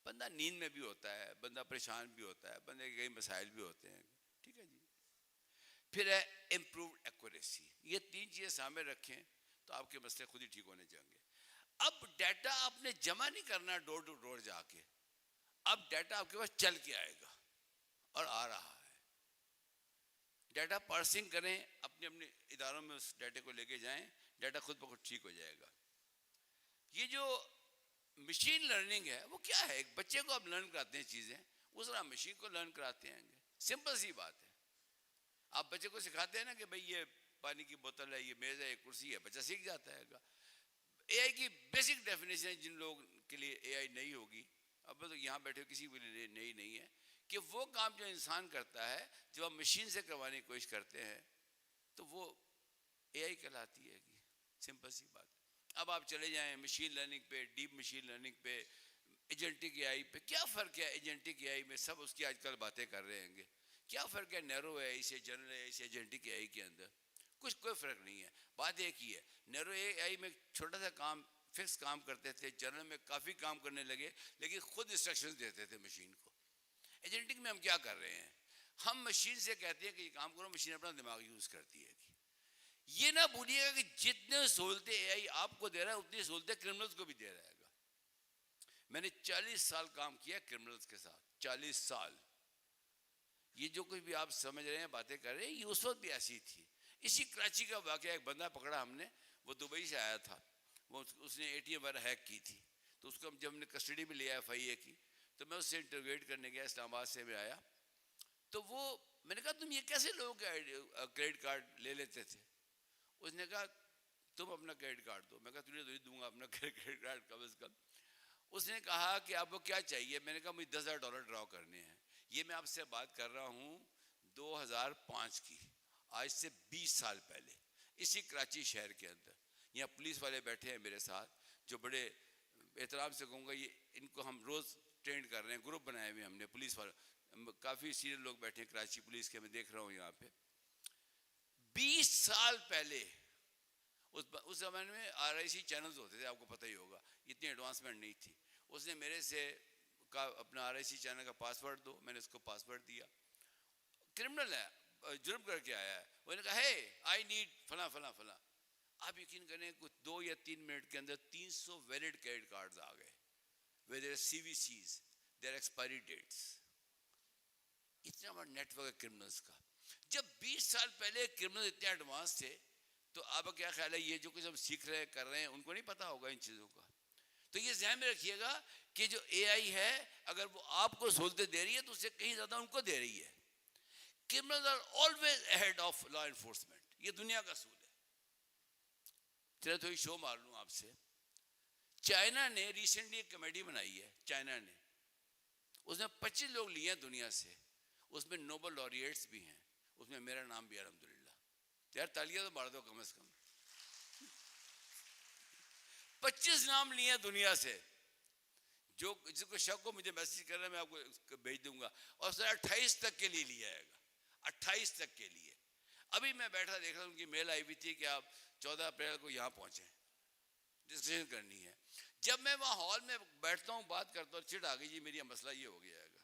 بندہ نیند میں بھی ہوتا ہے, بندہ پریشان بھی ہوتا ہے, بندے کے کئی مسائل بھی ہوتے ہیں, ٹھیک ہے جی. پھر ہے امپرووڈ ایکوریسی. یہ تین چیزیں سامنے رکھیں تو آپ کے مسئلے خود ہی ٹھیک ہونے جائیں گے. اب ڈیٹا آپ نے جمع نہیں کرنا ڈور ٹو ڈور جا کے, اب ڈیٹا آپ کے پاس چل کے آئے گا اور آ رہا ہے. ڈیٹا پارسنگ کریں, اپنے اپنے اداروں میں اس ڈیٹا کو لے کے جائیں, ڈیٹا خود بخود ٹھیک ہو جائے گا. یہ جو مشین لرننگ ہے وہ کیا ہے؟ ایک بچے کو آپ لرن کراتے ہیں چیزیں, اس طرح مشین کو لرن کراتے ہیں. سمپل سی بات ہے. آپ بچے کو سکھاتے ہیں نا کہ بھئی یہ پانی کی بوتل ہے, یہ میز ہے, یہ کرسی ہے, بچہ سیکھ جاتا ہے گا. اے آئی کی بیسک ڈیفینیشن جن لوگوں کے لیے اے آئی نئی ہوگی, اب تو یہاں بیٹھے کسی کے لیے نئی نہیں ہے, کہ وہ کام جو انسان کرتا ہے جب آپ مشین سے کروانے کی کوشش کرتے ہیں تو وہ اے آئی کہلاتی ہے گی. سمپل سی بات. اب آپ چلے جائیں مشین لرننگ پہ, ڈیپ مشین لرننگ پہ, ایجنٹک اے آئی پہ. کیا فرق ہے ایجنٹک اے آئی میں؟ سب اس کی آج کل باتیں کر رہے ہیں گے. کیا فرق ہے نیرو اے آئی سے, جنرل اے آئی سے, ایجنٹک اے آئی کے اندر؟ کچھ کوئی فرق نہیں ہے. بات ایک ہی ہے, نیرو اے آئی میں چھوٹا سا کام, فکس کام کرتے تھے, جنرل میں کافی کام کرنے لگے لیکن خود انسٹرکشنز دیتے تھے مشین کو. ایجنٹک میں ہم کیا کر رہے ہیں؟ ہم مشین سے کہتے ہیں کہ یہ کام کرو, مشین اپنا دماغ یوز کرتی ہے. یہ نہ بھولیے گا کہ جتنے سہولتیں اے آئی آپ کو دے رہا ہے اتنی سہولتیں کرمنلز کو بھی دے رہے گا. میں نے 40 سال کام کیا کرمنلز کے ساتھ, 40 سال. یہ جو کچھ بھی آپ سمجھ رہے ہیں, باتیں کر رہے ہیں, یہ اس وقت بھی ایسی تھی. اسی کراچی کا واقعہ, ایک بندہ پکڑا ہم نے, وہ دبئی سے آیا تھا, وہ اس نے اے ٹی ایم وغیرہ ہیک کی تھی, تو اس کو جب ہم نے کسٹڈی میں لیا FIA کی, تو میں اس سے انٹروگیٹ کرنے گیا, اسلام آباد سے میں آیا. تو وہ, میں نے کہا تم یہ کیسے لوگوں کے کریڈٹ کارڈ لے لیتے تھے؟ اس نے کہا تم اپنا کریڈٹ کارڈ دو. میں کہا تجھے تو ہی دوں گا اپنا کریڈٹ کارڈ کم از کم. اس نے کہا کہ آپ کو کیا چاہیے؟ میں نے کہا مجھے $10,000 ڈرا کرنے ہیں. یہ میں آپ سے بات کر رہا ہوں 2005 کی, آج سے 20 سال پہلے, اسی کراچی شہر کے اندر. یہاں پولیس والے بیٹھے ہیں میرے ساتھ, جو بڑے احترام سے کہوں گا, یہ ان کو ہم روز ٹرینڈ کر رہے ہیں, گروپ بنائے ہوئے ہم نے پولیس والے, کافی سینئر لوگ بیٹھے ہیں کراچی پولیس کے, میں دیکھ رہا ہوں یہاں پہ. 20 سال پہلے اس زمانے میں RIC چینلز ہوتے تھے, آپ کو پتہ ہی ہوگا, اتنی ایڈوانسمنٹ نہیں تھی. اس نے میرے سے کہا اپنا RIC چینل کا پاسورڈ دو. میں نے اس کو پاسورڈ دیا. کرمنل ہے, جرم کر کے آیا ہے. وہ نے کہا ہے آئی نیڈ فلاں فلاں فلاں. آپ یقین کریں کچھ 2 یا 3 منٹ کے اندر 300 ویلڈ کریڈٹ کارڈز آ گئے, weather CVCs, their expiry dates. اتنا بڑا نیٹ ورک ہے کرمنلز کا. جب 20 سال پہلے کرمنل اتنے ایڈوانس تھے, تو آپ کا کیا خیال ہے یہ جو کچھ ہم سیکھ رہے ہیں, کر رہے ہیں, ان کو نہیں پتا ہوگا ان چیزوں کا؟ تو یہ ذہن میں رکھیے گا کہ جو اے آئی ہے, اگر وہ آپ کو سہولتیں دے رہی ہے تو اس سے کہیں زیادہ ان کو دے رہی ہے. Criminals are always ahead of law enforcement. یہ دنیا کا اصول ہے. چلے تھوڑی شو مار لوں آپ سے. چائنا نے ریسنٹلی ایک کمیٹی بنائی ہے, چائنا نے, اس میں 25 لوگ لیے ہیں دنیا سے, اس میں نوبل laureates بھی ہیں, اس میں میرا نام بھی الحمدللہ. یار تالیاں تو مار دو کم از کم. 25 نام لیے ہیں دنیا سے. جو جس کو شک ہو مجھے میسج کر رہا ہے, میں آپ کو بھیج دوں گا. اور سر 28 تک کے لیے لیا جائے گا, 28 تک کے لیے. ابھی میں بیٹھا دیکھ رہا ہوں, ان کی میل آئی ہوئی تھی کہ آپ 14 اپریل کو یہاں پہنچیں, ڈسکشن کرنی ہے. جب میں وہاں ہال میں بیٹھتا ہوں, بات کرتا ہوں, چڑ آ گئی جی میری مسئلہ یہ ہو گیا ہے گا.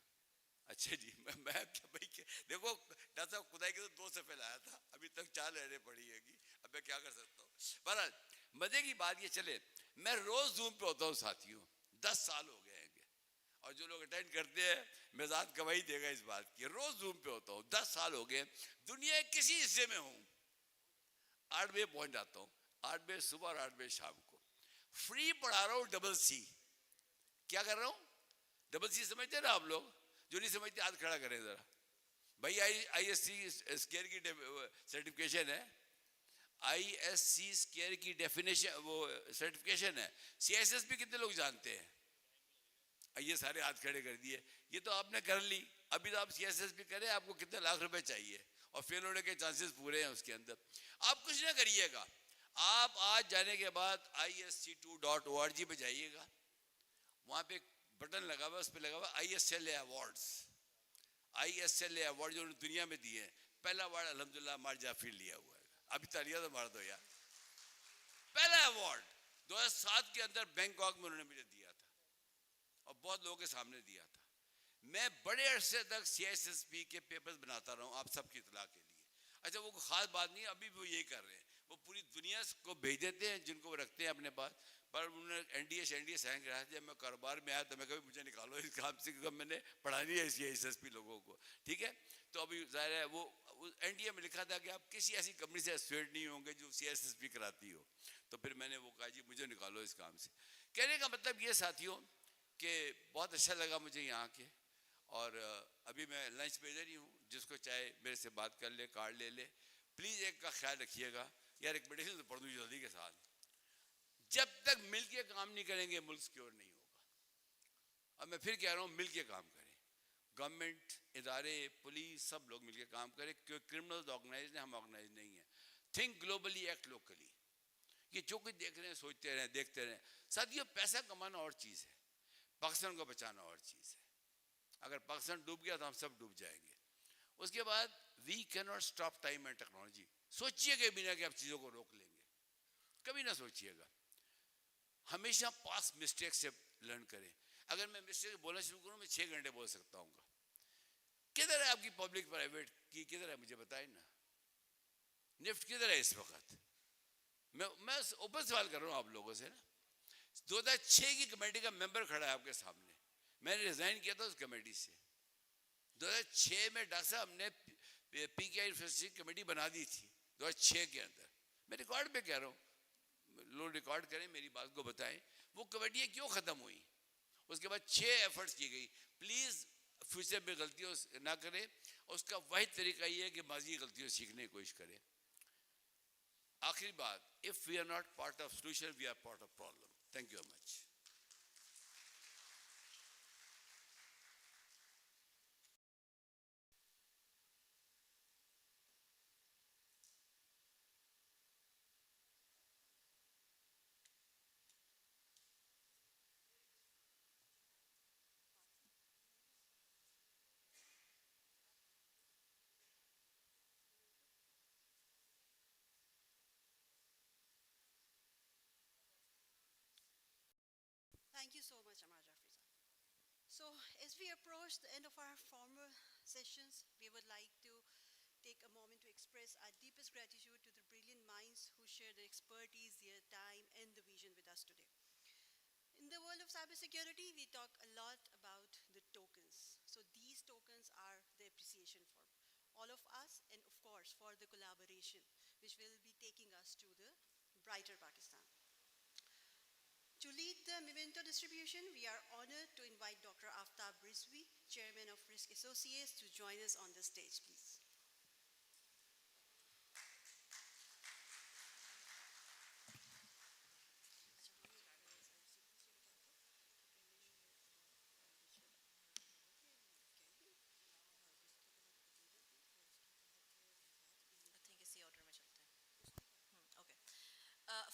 اچھا جی, میں بھائی دیکھو ڈاکٹر صاحب خدا کے تو 2 صفحے لایا تھا, ابھی تک 4 لہریں پڑی ہے گی, اب میں کیا کر سکتا ہوں. بہرحال مزے کی بات یہ, چلے میں روز زوم پہ ہوتا ہوں ساتھیوں, 10 سال ہو گئے ہیں. اور جو لوگ اٹینڈ کرتے ہیں مزاج گواہی دے گا اس بات کی, روز زوم پہ ہوتا ہوں, 10 سال ہو گئے. دنیا کے کسی حصے میں ہوں, 8 بجے پہنچ جاتا ہوں, 8 بجے صبح اور 8 بجے شام کو. فری پڑھا رہا ہوں ڈبل سی. کیا کر رہا ہوں؟ ڈبل سی سمجھتے نا آپ لوگ؟ جو نہیں سمجھتے ہاتھ کھڑا کریں ذرا. بھائی ISC اسکیئر کی سرٹیفکیشن ہے, ISC اسکیئر کی ڈیفینیشن وہ سرٹیفکیشن ہے. CSS بھی کتنے لوگ جانتے ہیں؟ یہ سارے ہاتھ کھڑے کر دیے. یہ تو آپ نے کر لی, ابھی تو آپ سی ایس ایس پی کریں, آپ کو کتنے لاکھ روپے چاہیے اور فیل ہونے کے چانسز پورے ہیں اس کے اندر. آپ کچھ نہ کریے گا, آپ آج جانے کے بعد ISC2.org پہ جائیے گا, وہاں پہ ایک بٹن لگا ہوا, اس پہ لگا ہوا ISLA ایوارڈس. ISLA ایوارڈ جو دنیا میں دیے ہیں, پہلا ایوارڈ الحمدللہ ہمارے جعفر لیا ہوا ہے. ابھی تالیاں تو مار دو یار. پہلا ایوارڈ 2007 کے اندر بینکاک میں انہوں نے مجھے دیا تھا اور بہت لوگوں کے سامنے دیا تھا. میں بڑے عرصے تک CSSP کے پیپرز بناتا رہا ہوں آپ سب کی اطلاع کے لیے. اچھا وہ کوئی خاص بات نہیں ہے, ابھی بھی وہ یہی کر رہے ہیں, وہ پوری دنیا کو بھیج دیتے ہیں جن کو وہ رکھتے ہیں اپنے پاس. پر انہوں نے NDA سائن کرایا. جب میں کاروبار میں آیا تو میں کبھی مجھے نکالو اس کام سے, کیونکہ میں نے پڑھانی ہے CSSP لوگوں کو, ٹھیک ہے. تو ابھی ظاہر ہے وہ NDA میں لکھا تھا کہ آپ کسی ایسی کمپنی سے ایسوسیٹ نہیں ہوں گے جو CSSP کراتی ہو. تو پھر میں نے وہ کہا جی مجھے نکالو اس کام سے. کہنے کا مطلب یہ ساتھیوں کہ بہت اچھا لگا مجھے یہاں کے, اور ابھی میں لنچ پہ ادھر ہی ہوں, جس کو چاہے میرے سے بات کر لے, کارڈ لے لے. پلیز ایک کا خیال رکھیے گا یار, ایک میڈیسن تو پڑھ دوں جلدی کے ساتھ, جب تک مل کے کام نہیں کریں گے ملک سیکیور نہیں ہوگا. اب میں پھر کہہ رہا ہوں مل کے کام کریں, گورنمنٹ, ادارے, پولیس, سب لوگ مل کے کام کریں, کیونکہ کرمنلز آرگنائز ہیں, ہم آرگنائز نہیں ہیں. Think globally, act locally. یہ جو کچھ دیکھ رہے ہیں سوچتے رہیں, دیکھتے رہیں. ساتھیوں پیسہ کمانا اور چیز ہے, پاکستان کو بچانا اور چیز ہے. اگر پاکستان ڈوب گیا تو ہم سب ڈوب جائیں گے. اس کے بعد وی کی not stop time and technology. سوچیے گا بھی نہ کہ آپ چیزوں کو روک لیں گے, کبھی نہ سوچیے گا. ہمیشہ پاس مسٹیک سے لرن کریں. اگر میں مسٹیک بولنا شروع کروں میں 6 گھنٹے بول سکتا ہوں گا. کدھر ہے آپ کی پبلک پرائیویٹ کی, کدھر ہے مجھے بتائیں نا. نفٹ کدھر ہے اس وقت. میں اوپن سوال کر رہا ہوں آپ لوگوں سے نا. 2006 کی کمیٹی کا ممبر کھڑا ہے آپ کے سامنے, میں نے ریزائن کیا تھا اس کمیٹی سے. 2006 میں ڈاکٹر صاحب نے PKI انفراسٹرکچر کمیٹی بنا دی تھی 2006 کے اندر. میں ریکارڈ پہ کہہ رہا ہوں, لوگ ریکارڈ کریں, میری بات کو بتائیں وہ کمیٹیاں کیوں ختم ہوئی. اس کے بعد 6 ایفرٹس کی گئی. پلیز فیوچر میں غلطیوں نہ کریں, اس کا واحد طریقہ یہ ہے کہ ماضی کی غلطیوں سیکھنے کی کوشش کریں. آخری بات, if we are not part of solution, we are part of problem. Thank you very much. Thank you so much, Amar Jafri sir. So, as we approach the end of our formal sessions, we would like to take a moment to express our deepest gratitude to the brilliant minds who share their expertise, their time, and the vision with us today. In the world of cybersecurity, we talk a lot about the tokens. So these tokens are the appreciation for all of us and, of course, for the collaboration, which will be taking us to the brighter Pakistan. To lead the memento distribution, we are honored to invite Dr. Aftab Rizvi, Chairman of Risk Associates, to join us on the stage, please.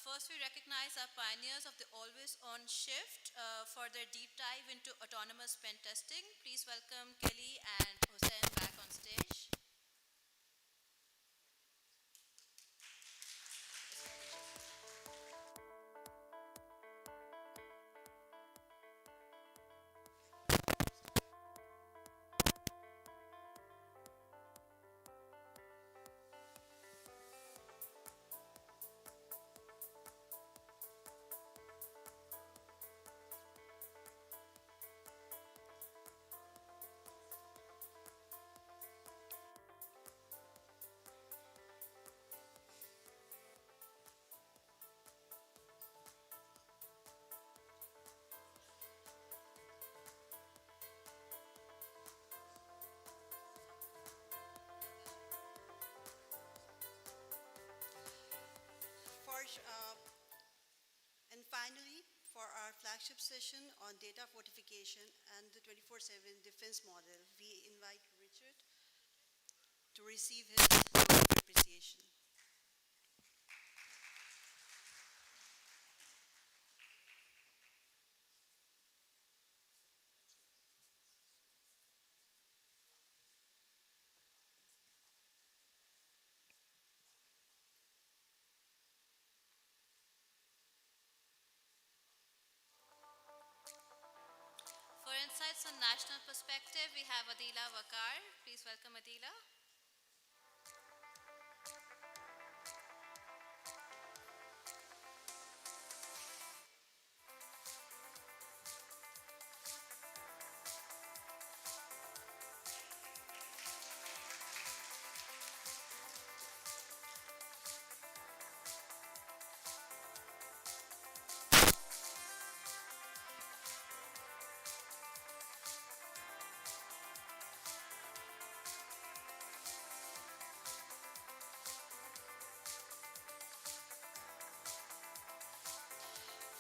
First, we recognize our pioneers of the always-on shift for their deep dive into autonomous pen testing. Please welcome Kelly and Hussein back on stage. flagship session on data fortification and the 24/7 defense model. We invite Richard to receive his appreciation. For insights on national perspective, we have Adila Wakar. Please welcome Adila.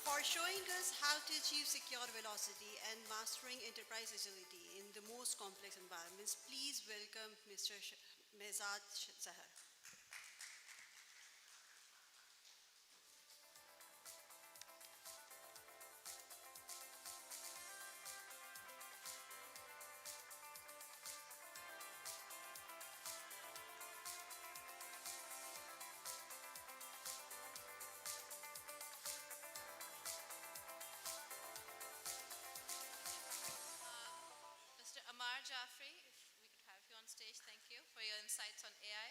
For showing us how to achieve secure velocity and mastering enterprise agility in the most complex environments, please welcome Mr. Mehzad Sahar. Mr. Amar Jafri, if we could have you on stage, thank you for your insights on AI.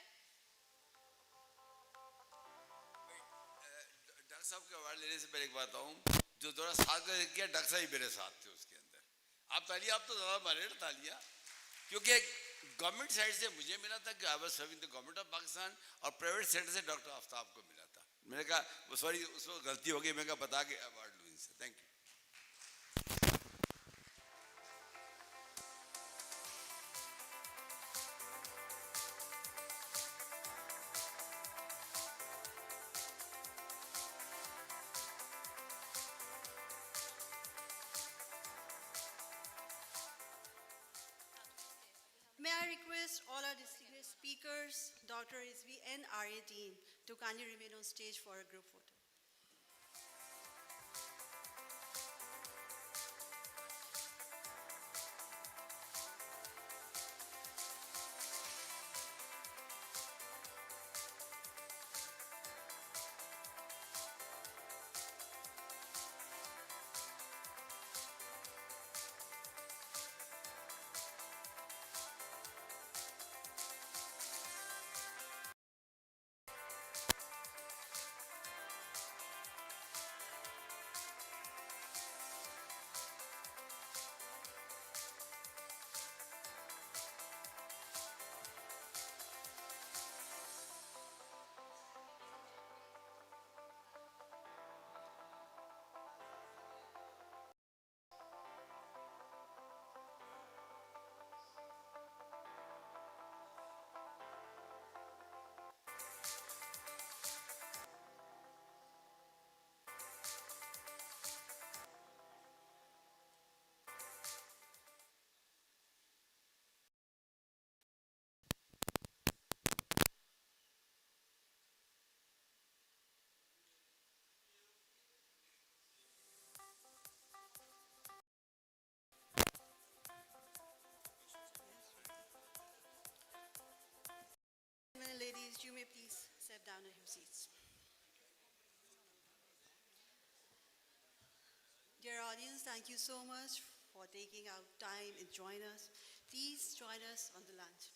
Doctor साहब के award लेने से पहले एक बात बताऊं, जो थोड़ा साथ में किया डॉक्टर साहब ही मेरे साथ थे उसके अंदर। आप तालियां, आप तो ज़्यादा मारे ना तालियां, क्योंकि गवर्नमेंट साइड से मुझे मिला था कि I was serving the government of Pakistan, और प्राइवेट सेक्टर से डॉक्टर आफ्ताब को मिला था। मैंने कहा सॉरी, उसमें गलती हो गई, मैंने कहा बता के अवार्ड लूँ इनसे। Thank you. May I request all our distinguished speakers, Dr. Rizvi and RA team to kindly remain on stage for a group photo. Gentlemen and ladies, you may please step down in your seats. Dear audience, thank you so much for taking out time and join us. Please join us on the lunch.